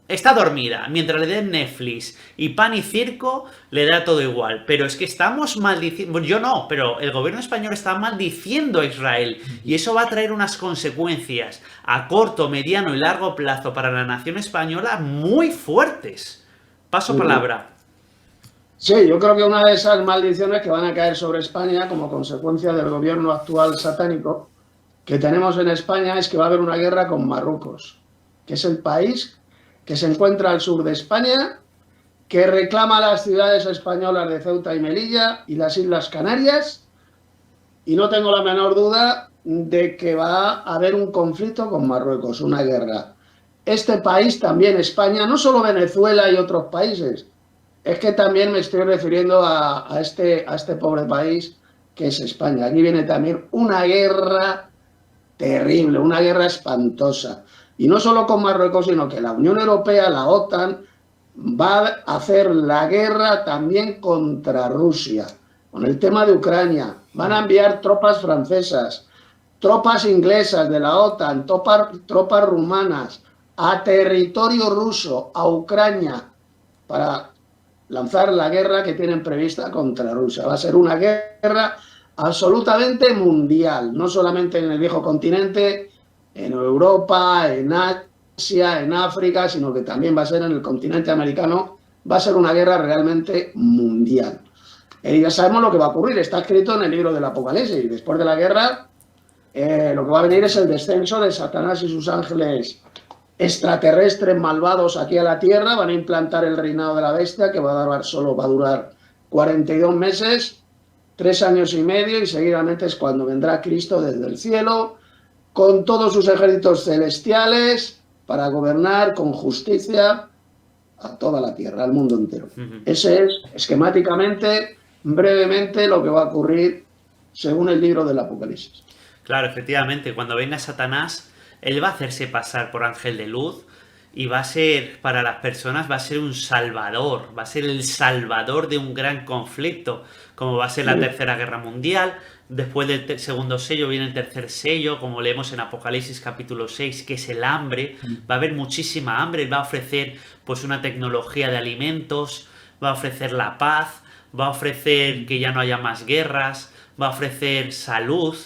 está dormida, mientras le den Netflix y pan y circo, le da todo igual. Pero es que estamos maldiciendo, yo no, pero el gobierno español está maldiciendo a Israel y eso va a traer unas consecuencias a corto, mediano y largo plazo para la nación española muy fuertes. Paso palabra. Sí, yo creo que una de esas maldiciones que van a caer sobre España como consecuencia del gobierno actual satánico que tenemos en España es que va a haber una guerra con Marruecos, que es el país que se encuentra al sur de España, que reclama las ciudades españolas de Ceuta y Melilla y las Islas Canarias, y no tengo la menor duda de que va a haber un conflicto con Marruecos, una guerra. Este país también, España, no solo Venezuela y otros países, es que también me estoy refiriendo a este pobre país que es España. Aquí viene también una guerra terrible, una guerra espantosa. Y no solo con Marruecos, sino que la Unión Europea, la OTAN, va a hacer la guerra también contra Rusia. Con el tema de Ucrania, van a enviar tropas francesas, tropas inglesas de la OTAN, tropas rumanas a territorio ruso, a Ucrania, para lanzar la guerra que tienen prevista contra Rusia. Va a ser una guerra absolutamente mundial, no solamente en el viejo continente, en Europa, en Asia, en África, sino que también va a ser en el continente americano. Va a ser una guerra realmente mundial. Y ya sabemos lo que va a ocurrir, está escrito en el libro del Apocalipsis. Después de la guerra, lo que va a venir es el descenso de Satanás y sus ángeles extraterrestres malvados aquí a la Tierra. Van a implantar el reinado de la bestia, que va a durar 42 meses, 3 años y medio, y seguidamente es cuando vendrá Cristo desde el cielo, con todos sus ejércitos celestiales, para gobernar con justicia a toda la Tierra, al mundo entero. Ese es, esquemáticamente, brevemente, lo que va a ocurrir según el libro del Apocalipsis. Claro, efectivamente, cuando venga Satanás, él va a hacerse pasar por ángel de luz y va a ser, para las personas, va a ser un salvador, va a ser el salvador de un gran conflicto, como va a ser la Tercera Guerra Mundial. Después del segundo sello viene el tercer sello, como leemos en Apocalipsis capítulo 6, que es el hambre. Va a haber muchísima hambre, va a ofrecer pues una tecnología de alimentos, va a ofrecer la paz, va a ofrecer que ya no haya más guerras, va a ofrecer salud,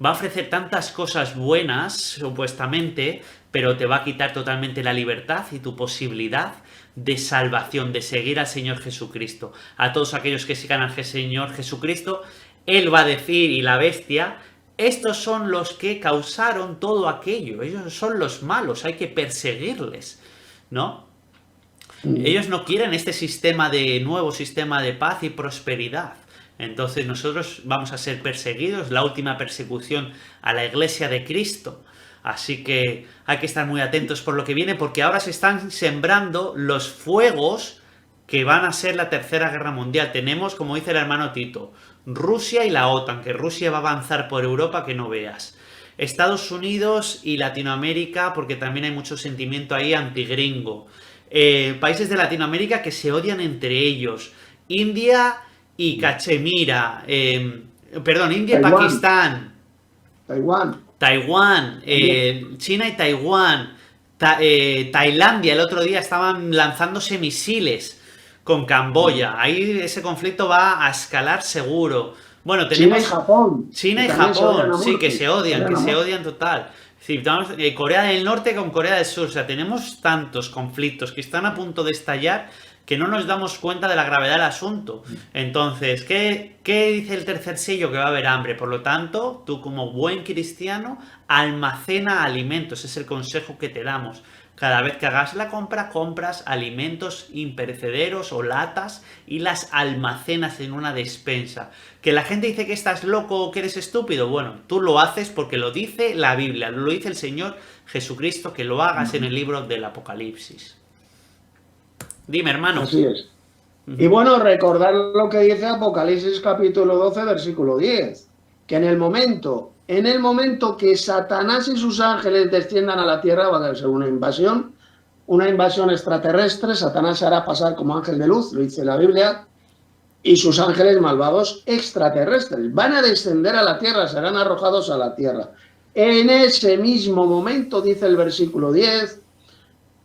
va a ofrecer tantas cosas buenas, supuestamente, pero te va a quitar totalmente la libertad y tu posibilidad de salvación, de seguir al Señor Jesucristo. A todos aquellos que sigan al Señor Jesucristo, Él va a decir, y la bestia, estos son los que causaron todo aquello, ellos son los malos, hay que perseguirles, ¿no? Ellos no quieren este nuevo sistema de paz y prosperidad. Entonces nosotros vamos a ser perseguidos, la última persecución a la Iglesia de Cristo. Así que hay que estar muy atentos por lo que viene, porque ahora se están sembrando los fuegos que van a ser la Tercera Guerra Mundial. Tenemos, como dice el hermano Tito, Rusia y la OTAN, que Rusia va a avanzar por Europa que no veas. Estados Unidos y Latinoamérica, porque también hay mucho sentimiento ahí antigringo. Países de Latinoamérica que se odian entre ellos. India y Cachemira. India y Pakistán. Taiwán, China y Taiwán, Tailandia, el otro día estaban lanzándose misiles con Camboya. Ahí ese conflicto va a escalar seguro. Bueno, tenemos China y Japón, sí, que se odian total. Sí, Corea del Norte con Corea del Sur. O sea, tenemos tantos conflictos que están a punto de estallar que no nos damos cuenta de la gravedad del asunto. Entonces, ¿qué dice el tercer sello? Que va a haber hambre. Por lo tanto, tú como buen cristiano, almacena alimentos. Es el consejo que te damos. Cada vez que hagas la compra, compras alimentos imperecederos o latas y las almacenas en una despensa. ¿Que la gente dice que estás loco o que eres estúpido? Bueno, tú lo haces porque lo dice la Biblia, lo dice el Señor Jesucristo, que lo hagas en el libro del Apocalipsis. Dime, hermano. Así es. Y bueno, recordar lo que dice Apocalipsis capítulo 12, versículo 10, que en el momento que Satanás y sus ángeles desciendan a la tierra, va a ser una invasión extraterrestre. Satanás se hará pasar como ángel de luz, lo dice la Biblia, y sus ángeles malvados extraterrestres van a descender a la tierra, serán arrojados a la tierra. En ese mismo momento, dice el versículo 10,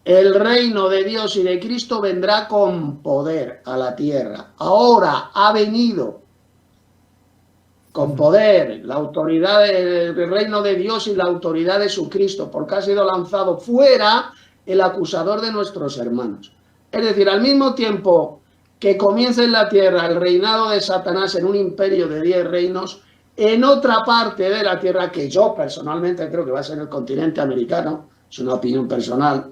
el reino de Dios y de Cristo vendrá con poder a la tierra. Ahora ha venido con poder la autoridad del reino de Dios y la autoridad de su Cristo, porque ha sido lanzado fuera el acusador de nuestros hermanos. Es decir, al mismo tiempo que comienza en la tierra el reinado de Satanás en un imperio de 10 reinos, en otra parte de la tierra, que yo personalmente creo que va a ser el continente americano, es una opinión personal,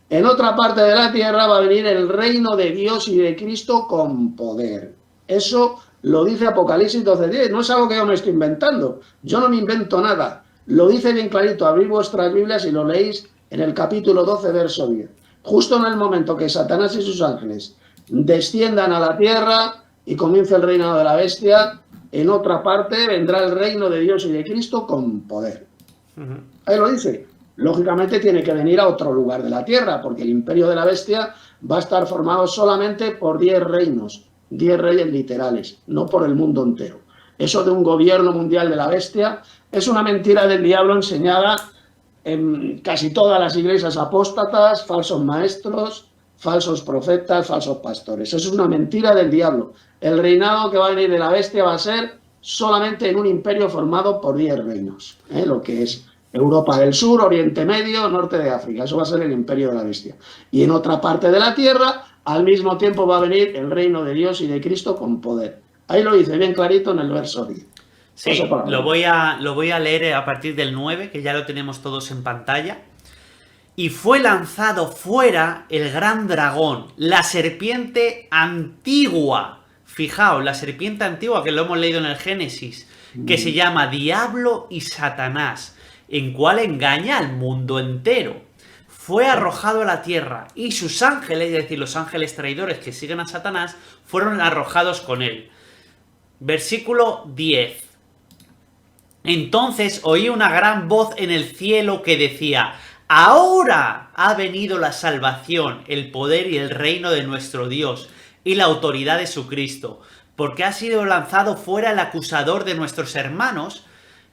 en otra parte de la tierra va a venir el reino de Dios y de Cristo con poder. Eso lo dice Apocalipsis 12:10, no es algo que yo me estoy inventando, yo no me invento nada, lo dice bien clarito, abrid vuestras Biblias y lo leéis en el capítulo 12, verso 10. Justo en el momento que Satanás y sus ángeles desciendan a la tierra y comience el reinado de la bestia, en otra parte vendrá el reino de Dios y de Cristo con poder. Ahí lo dice. Lógicamente tiene que venir a otro lugar de la tierra, porque el imperio de la bestia va a estar formado solamente por 10 reinos, 10 reyes literales, no por el mundo entero. Eso de un gobierno mundial de la bestia es una mentira del diablo enseñada en casi todas las iglesias apóstatas, falsos maestros, falsos profetas, falsos pastores. Eso es una mentira del diablo. El reinado que va a venir de la bestia va a ser solamente en un imperio formado por 10 reinos, lo que es Europa del Sur, Oriente Medio, Norte de África. Eso va a ser el imperio de la bestia. Y en otra parte de la tierra, al mismo tiempo va a venir el reino de Dios y de Cristo con poder. Ahí lo dice bien clarito en el verso 10. Sí, lo voy a leer a partir del 9, que ya lo tenemos todos en pantalla. Y fue lanzado fuera el gran dragón, la serpiente antigua. Fijaos, la serpiente antigua, que lo hemos leído en el Génesis, que se llama Diablo y Satanás, en cual engaña al mundo entero. Fue arrojado a la tierra y sus ángeles, es decir, los ángeles traidores que siguen a Satanás, fueron arrojados con él. Versículo 10. Entonces oí una gran voz en el cielo que decía: ahora ha venido la salvación, el poder y el reino de nuestro Dios y la autoridad de su Cristo, porque ha sido lanzado fuera el acusador de nuestros hermanos,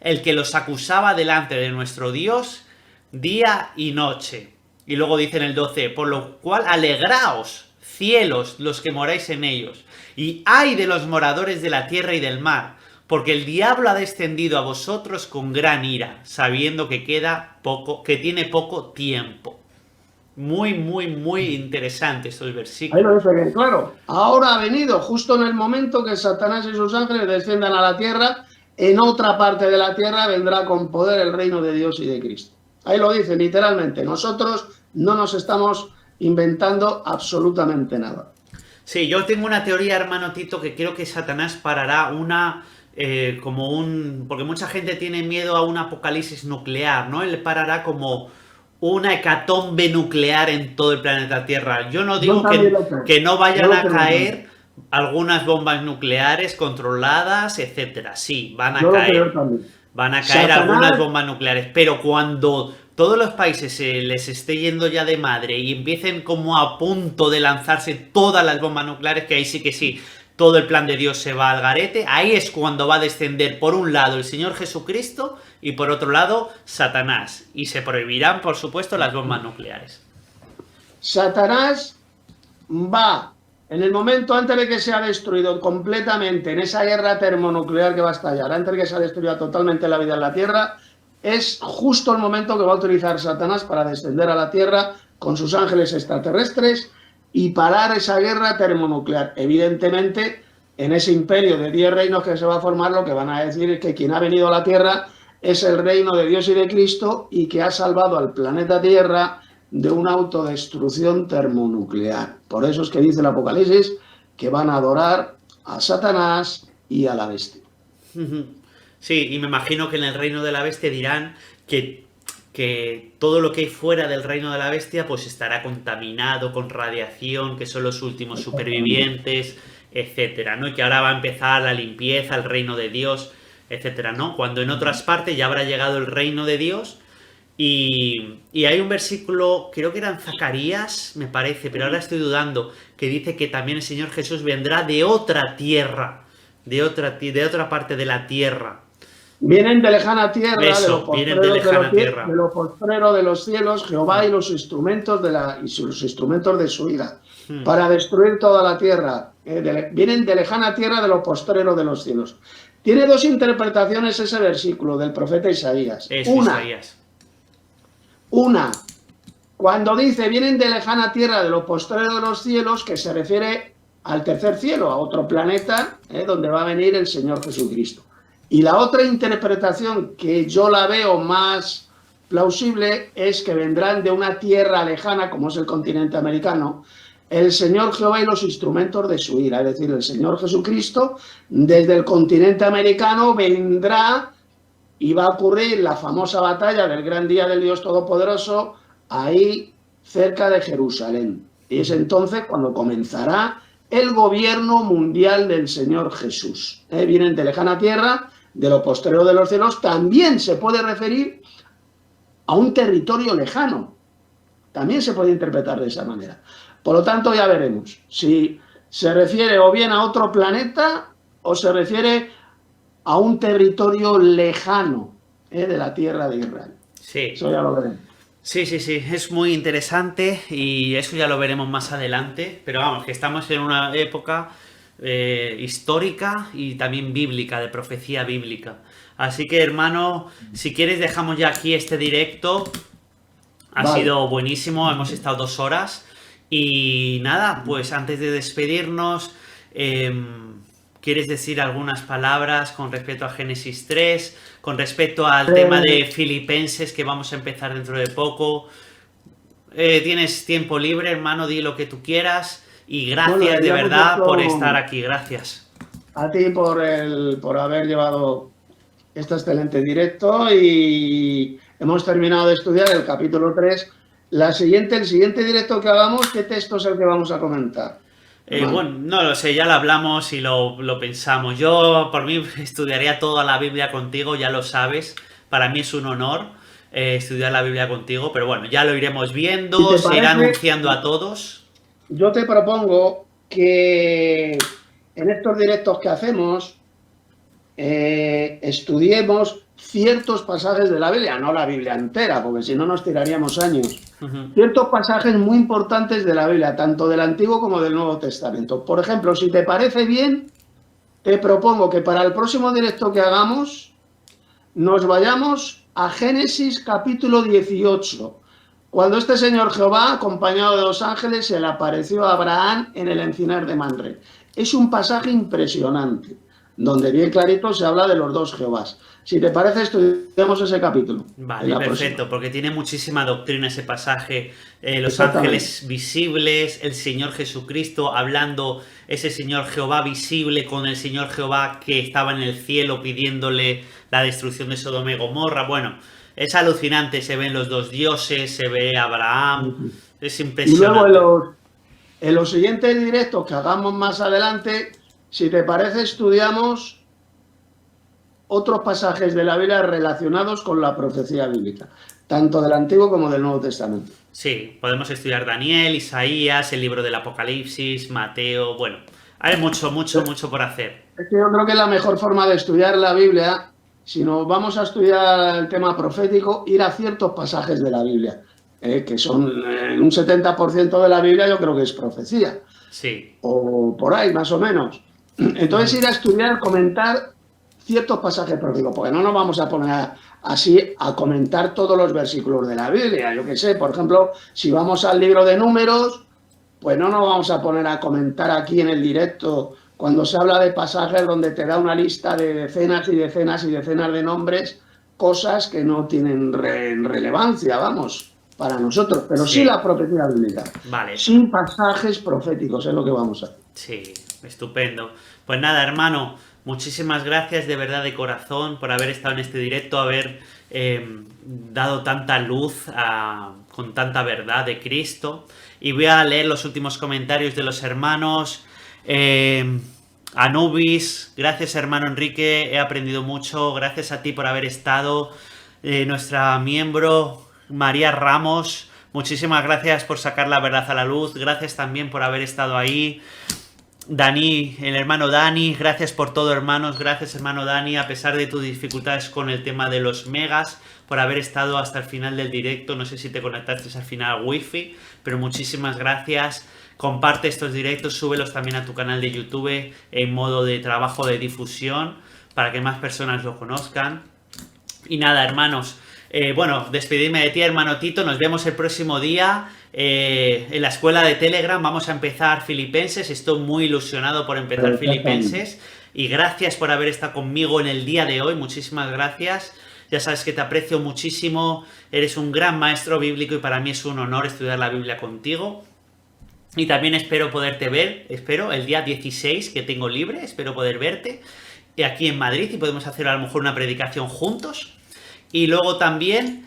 el que los acusaba delante de nuestro Dios día y noche. Y luego dice en el 12, por lo cual alegraos, cielos, los que moráis en ellos, y ay de los moradores de la tierra y del mar, porque el diablo ha descendido a vosotros con gran ira, sabiendo que tiene poco tiempo. Muy, muy, muy interesante estos versículos. Ahí lo dice bien claro. Ahora ha venido, justo en el momento que Satanás y sus ángeles desciendan a la tierra, en otra parte de la tierra vendrá con poder el reino de Dios y de Cristo. Ahí lo dice literalmente. Nosotros no nos estamos inventando absolutamente nada. Sí, yo tengo una teoría, hermano Tito, que creo que Satanás parará porque mucha gente tiene miedo a un apocalipsis nuclear, ¿no? Él parará como una hecatombe nuclear en todo el planeta Tierra. Yo no digo que no vayan a caer algunas bombas nucleares controladas, etcétera. Sí, van a caer. Van a caer algunas bombas nucleares, pero cuando todos los países se les esté yendo ya de madre y empiecen como a punto de lanzarse todas las bombas nucleares, que ahí sí que sí, todo el plan de Dios se va al garete, ahí es cuando va a descender por un lado el Señor Jesucristo y por otro lado Satanás. Y se prohibirán, por supuesto, las bombas nucleares. Satanás va, en el momento antes de que sea destruido completamente, en esa guerra termonuclear que va a estallar, antes de que sea destruida totalmente la vida en la Tierra, es justo el momento que va a utilizar Satanás para descender a la Tierra con sus ángeles extraterrestres y parar esa guerra termonuclear. Evidentemente, en ese imperio de 10 reinos que se va a formar, lo que van a decir es que quien ha venido a la Tierra es el reino de Dios y de Cristo y que ha salvado al planeta Tierra de una autodestrucción termonuclear. Por eso es que dice el Apocalipsis que van a adorar a Satanás y a la bestia. Sí, y me imagino que en el reino de la bestia dirán que todo lo que hay fuera del reino de la bestia pues estará contaminado con radiación, que son los últimos supervivientes, etcétera, ¿no? Y que ahora va a empezar la limpieza, el reino de Dios, etcétera, ¿no? Cuando en otras partes ya habrá llegado el reino de Dios. Y hay un versículo, creo que era en Zacarías, me parece, pero ahora estoy dudando, que dice que también el Señor Jesús vendrá de otra tierra, de otra parte de la tierra. Vienen de lejana tierra, eso, de lo postrero de los cielos, Jehová y los instrumentos de su ira, para destruir toda la tierra. Vienen de lejana tierra, de lo postrero de los cielos. Tiene dos interpretaciones ese versículo del profeta Isaías. Una, Cuando dice vienen de lejana tierra de lo postrero de los cielos, que se refiere al tercer cielo, a otro planeta, donde va a venir el Señor Jesucristo. Y la otra interpretación que yo la veo más plausible es que vendrán de una tierra lejana, como es el continente americano, el Señor Jehová y los instrumentos de su ira, es decir, el Señor Jesucristo desde el continente americano vendrá y va a ocurrir la famosa batalla del gran día del Dios Todopoderoso ahí cerca de Jerusalén. Y es entonces cuando comenzará el gobierno mundial del Señor Jesús. Vienen de lejana tierra, de lo postrero de los cielos, también se puede referir a un territorio lejano. También se puede interpretar de esa manera. Por lo tanto, ya veremos si se refiere o bien a otro planeta o se refiere a un territorio lejano de la tierra de Israel. Sí. Eso ya lo veremos. Sí, sí, sí, es muy interesante y eso ya lo veremos más adelante, pero vamos, que estamos en una época histórica y también bíblica, de profecía bíblica. Así que, hermano, si quieres dejamos ya aquí este directo. Ha sido buenísimo, hemos estado 2 horas y nada, pues antes de despedirnos, ¿quieres decir algunas palabras con respecto a Génesis 3, con respecto al tema de Filipenses que vamos a empezar dentro de poco? Tienes tiempo libre, hermano, di lo que tú quieras y gracias de verdad por estar aquí, gracias. A ti por haber llevado este excelente directo y hemos terminado de estudiar el capítulo 3. El siguiente directo que hagamos, ¿qué texto es el que vamos a comentar? Bueno, no lo sé, ya lo hablamos y lo pensamos. Yo, por mí, estudiaría toda la Biblia contigo, ya lo sabes. Para mí es un honor estudiar la Biblia contigo, pero bueno, ya lo iremos viendo, se irá anunciando a todos. Yo te propongo que en estos directos que hacemos estudiemos ciertos pasajes de la Biblia, no la Biblia entera, porque si no nos tiraríamos años. Ciertos pasajes muy importantes de la Biblia, tanto del Antiguo como del Nuevo Testamento. Por ejemplo, si te parece bien, te propongo que para el próximo directo que hagamos nos vayamos a Génesis capítulo 18, cuando este señor Jehová, acompañado de 2 ángeles, se le apareció a Abraham en el encinar de Mamre. Es un pasaje impresionante, donde bien clarito se habla de los 2 Jehovás. Si te parece, estudiamos ese capítulo. Vale, perfecto, porque tiene muchísima doctrina ese pasaje. Los ángeles visibles, el Señor Jesucristo hablando, ese Señor Jehová visible con el Señor Jehová que estaba en el cielo pidiéndole la destrucción de Sodoma y Gomorra. Bueno, es alucinante, se ven los 2 dioses, se ve a Abraham, es impresionante. Y luego en los siguientes directos que hagamos más adelante, si te parece, estudiamos otros pasajes de la Biblia relacionados con la profecía bíblica, tanto del Antiguo como del Nuevo Testamento. Sí, podemos estudiar Daniel, Isaías, el libro del Apocalipsis, Mateo, bueno, hay mucho por hacer. Es que yo creo que es la mejor forma de estudiar la Biblia, si nos vamos a estudiar el tema profético, ir a ciertos pasajes de la Biblia, que son un 70% de la Biblia, yo creo que es profecía. Sí. O por ahí, más o menos. Entonces ir a estudiar, comentar ciertos pasajes proféticos, porque no nos vamos a poner así a comentar todos los versículos de la Biblia. Yo qué sé, por ejemplo, si vamos al libro de Números, pues no nos vamos a poner a comentar aquí en el directo cuando se habla de pasajes donde te da una lista de decenas y decenas y decenas de nombres, cosas que no tienen relevancia, vamos, para nosotros, pero sí la profecía bíblica. Vale. Sin pasajes proféticos, es lo que vamos a hacer. Sí, estupendo. Pues nada, hermano, muchísimas gracias de verdad de corazón por haber estado en este directo, haber dado tanta luz con tanta verdad de Cristo. Y voy a leer los últimos comentarios de los hermanos. Anubis, gracias hermano Enrique, he aprendido mucho, gracias a ti por haber estado. Nuestra miembro María Ramos, muchísimas gracias por sacar la verdad a la luz, gracias también por haber estado ahí. Dani, el hermano Dani, gracias por todo hermanos, gracias hermano Dani, a pesar de tus dificultades con el tema de los megas, por haber estado hasta el final del directo, no sé si te conectaste al final al wifi, pero muchísimas gracias. Comparte estos directos, súbelos también a tu canal de YouTube en modo de trabajo de difusión para que más personas lo conozcan. Y nada, hermanos, bueno, despedirme de ti, hermano Tito. Nos vemos el próximo día en la escuela de Telegram. Vamos a empezar Filipenses. Estoy muy ilusionado por empezar Filipenses. Y gracias por haber estado conmigo en el día de hoy. Muchísimas gracias. Ya sabes que te aprecio muchísimo. Eres un gran maestro bíblico y para mí es un honor estudiar la Biblia contigo. Y también espero poderte ver, el día 16 que tengo libre, espero poder verte aquí en Madrid y podemos hacer a lo mejor una predicación juntos. Y luego también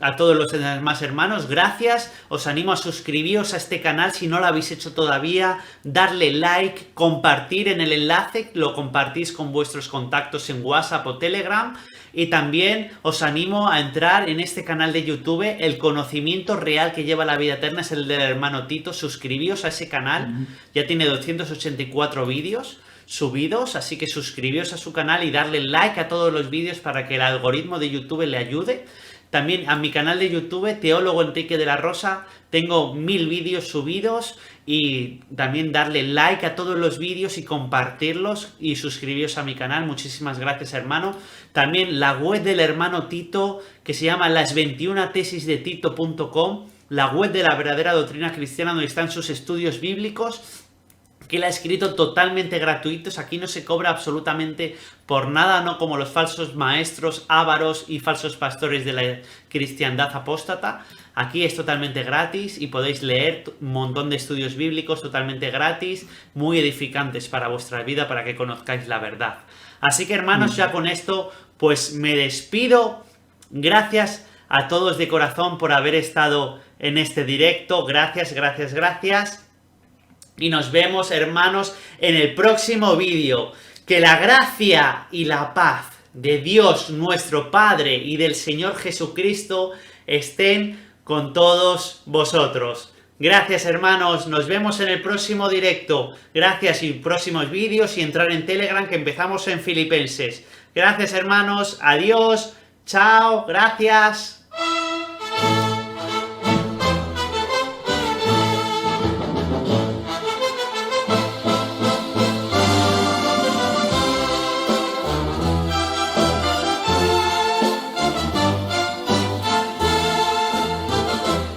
a todos los demás hermanos, gracias. Os animo a suscribiros a este canal si no lo habéis hecho todavía, darle like, compartir en el enlace, lo compartís con vuestros contactos en WhatsApp o Telegram. Y también os animo a entrar en este canal de YouTube. El conocimiento real que lleva la vida eterna es el del hermano Tito. Suscribíos a ese canal, ya tiene 284 vídeos subidos, así que suscribíos a su canal y darle like a todos los vídeos para que el algoritmo de YouTube le ayude. También a mi canal de YouTube, Teólogo Enrique de la Rosa, tengo 1000 vídeos subidos y también darle like a todos los vídeos y compartirlos y suscribiros a mi canal. Muchísimas gracias, hermano. También la web del hermano Tito, que se llama las21tesisdetito.com, la web de la verdadera doctrina cristiana donde están sus estudios bíblicos, que él ha escrito totalmente gratuitos. Aquí no se cobra absolutamente por nada, no como los falsos maestros, ávaros y falsos pastores de la cristiandad apóstata. Aquí es totalmente gratis y podéis leer un montón de estudios bíblicos totalmente gratis, muy edificantes para vuestra vida, para que conozcáis la verdad. Así que, hermanos, ya con esto pues me despido. Gracias a todos de corazón por haber estado en este directo. Gracias, gracias, gracias. Y nos vemos, hermanos, en el próximo vídeo. Que la gracia y la paz de Dios nuestro Padre y del Señor Jesucristo estén con todos vosotros. Gracias, hermanos. Nos vemos en el próximo directo. Gracias y próximos vídeos y entrar en Telegram que empezamos en Filipenses. Gracias, hermanos. Adiós. Chao. Gracias.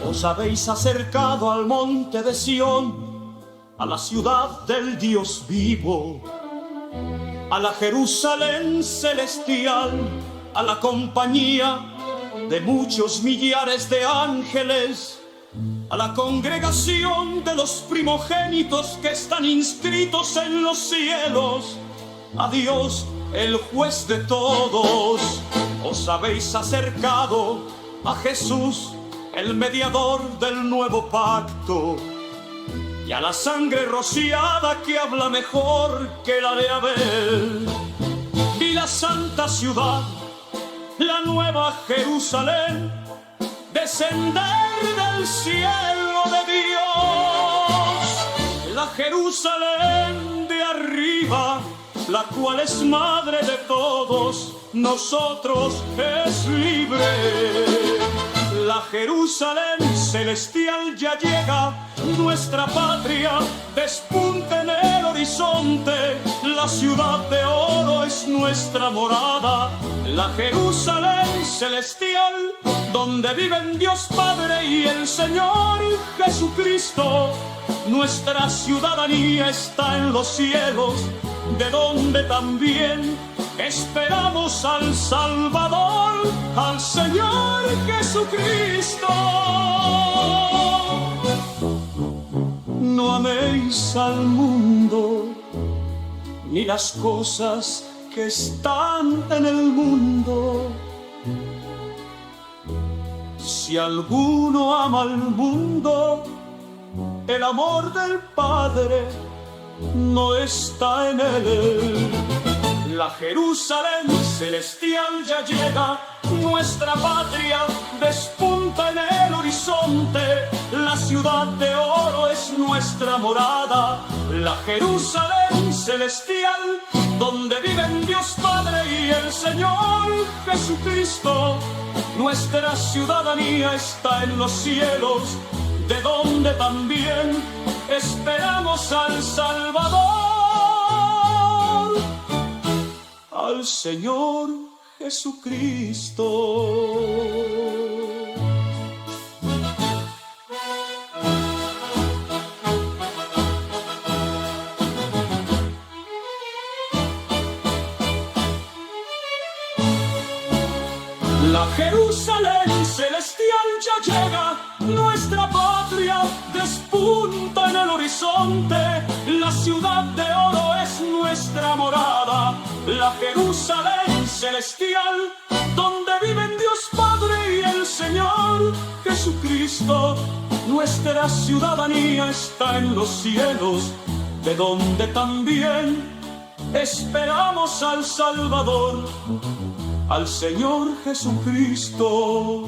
Os habéis acercado al monte de Sión, a la ciudad del Dios vivo, a la Jerusalén celestial, a la compañía de muchos millares de ángeles, a la congregación de los primogénitos que están inscritos en los cielos, a Dios, el juez de todos. Os habéis acercado a Jesús, el mediador del nuevo pacto, y a la sangre rociada que habla mejor que la de Abel, y la santa ciudad, la nueva Jerusalén, descender del cielo de Dios, la Jerusalén de arriba, la cual es madre de todos nosotros, es libre. La Jerusalén celestial ya llega, nuestra patria despunta en el horizonte, la ciudad de oro es nuestra morada, la Jerusalén celestial, donde viven Dios Padre y el Señor Jesucristo. Nuestra ciudadanía está en los cielos, de donde también esperamos al Salvador, al Señor Jesucristo. No améis al mundo, ni las cosas que están en el mundo. Si alguno ama al mundo, el amor del Padre no está en él. La Jerusalén celestial ya llega, nuestra patria despunta en el horizonte, la ciudad de oro es nuestra morada, la Jerusalén celestial, donde viven Dios Padre y el Señor Jesucristo. Nuestra ciudadanía está en los cielos, de donde también esperamos al Salvador, al Señor Jesucristo. La Jerusalén celestial ya llega, nuestra patria despunta en el horizonte, la ciudad de oro es nuestra morada, la Jerusalén celestial, donde viven Dios Padre y el Señor Jesucristo. Nuestra ciudadanía está en los cielos, de donde también esperamos al Salvador, al Señor Jesucristo.